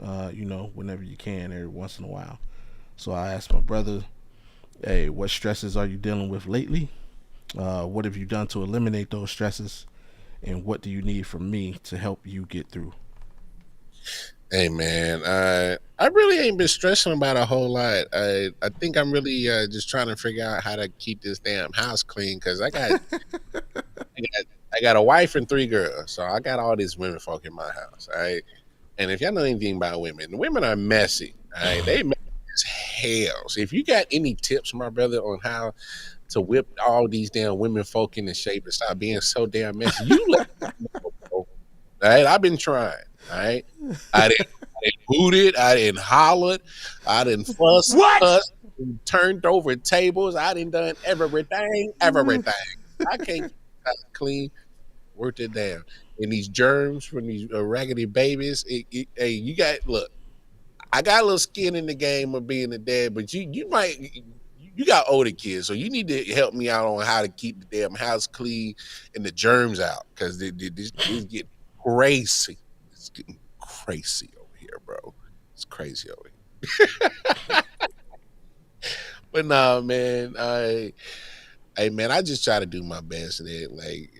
[SPEAKER 1] whenever you can, every once in a while. So I asked my brother, hey, what stresses are you dealing with lately? What have you done to eliminate those stresses? And what do you need from me to help you get through?
[SPEAKER 2] Hey man, I really ain't been stressing about a whole lot. I think I'm really just trying to figure out how to keep this damn house clean because I got a wife and 3 girls, so I got all these women folk in my house. All right, and if y'all know anything about women, the women are messy. All right, they messy as hell. So if you got any tips, my brother, on how to whip all these damn women folk into shape and stop being so damn messy, you let me know, bro. All right, I've been trying. All right, I didn't hooted, I didn't hollered, I didn't
[SPEAKER 4] What?
[SPEAKER 2] turned over tables, I didn't done everything. I can't keep the house clean. Worked it down. And these germs from these raggedy babies, hey, you got look. I got a little skin in the game of being a dad, but you got older kids, so you need to help me out on how to keep the damn house clean and the germs out because this getting crazy. It's getting crazy over here, bro. It's crazy over here. But nah, man, hey man, I just try to do my best. And like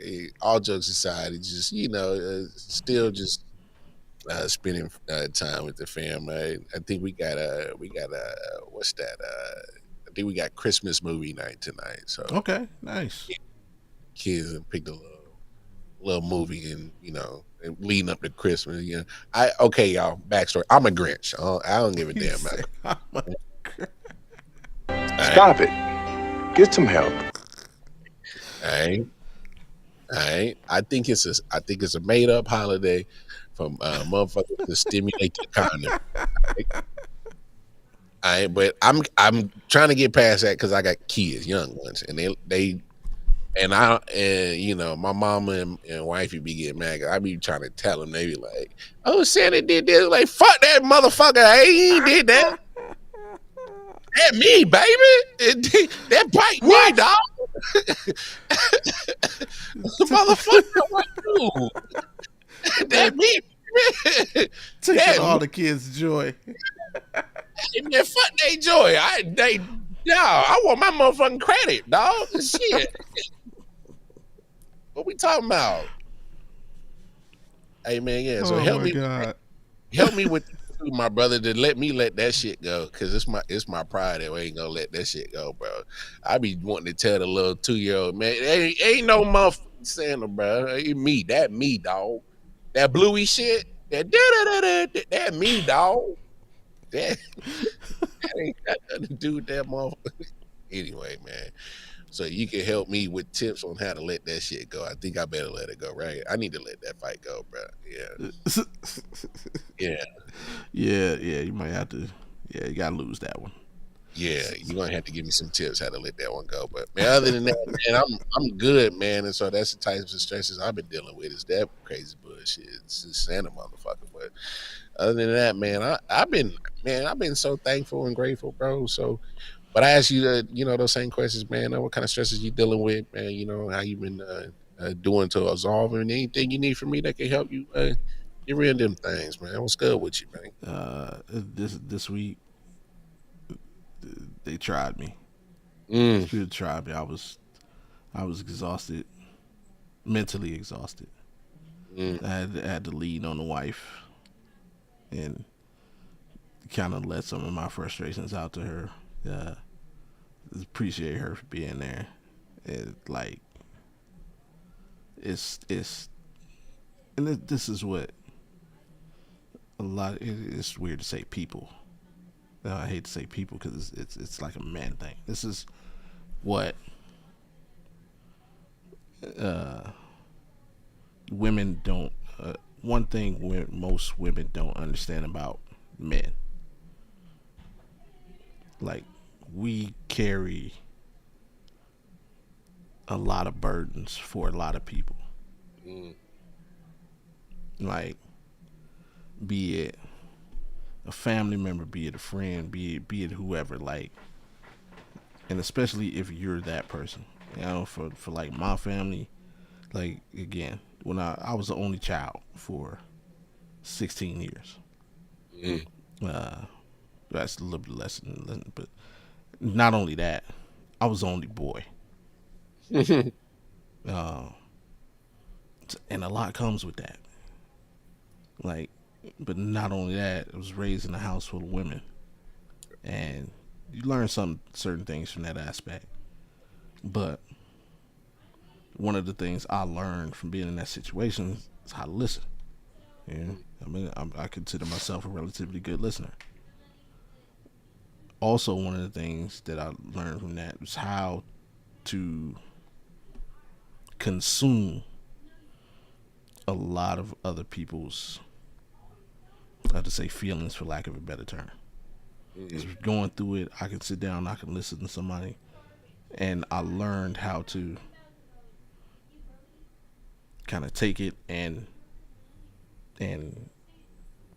[SPEAKER 2] all jokes aside, it's just still just spending time with the family. I think we got what's that? I think we got Christmas movie night tonight. So
[SPEAKER 1] Okay, nice.
[SPEAKER 2] kids have picked a little movie and and leading up to Christmas. Okay, y'all. Backstory: I'm a Grinch. I don't give a
[SPEAKER 1] He
[SPEAKER 2] damn.
[SPEAKER 1] said,
[SPEAKER 4] Stop it. Get some help.
[SPEAKER 2] All right. I think it's a made up holiday from motherfuckers to stimulate the economy. But I'm trying to get past that because I got kids, young ones, and they my mama and wifey be getting mad. I be trying to tell them. They be like, "Oh, Santa did this." Like, fuck that motherfucker. He ain't did that. That me, baby. That bite me, dog. The motherfucker, what you? That me.
[SPEAKER 1] Taking all the kids' joy.
[SPEAKER 2] Man, fuck they joy. I want my motherfucking credit, dog. Shit. What we talking about? Hey man, yeah. So help me with my brother to let that shit go, because it's my pride that we ain't gonna let that shit go, bro. I be wanting to tell the little 2-year-old man, ain't no motherfucking Santa, bro. Ain't me, that me, dog. That bluey shit, that me, dog. That ain't got nothing to do with that motherfucker. Anyway, man. So you can help me with tips on how to let that shit go. I think I better let it go, right? I need to let that fight go, bro. Yeah.
[SPEAKER 1] Yeah. You might have to. Yeah, you gotta lose that one.
[SPEAKER 2] Yeah, you're gonna have to give me some tips how to let that one go. But man, other than that, man, I'm good, man. And so that's the types of stresses I've been dealing with. Is that crazy bullshit? It's just Santa motherfucker. But other than that, man, I've been so thankful and grateful, bro. So, but I ask you those same questions, man. What kind of stresses you dealing with, man? You know, how you been doing to absolve, and anything you need from me that can help you get rid of them things, man. What's good with you, man?
[SPEAKER 1] This week they tried me. People tried me. I was exhausted, mentally exhausted. I had to lean on the wife and kind of let some of my frustrations out to her. Appreciate her for being there. This is what it's weird to say people. I hate to say people because it's like a man thing. This is what women don't. One thing most women don't understand about men, like, we carry a lot of burdens for a lot of people. Like, be it a family member, be it a friend, be it whoever, like, and especially if you're that person. For like my family, like, again, when I was the only child for 16 years. That's a little bit less than, but not only that, I was the only boy. And a lot comes with that. Like, but not only that, I was raised in a house full of women, and you learn certain things from that aspect. But one of the things I learned from being in that situation is how to listen. I mean, I consider myself a relatively good listener. Also, one of the things that I learned from that was how to consume a lot of other people's, I have to say, feelings, for lack of a better term. Going through it, I can sit down, I can listen to somebody, and I learned how to kind of take it and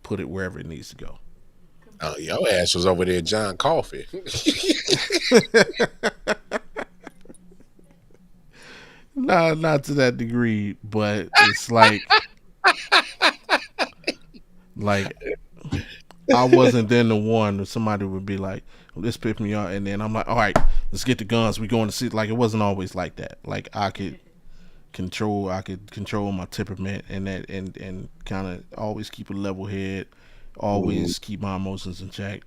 [SPEAKER 1] put it wherever it needs to go.
[SPEAKER 2] Oh, your ass was over there, John Coffey.
[SPEAKER 1] Nah, not to that degree, but it's like I wasn't then the one that somebody would be like, well, this pissed me off, and then I'm like, all right, let's get the guns, we going to see. Like, it wasn't always like that. Like, I could control my temperament, and kind of always keep a level head, always keep my emotions in check,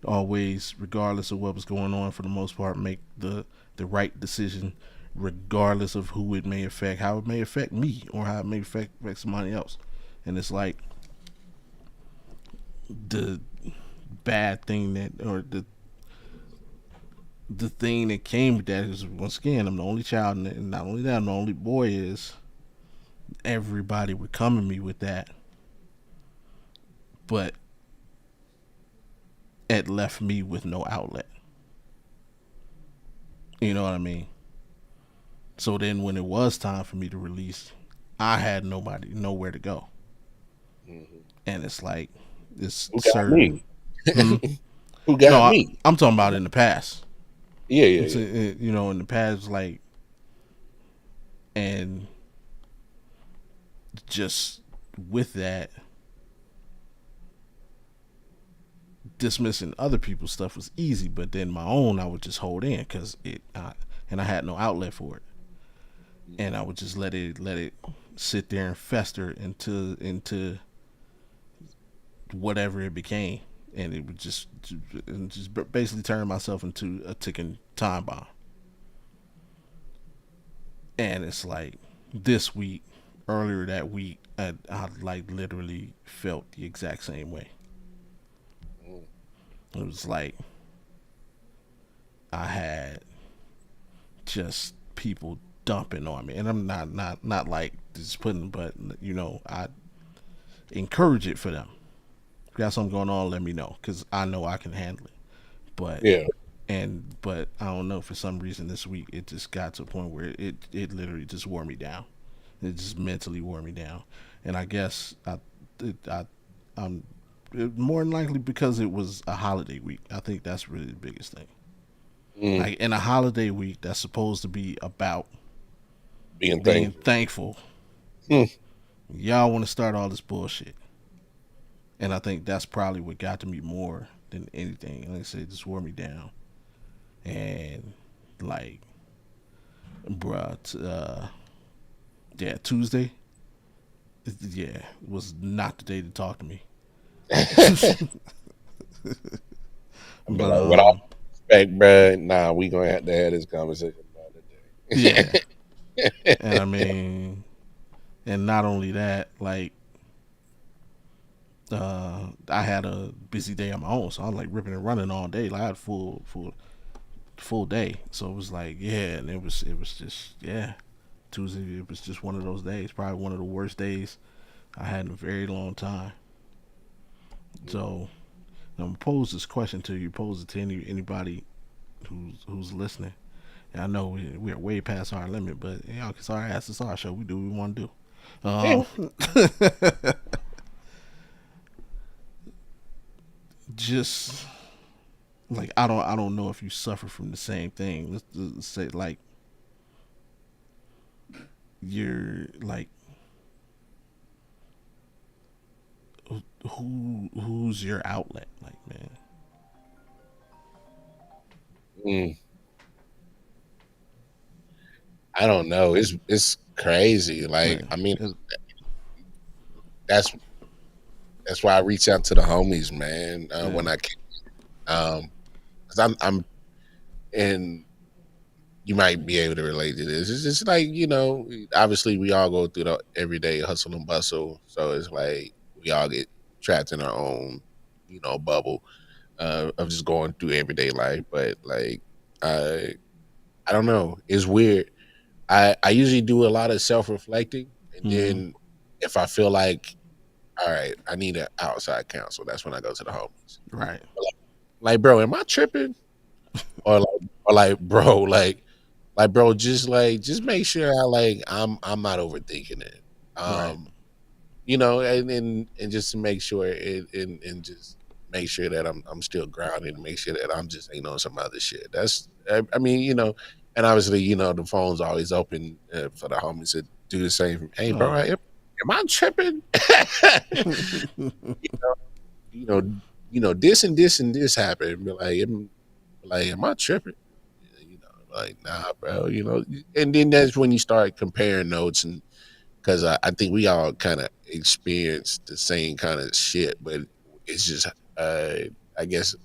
[SPEAKER 1] always, regardless of what was going on, for the most part, make the right decision, regardless of who it may affect, how it may affect me, or how it may affect somebody else. And it's like, the bad thing or the thing that came with that is, once again, I'm the only child, and not only that, I'm the only boy. Is everybody would come at me with that, but it left me with no outlet. You know what I mean? So then when it was time for me to release, I had nowhere to go.
[SPEAKER 2] Mhm.
[SPEAKER 1] And it's like it's
[SPEAKER 2] Who got
[SPEAKER 1] certain.
[SPEAKER 2] me?
[SPEAKER 1] Hmm?
[SPEAKER 2] Who
[SPEAKER 1] No,
[SPEAKER 2] got me?
[SPEAKER 1] I'm talking about in the past.
[SPEAKER 2] Yeah, yeah,
[SPEAKER 1] It's,
[SPEAKER 2] yeah.
[SPEAKER 1] in the past, like, and just with that, dismissing other people's stuff was easy, but then my own I would just hold in because and I had no outlet for it, and I would just let it sit there and fester into whatever it became, and it would just basically turn myself into a ticking time bomb. And it's like this week, earlier that week, I like literally felt the exact same way.
[SPEAKER 2] Mm.
[SPEAKER 1] It was like I had just people dumping on me, and I'm not like just putting, but I encourage it for them. If you got something going on, let me know because I know I can handle it. But
[SPEAKER 2] Yeah.
[SPEAKER 1] but I don't know, for some reason this week it just got to a point where it literally just wore me down. It just mentally wore me down, and I guess I'm more than likely because it was a holiday week. I think that's really the biggest thing.
[SPEAKER 2] Mm.
[SPEAKER 1] Like in a holiday week that's supposed to be about
[SPEAKER 2] Being
[SPEAKER 1] being
[SPEAKER 2] thankful.
[SPEAKER 1] thankful,
[SPEAKER 2] Mm.
[SPEAKER 1] y'all want to start all this bullshit. And I think that's probably what got to me more than anything. Like I said, it just wore me down. And like, bruh, yeah, Tuesday, yeah, was not the day to talk to me.
[SPEAKER 2] I'm be
[SPEAKER 1] But
[SPEAKER 2] like, what I expect, bro? Nah, we gonna have to have this conversation another
[SPEAKER 1] yeah,
[SPEAKER 2] day.
[SPEAKER 1] and I mean, and not only that, like, I had a busy day on my own, so I was like ripping and running all day. Like I had full day, so it was like, yeah, and it was just, yeah. Tuesday, it was just one of those days, probably one of the worst days I had in a very long time. So I'm gonna pose this question to you. Pose it to anybody who's listening. And I know we are way past our limit, but it's our ass, it's our show. We do what we want to do.
[SPEAKER 2] Yeah.
[SPEAKER 1] Just like I don't know if you suffer from the same thing. Let's just say like you're like who's your outlet, like, man?
[SPEAKER 2] Mm. I don't know. It's crazy. Like,
[SPEAKER 1] Man,
[SPEAKER 2] I mean, that's that's why I reach out to the homies, man.
[SPEAKER 1] yeah.
[SPEAKER 2] When I can, because I'm and you might be able to relate to this. It's just like, obviously we all go through the everyday hustle and bustle, so it's like we all get trapped in our own, bubble of just going through everyday life. But like, I I don't know. It's weird. I usually do a lot of self reflecting, and
[SPEAKER 1] Hmm.
[SPEAKER 2] then if I feel like, all right, I need an outside counsel, that's when I go to the homies.
[SPEAKER 1] Right.
[SPEAKER 2] Like, bro, am I tripping? Or like, bro, bro, just make sure I'm not overthinking it.
[SPEAKER 1] Right.
[SPEAKER 2] Um, and just to make sure and just make sure that I'm still grounded and make sure that I'm just ain't on some other shit. I mean, and obviously, the phone's always open for the homies to do the same. Hey, bro,
[SPEAKER 1] Oh.
[SPEAKER 2] am I tripping? you know, this and this and this happened. Be like, am I tripping? Like, nah, bro. And then that's when you start comparing notes, and because I think we all kind of experience the same kind of shit, but it's just, uh, I guess,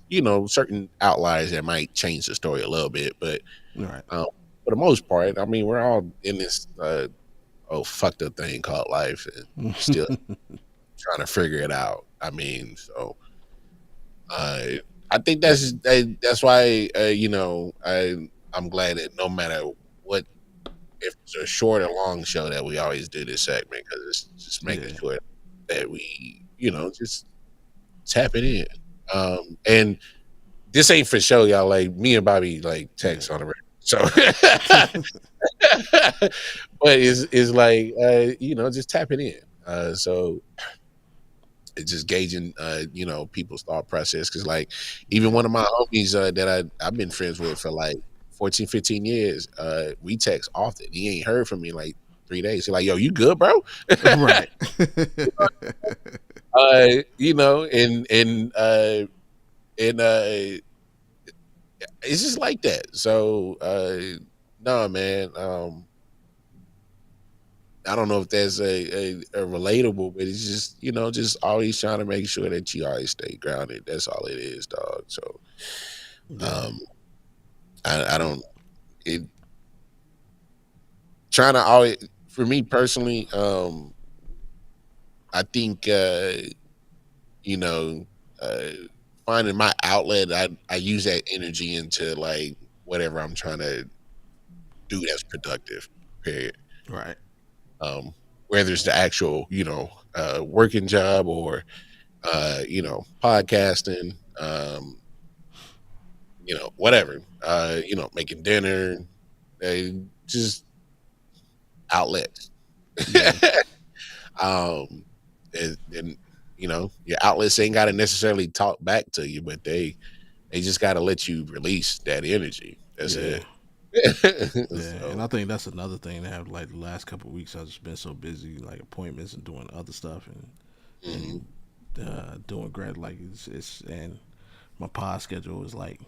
[SPEAKER 2] certain outliers that might change the story a little bit, but
[SPEAKER 1] Right.
[SPEAKER 2] um, for the most part, I mean, we're all in this fucked up thing called life, and still trying to figure it out. I mean, so uh, I think that's why I'm glad that no matter what, if it's a short or long show, that we always do this segment because it's just making
[SPEAKER 1] Yeah.
[SPEAKER 2] sure that we just tap it in. And this ain't for show, y'all. Like me and Bobby like
[SPEAKER 1] Yeah.
[SPEAKER 2] text on the regular. So, but it's like just tapping in. So it's just gauging people's thought process, because like even one of my homies that I've been friends with for like 14, 15 years, we text often. He ain't heard from me in like 3 days. He's like, yo, you good, bro?
[SPEAKER 1] Right.
[SPEAKER 2] And it's just like that. So no, man. I don't know if that's a relatable, but it's just just always trying to make sure that you always stay grounded. That's all it is, dog. So um I don't it trying to always, for me personally, I think you know uh finding my outlet, I use that energy into like whatever I'm trying to do that's productive, period.
[SPEAKER 1] Right.
[SPEAKER 2] um whether it's the actual working job, or podcasting, whatever, making dinner, uh, just outlets.
[SPEAKER 1] Yeah.
[SPEAKER 2] um and your outlets ain't got to necessarily talk back to you, but they just got to let you release that energy. That's
[SPEAKER 1] Yeah.
[SPEAKER 2] it.
[SPEAKER 1] Yeah, and
[SPEAKER 2] So
[SPEAKER 1] I think that's another thing that have like the last couple of weeks I've just been so busy, like appointments and doing other stuff
[SPEAKER 2] mhm.
[SPEAKER 1] and doing great. Like it's and my pod schedule is like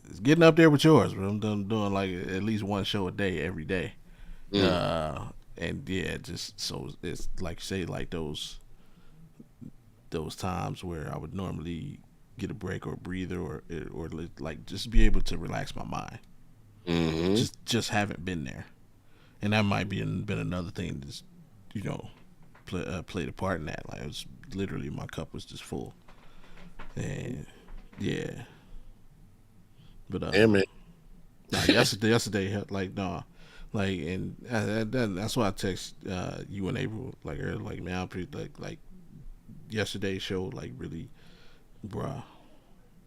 [SPEAKER 1] it's getting up there with yours, but I'm doing like at least one show a day every day.
[SPEAKER 2] Mm.
[SPEAKER 1] And yeah, just so it's like say like those times where I would normally get a break or a breather or like just be able to relax my mind.
[SPEAKER 2] Mhm.
[SPEAKER 1] Just haven't been there, and that might been another thing that's played a part in that. Like it was literally my cup was just full, and yeah. But
[SPEAKER 2] Yeah, man.
[SPEAKER 1] nah, yesterday like nah, like and that's why I text you and April like earlier, like man I'm pretty like yesterday's show like really, bruh,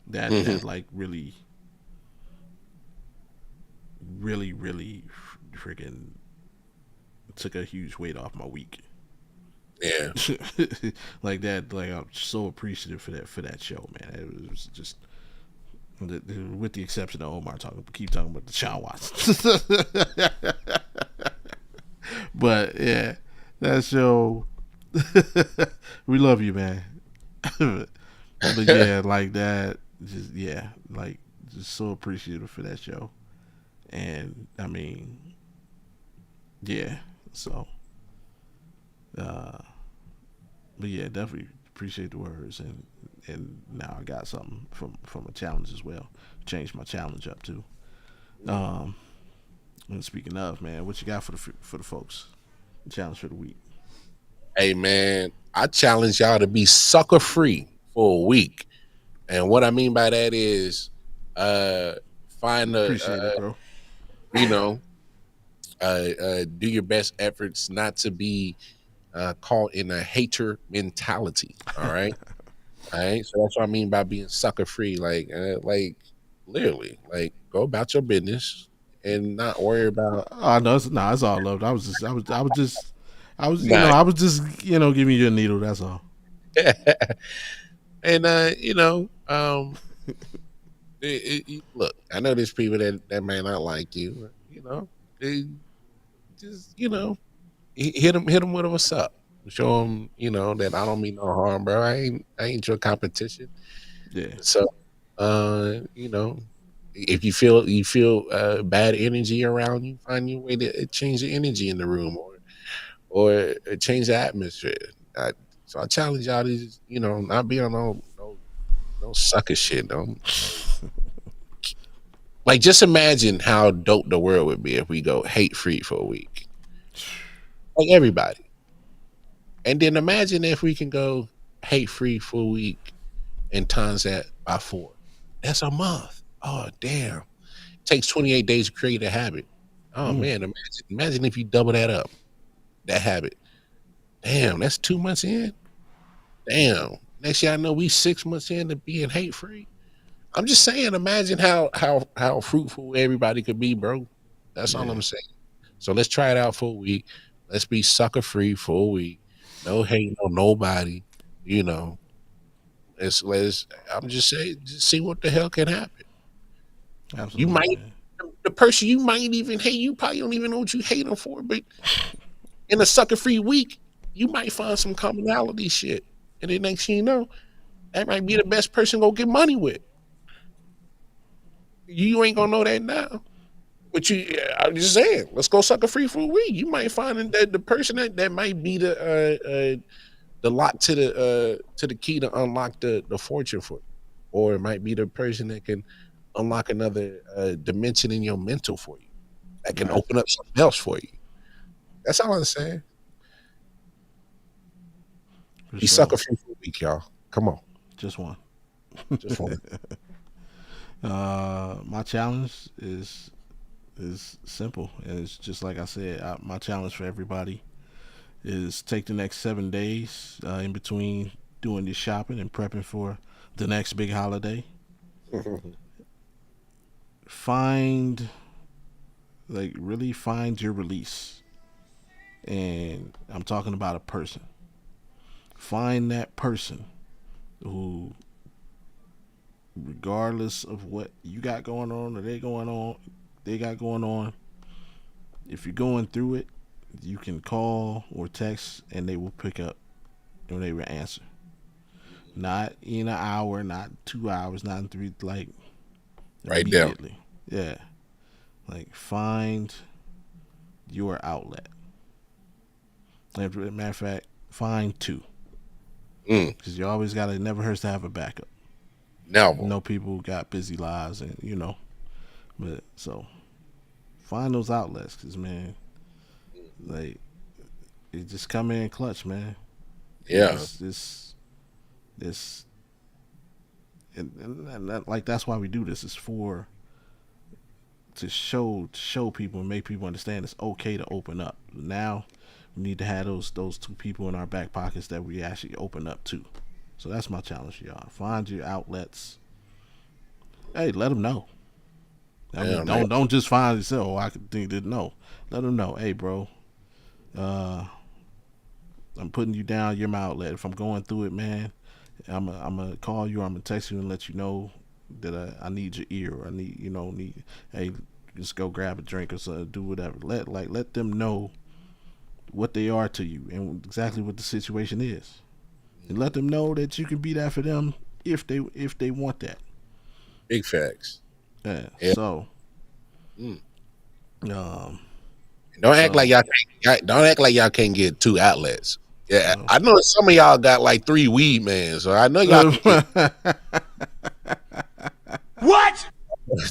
[SPEAKER 2] Mhm.
[SPEAKER 1] that like really freaking took a huge weight off my week.
[SPEAKER 2] Yeah.
[SPEAKER 1] Like that, like I'm so appreciative for that show, man. It was just with the exception of Omar keep talking about the ShoutOuts. But yeah, that show, we love you, man. But yeah, like that, just yeah, like just so appreciative for that show, and I mean, yeah, so uh, but yeah, definitely appreciate the words, and now I got something from a challenge as well. Changed my challenge up too. Um, and speaking of, man, what you got for the folks? Challenge for the week.
[SPEAKER 2] Hey, man, I challenge y'all to be sucker free for a week. And what I mean by that is, uh, find
[SPEAKER 1] Appreciate it, bro.
[SPEAKER 2] you know, do your best efforts not to be caught in a hater mentality. All right. All right. So that's what I mean by being sucker free. Like literally, like go about your business and not worry about.
[SPEAKER 1] No, it's all love.
[SPEAKER 2] Nah.
[SPEAKER 1] I was just, giving you a needle. That's all.
[SPEAKER 2] And look, I know there's people that may not like you, but, they just hit them with a what's up. Show them that I don't mean no harm, bro. I ain't your competition.
[SPEAKER 1] Yeah.
[SPEAKER 2] So if you feel bad energy around you, find your way to change the energy in the room, or change the atmosphere. So I challenge y'all to just, not be on no sucker shit. Like, just imagine how dope the world would be if we go hate free for a week, like everybody. And then imagine if we can go hate free for a week and times that by 4. That's a month. Oh damn! Takes 28 days to create a habit. Oh
[SPEAKER 1] Mm.
[SPEAKER 2] man, imagine if you double that up, that habit. Damn, that's 2 months in. Damn. Next year I know we 6 months in to being hate free. I'm just saying, imagine how fruitful everybody could be, bro. That's all
[SPEAKER 1] Yeah,
[SPEAKER 2] I'm saying. So let's try it out for a week. Let's be sucker free for a week. No hating on nobody. You know, let's. I'm just saying, just see what the hell can happen. You
[SPEAKER 1] absolutely,
[SPEAKER 2] might
[SPEAKER 1] man.
[SPEAKER 2] the person you might even hate. You probably don't even know what you hate them for, but in a sucker free week, you might find some commonality shit, and then next thing you know, that might be the best person to go get money with. You ain't gonna know that now. But I'm just saying, let's go sucker free for a week. You might find that the person that might be the lock to the key to unlock the fortune for you, or it might be the person that can unlock another dimension in your mental for you, that can
[SPEAKER 1] Right,
[SPEAKER 2] open up something else for you. That's all I'm saying.
[SPEAKER 1] for
[SPEAKER 2] Be
[SPEAKER 1] sure.
[SPEAKER 2] sucker free for a week, y'all. Come on,
[SPEAKER 1] Just one.
[SPEAKER 2] just one.
[SPEAKER 1] My challenge is simple. It's just like I said. My challenge for everybody is take the next 7 days in between doing your shopping and prepping for the next big holiday. Find really find your release, and I'm talking about a person. Find that person who, regardless of what you got going on or they got going on, if you're going through it, you can call or text and they will pick up and they will answer. Not in an hour, not 2 hours, not in three, like
[SPEAKER 2] Right there.
[SPEAKER 1] immediately. Yeah. Like find your outlet. And matter of fact, find two.
[SPEAKER 2] Mm,
[SPEAKER 1] Because you always got to, it never hurts to have a backup.
[SPEAKER 2] never.
[SPEAKER 1] People got busy lives and, but so find those outlets because, man, like, it just come in clutch, man.
[SPEAKER 2] Yeah.
[SPEAKER 1] This, and that, like, that's why we do this. It's for, to show people and make people understand it's okay to open up. Now we need to have those two people in our back pockets that we actually open up to. So that's my challenge for y'all. Find your outlets. Hey, let them know. I
[SPEAKER 2] Yeah,
[SPEAKER 1] mean,
[SPEAKER 2] man.
[SPEAKER 1] don't just find yourself. Oh, I could think that. No, let them know. Hey, bro, uh, I'm putting you down. You're my outlet. If I'm going through it, man, I'm gonna call you. Or I'm gonna text you and let you know that I need your ear. Or I need. Hey, just go grab a drink or something. Do whatever. Let them know what they are to you and exactly what the situation is, and let them know that you can be that for them if they want that.
[SPEAKER 2] Big facts.
[SPEAKER 1] Yeah.
[SPEAKER 2] Yeah.
[SPEAKER 1] So,
[SPEAKER 2] Mm.
[SPEAKER 1] um,
[SPEAKER 2] Don't act like
[SPEAKER 1] so
[SPEAKER 2] y'all can't. Don't act like y'all can't get two outlets. Yeah,
[SPEAKER 1] uh,
[SPEAKER 2] I know some of y'all got like three weed man, so I know y'all can get
[SPEAKER 4] What?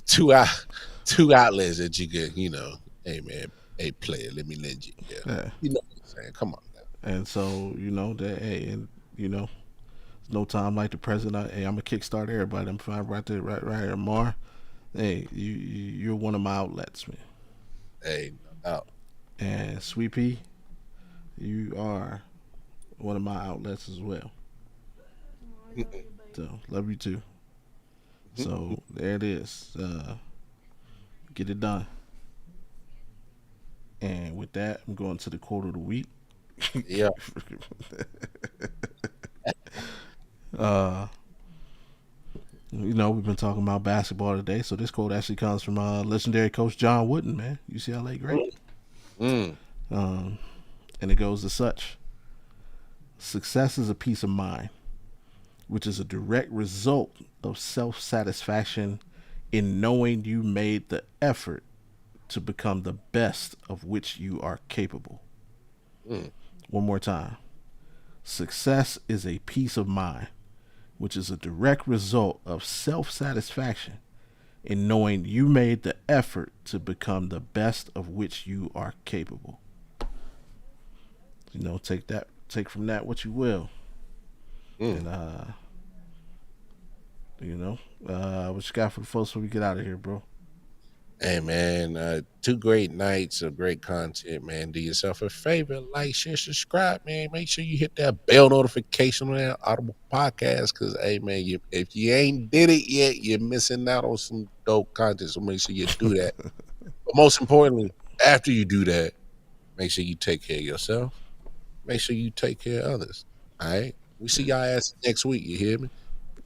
[SPEAKER 2] two out two outlets that you can. Hey man, hey player, let me lend you. Yeah,
[SPEAKER 1] yeah.
[SPEAKER 2] you know what I'm saying. Come on now.
[SPEAKER 1] And so that, hey, and no time like the present. Hey, I'm gonna kickstart everybody. I'm fine right there, right here, Mar. Hey, you're one of my outlets, man.
[SPEAKER 2] Hey, no doubt.
[SPEAKER 1] And Sweet Pea, you are one of my outlets as well. So love you too. So there it is. Get it done. And with that, I'm going to the quote of the week.
[SPEAKER 2] Yeah.
[SPEAKER 1] uh, we've been talking about basketball today, so this quote actually comes from legendary coach John Wooden, man, UCLA great.
[SPEAKER 2] Mm.
[SPEAKER 1] Um, and it goes as such: success is a peace of mind, which is a direct result of self-satisfaction in knowing you made the effort to become the best of which you are capable.
[SPEAKER 2] Mm.
[SPEAKER 1] One more time. Success is a peace of mind, which is a direct result of self satisfaction in knowing you made the effort to become the best of which you are capable. Take from that what you will.
[SPEAKER 2] Mm.
[SPEAKER 1] And, what you got for the folks before we get out of here, bro?
[SPEAKER 2] Hey man, 2 great nights of great content, man. Do yourself a favor, like, share, subscribe, man. Make sure you hit that bell notification on that Audible podcast, cause hey man, if you ain't did it yet, you're missing out on some dope content. So make sure you do that. But most importantly, after you do that, make sure you take care of yourself. Make sure you take care of others. All right. We see y'all ass next week. You hear me?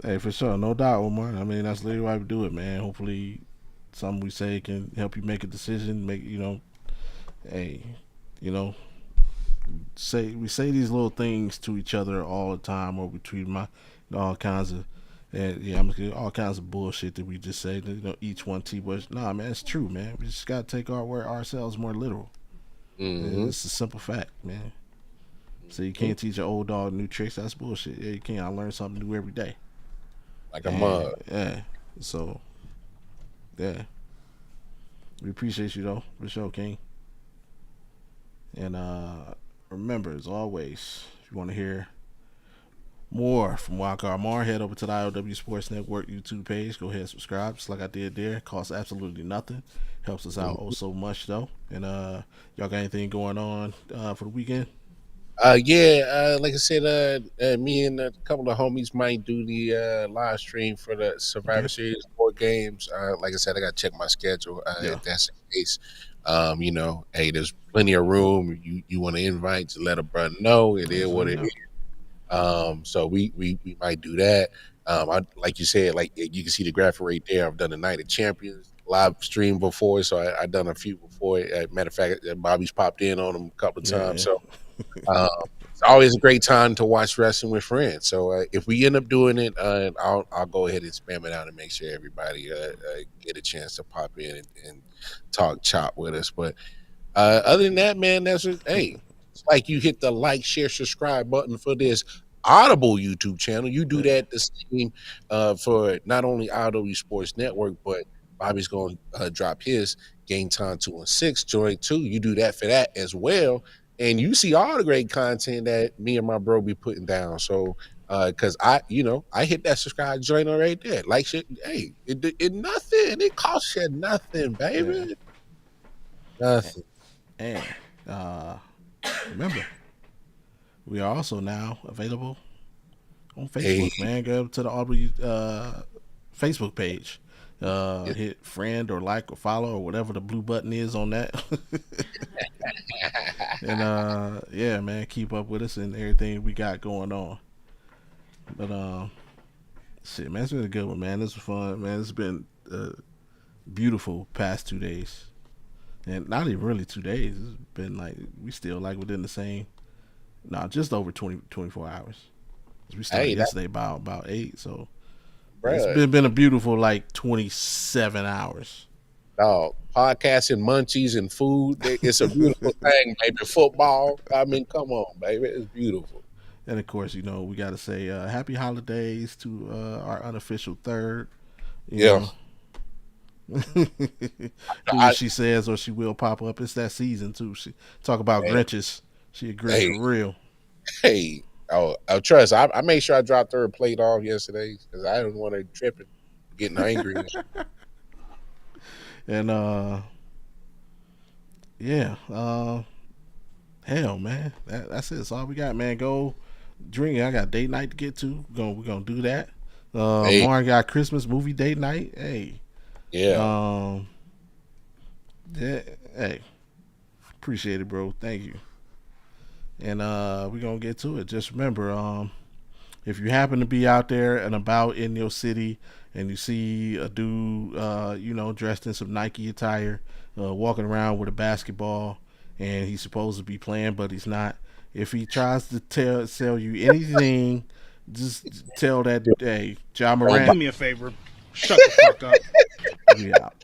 [SPEAKER 1] Hey, for sure, no doubt, Omar. I mean, that's literally why we do it, man. Hopefully, something we say can help you make a decision. Make hey, you know, we say these little things to each other all the time, or between all kinds of, and yeah, I'm just all kinds of bullshit that we just say. Each one T, but nah, man, it's true, man. We just gotta take ourselves more literal.
[SPEAKER 2] Mm-hmm.
[SPEAKER 1] It's a simple fact, man. So you can't teach an old dog new tricks. That's bullshit. Yeah, you can. I learn something new every day.
[SPEAKER 2] Like a mug.
[SPEAKER 1] Yeah. So, yeah. We appreciate you though, for sure, King. And remember, as always, if you want to hear more from WildCard Mar, head over to the IOW Sports Network YouTube page. Go ahead and subscribe, just like I did there. Costs absolutely nothing. Helps us out so much though. And y'all got anything going on for the weekend?
[SPEAKER 2] Like I said, me and a couple of homies might do the live stream for the Survivor Series 4 games. Like I said, I got to check my schedule.
[SPEAKER 1] Yeah.
[SPEAKER 2] If that's the case, hey, there's plenty of room. You want to invite, to let a brother know it is what it is. So we might do that. Like you said, like you can see the graphic right there. I've done the Night of Champions live stream before, so I done a few before. Matter of fact, Bobby's popped in on them a couple of times.
[SPEAKER 1] Yeah.
[SPEAKER 2] So it's always a great time to watch wrestling with friends. So if we end up doing it, I'll go ahead and spam it out and make sure everybody get a chance to pop in and talk chop with us. But other than that, man, hey, it's like you hit the like, share, subscribe button for this Audible YouTube channel. You do that the same for not only IOW Sports Network, but Bobby's going to drop his Game Time 2 and 6 joint too. You do that for that as well. And you see all the great content that me and my bro be putting down. So, cause I hit that subscribe joint right there. Like shit, hey, it nothing. It costs you nothing, baby.
[SPEAKER 1] Yeah. Nothing. And remember, we are also now available on Facebook. Man, go to the Audible Facebook page. Hit friend or like or follow or whatever the blue button is on that. And yeah, man, keep up with us and everything we got going on. But shit, man, it's been a good one, man. This was fun, man. It's been beautiful past 2 days, and not even really 2 days. It's been like we still like within the same, just over 24 hours. We started yesterday about 8, so it's been a beautiful like 27 hours.
[SPEAKER 2] Podcasting, munchies, and food. It's a beautiful thing, baby. Football. I mean, come on, baby. It's beautiful.
[SPEAKER 1] And of course, we got to say happy holidays to our unofficial third. Do what she says or she will pop up. It's that season too. She talk about Grinches. She a Grinch for real.
[SPEAKER 2] Hey, trust. I made sure I dropped her plate off yesterday because I didn't want her tripping, getting angry.
[SPEAKER 1] And hell, man, that's it. That's all we got, man. Go drink. I got date night to get to. We're gonna do that. Mark got Christmas movie date night. Hey,
[SPEAKER 2] yeah.
[SPEAKER 1] Hey, appreciate it, bro. Thank you. And we're gonna get to it. Just remember, if you happen to be out there and about in your city and you see a dude, dressed in some Nike attire, walking around with a basketball, and he's supposed to be playing, but he's not. If he tries to sell you anything, just tell that, hey, Ja Morant.
[SPEAKER 3] Do me a favor. Shut the fuck up.
[SPEAKER 1] We out.